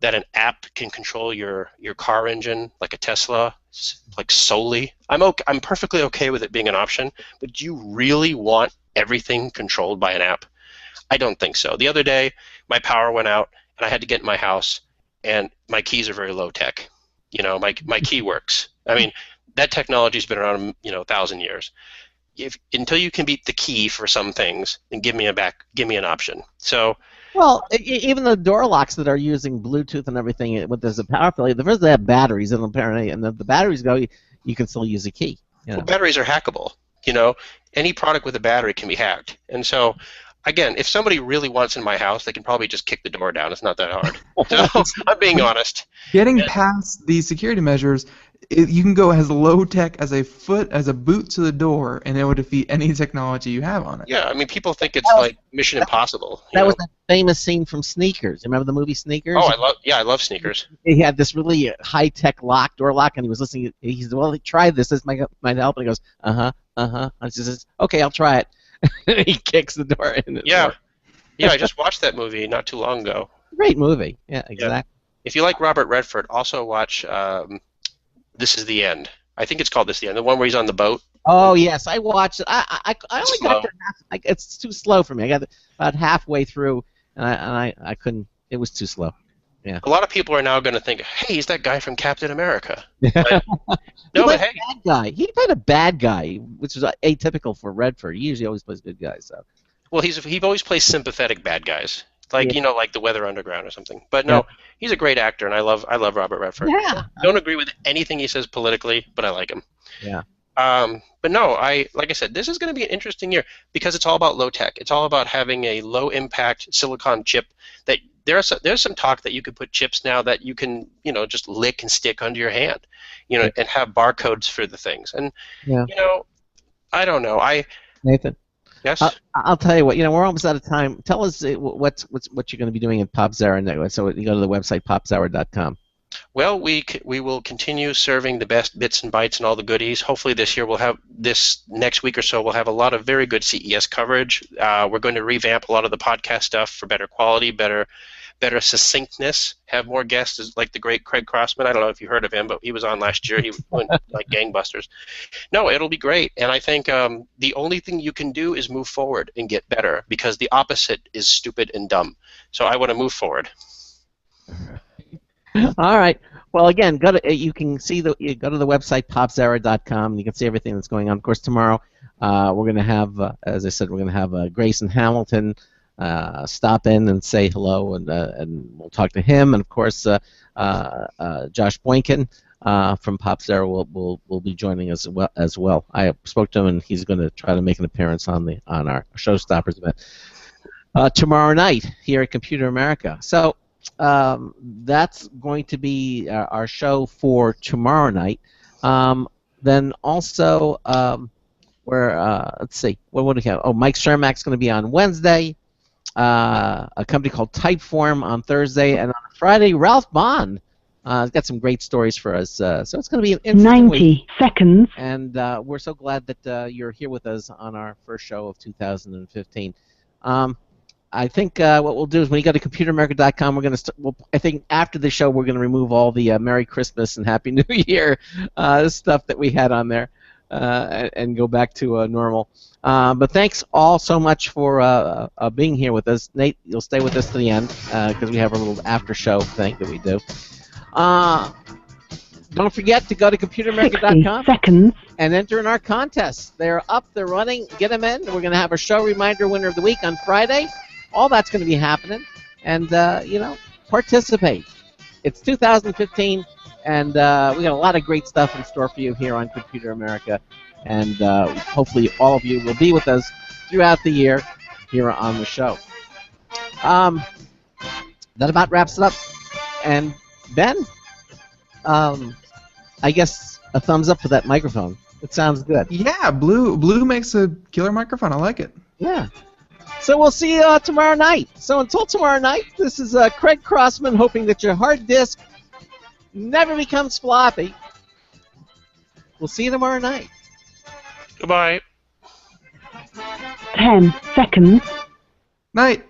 that an app can control your car engine like a Tesla, like solely. I'm perfectly okay with it being an option, but do you really want everything controlled by an app? I don't think so. The other day, my power went out, and I had to get in my house, and my keys are very low tech. You know, my key works. I mean, that technology's been around 1,000 years. Until you can beat the key for some things, then give me an option. So. Well, even the door locks that are using Bluetooth and everything, there's a power failure. The first they have batteries, and apparently, and the batteries go, you can still use a key. You know? Well, batteries are hackable. You know, any product with a battery can be hacked. And so, again, if somebody really wants in my house, they can probably just kick the door down. It's not that hard. So I'm being honest. Getting past these security measures, you can go as low tech as a boot to the door, and it would defeat any technology you have on it. Yeah, I mean, people think it's like Mission Impossible. That was that famous scene from Sneakers. Remember the movie Sneakers? Oh, I love Sneakers. He had this really high-tech door lock, and he was listening. He said, "Well, try this. This might help." And he goes, And she says, "Okay, I'll try it." He kicks the door in. Yeah, I just watched that movie not too long ago. Great movie. Yeah, exactly. Yeah. If you like Robert Redford, also watch This Is the End. I think it's called This Is the End. The one where he's on the boat. Oh yes, I watched it. I only got to half. It's too slow for me. I got about halfway through, and I couldn't. It was too slow. Yeah. A lot of people are now going to think, "Hey, he's that guy from Captain America." But, but hey, bad guy. He played a bad guy, which is atypical for Redford. He usually always plays good guys. So. Well, he always plays sympathetic bad guys, like like the Weather Underground or something. But no, he's a great actor, and I love Robert Redford. Yeah. I don't agree with anything he says politically, but I like him. Yeah. But no, like I said, this is going to be an interesting year because it's all about low tech. It's all about having a low impact silicon chip. That there's some talk that you could put chips now that you can just lick and stick under your hand, and have barcodes for the things. And I don't know. Nathan. Yes. I'll tell you what. We're almost out of time. Tell us what you're going to be doing at Popzara next. So you go to the website popzara.com. Well, we will continue serving the best bits and bytes and all the goodies. Hopefully this year this next week or so we'll have a lot of very good CES coverage. We're going to revamp a lot of the podcast stuff for better quality, better succinctness, have more guests like the great Craig Crossman. I don't know if you heard of him, but he was on last year. He went like gangbusters. No, it'll be great. And I think the only thing you can do is move forward and get better, because the opposite is stupid and dumb. So I want to move forward. All right. Well, again, you can see go to the website popzara.com. You can see everything that's going on. Of course, tomorrow we're going to have, as I said, we're going to have Grayson Hamilton stop in and say hello, and we'll talk to him. And of course, Josh Boynkin from Popzara will be joining us as well. I spoke to him, and he's going to try to make an appearance on our Showstoppers event tomorrow night here at Computer America. So. That's going to be our show for tomorrow night. Then also, let's see, what do we have? Oh, Mike Cermak's going to be on Wednesday. A company called Typeform on Thursday, and on Friday, Ralph Bond has got some great stories for us. So it's going to be an interesting 90 week. seconds. And we're so glad that you're here with us on our first show of 2015. I think what we'll do is when you go to computeramerica.com, we're going to. I think after the show, we're going to remove all the Merry Christmas and Happy New Year stuff that we had on there, and go back to normal. But thanks all so much for being here with us. Nate, you'll stay with us to the end because we have a little after show thing that we do. Don't forget to go to computeramerica.com 60 seconds. and enter in our contests. They're up, they're running. Get them in. We're going to have a show reminder winner of the week on Friday. All that's going to be happening, and participate. It's 2015, and we got a lot of great stuff in store for you here on Computer America, and hopefully all of you will be with us throughout the year here on the show. That about wraps it up. And Ben, I guess a thumbs up for that microphone. It sounds good. Yeah, Blue makes a killer microphone. I like it. Yeah. So we'll see you tomorrow night. So until tomorrow night, this is Craig Crossman hoping that your hard disk never becomes floppy. We'll see you tomorrow night. Goodbye. 10 seconds. Night.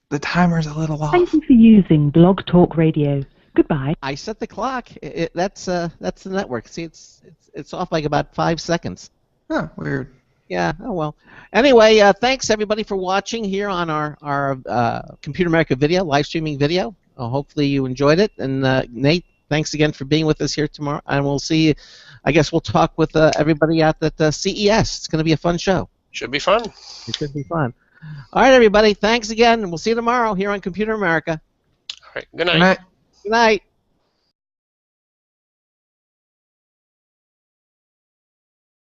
The timer's a little off. Thank you for using Blog Talk Radio. Goodbye. I set the clock. That's the network. See, it's off like about 5 seconds. Huh, weird. Yeah. Oh well. Anyway, thanks everybody for watching here on our Computer America video, live streaming video. Hopefully you enjoyed it. And Nate, thanks again for being with us here tomorrow. And we'll see you. I guess we'll talk with everybody out at CES. It's going to be a fun show. Should be fun. It should be fun. All right, everybody. Thanks again, and we'll see you tomorrow here on Computer America. All right. Good night. Good night. Good night.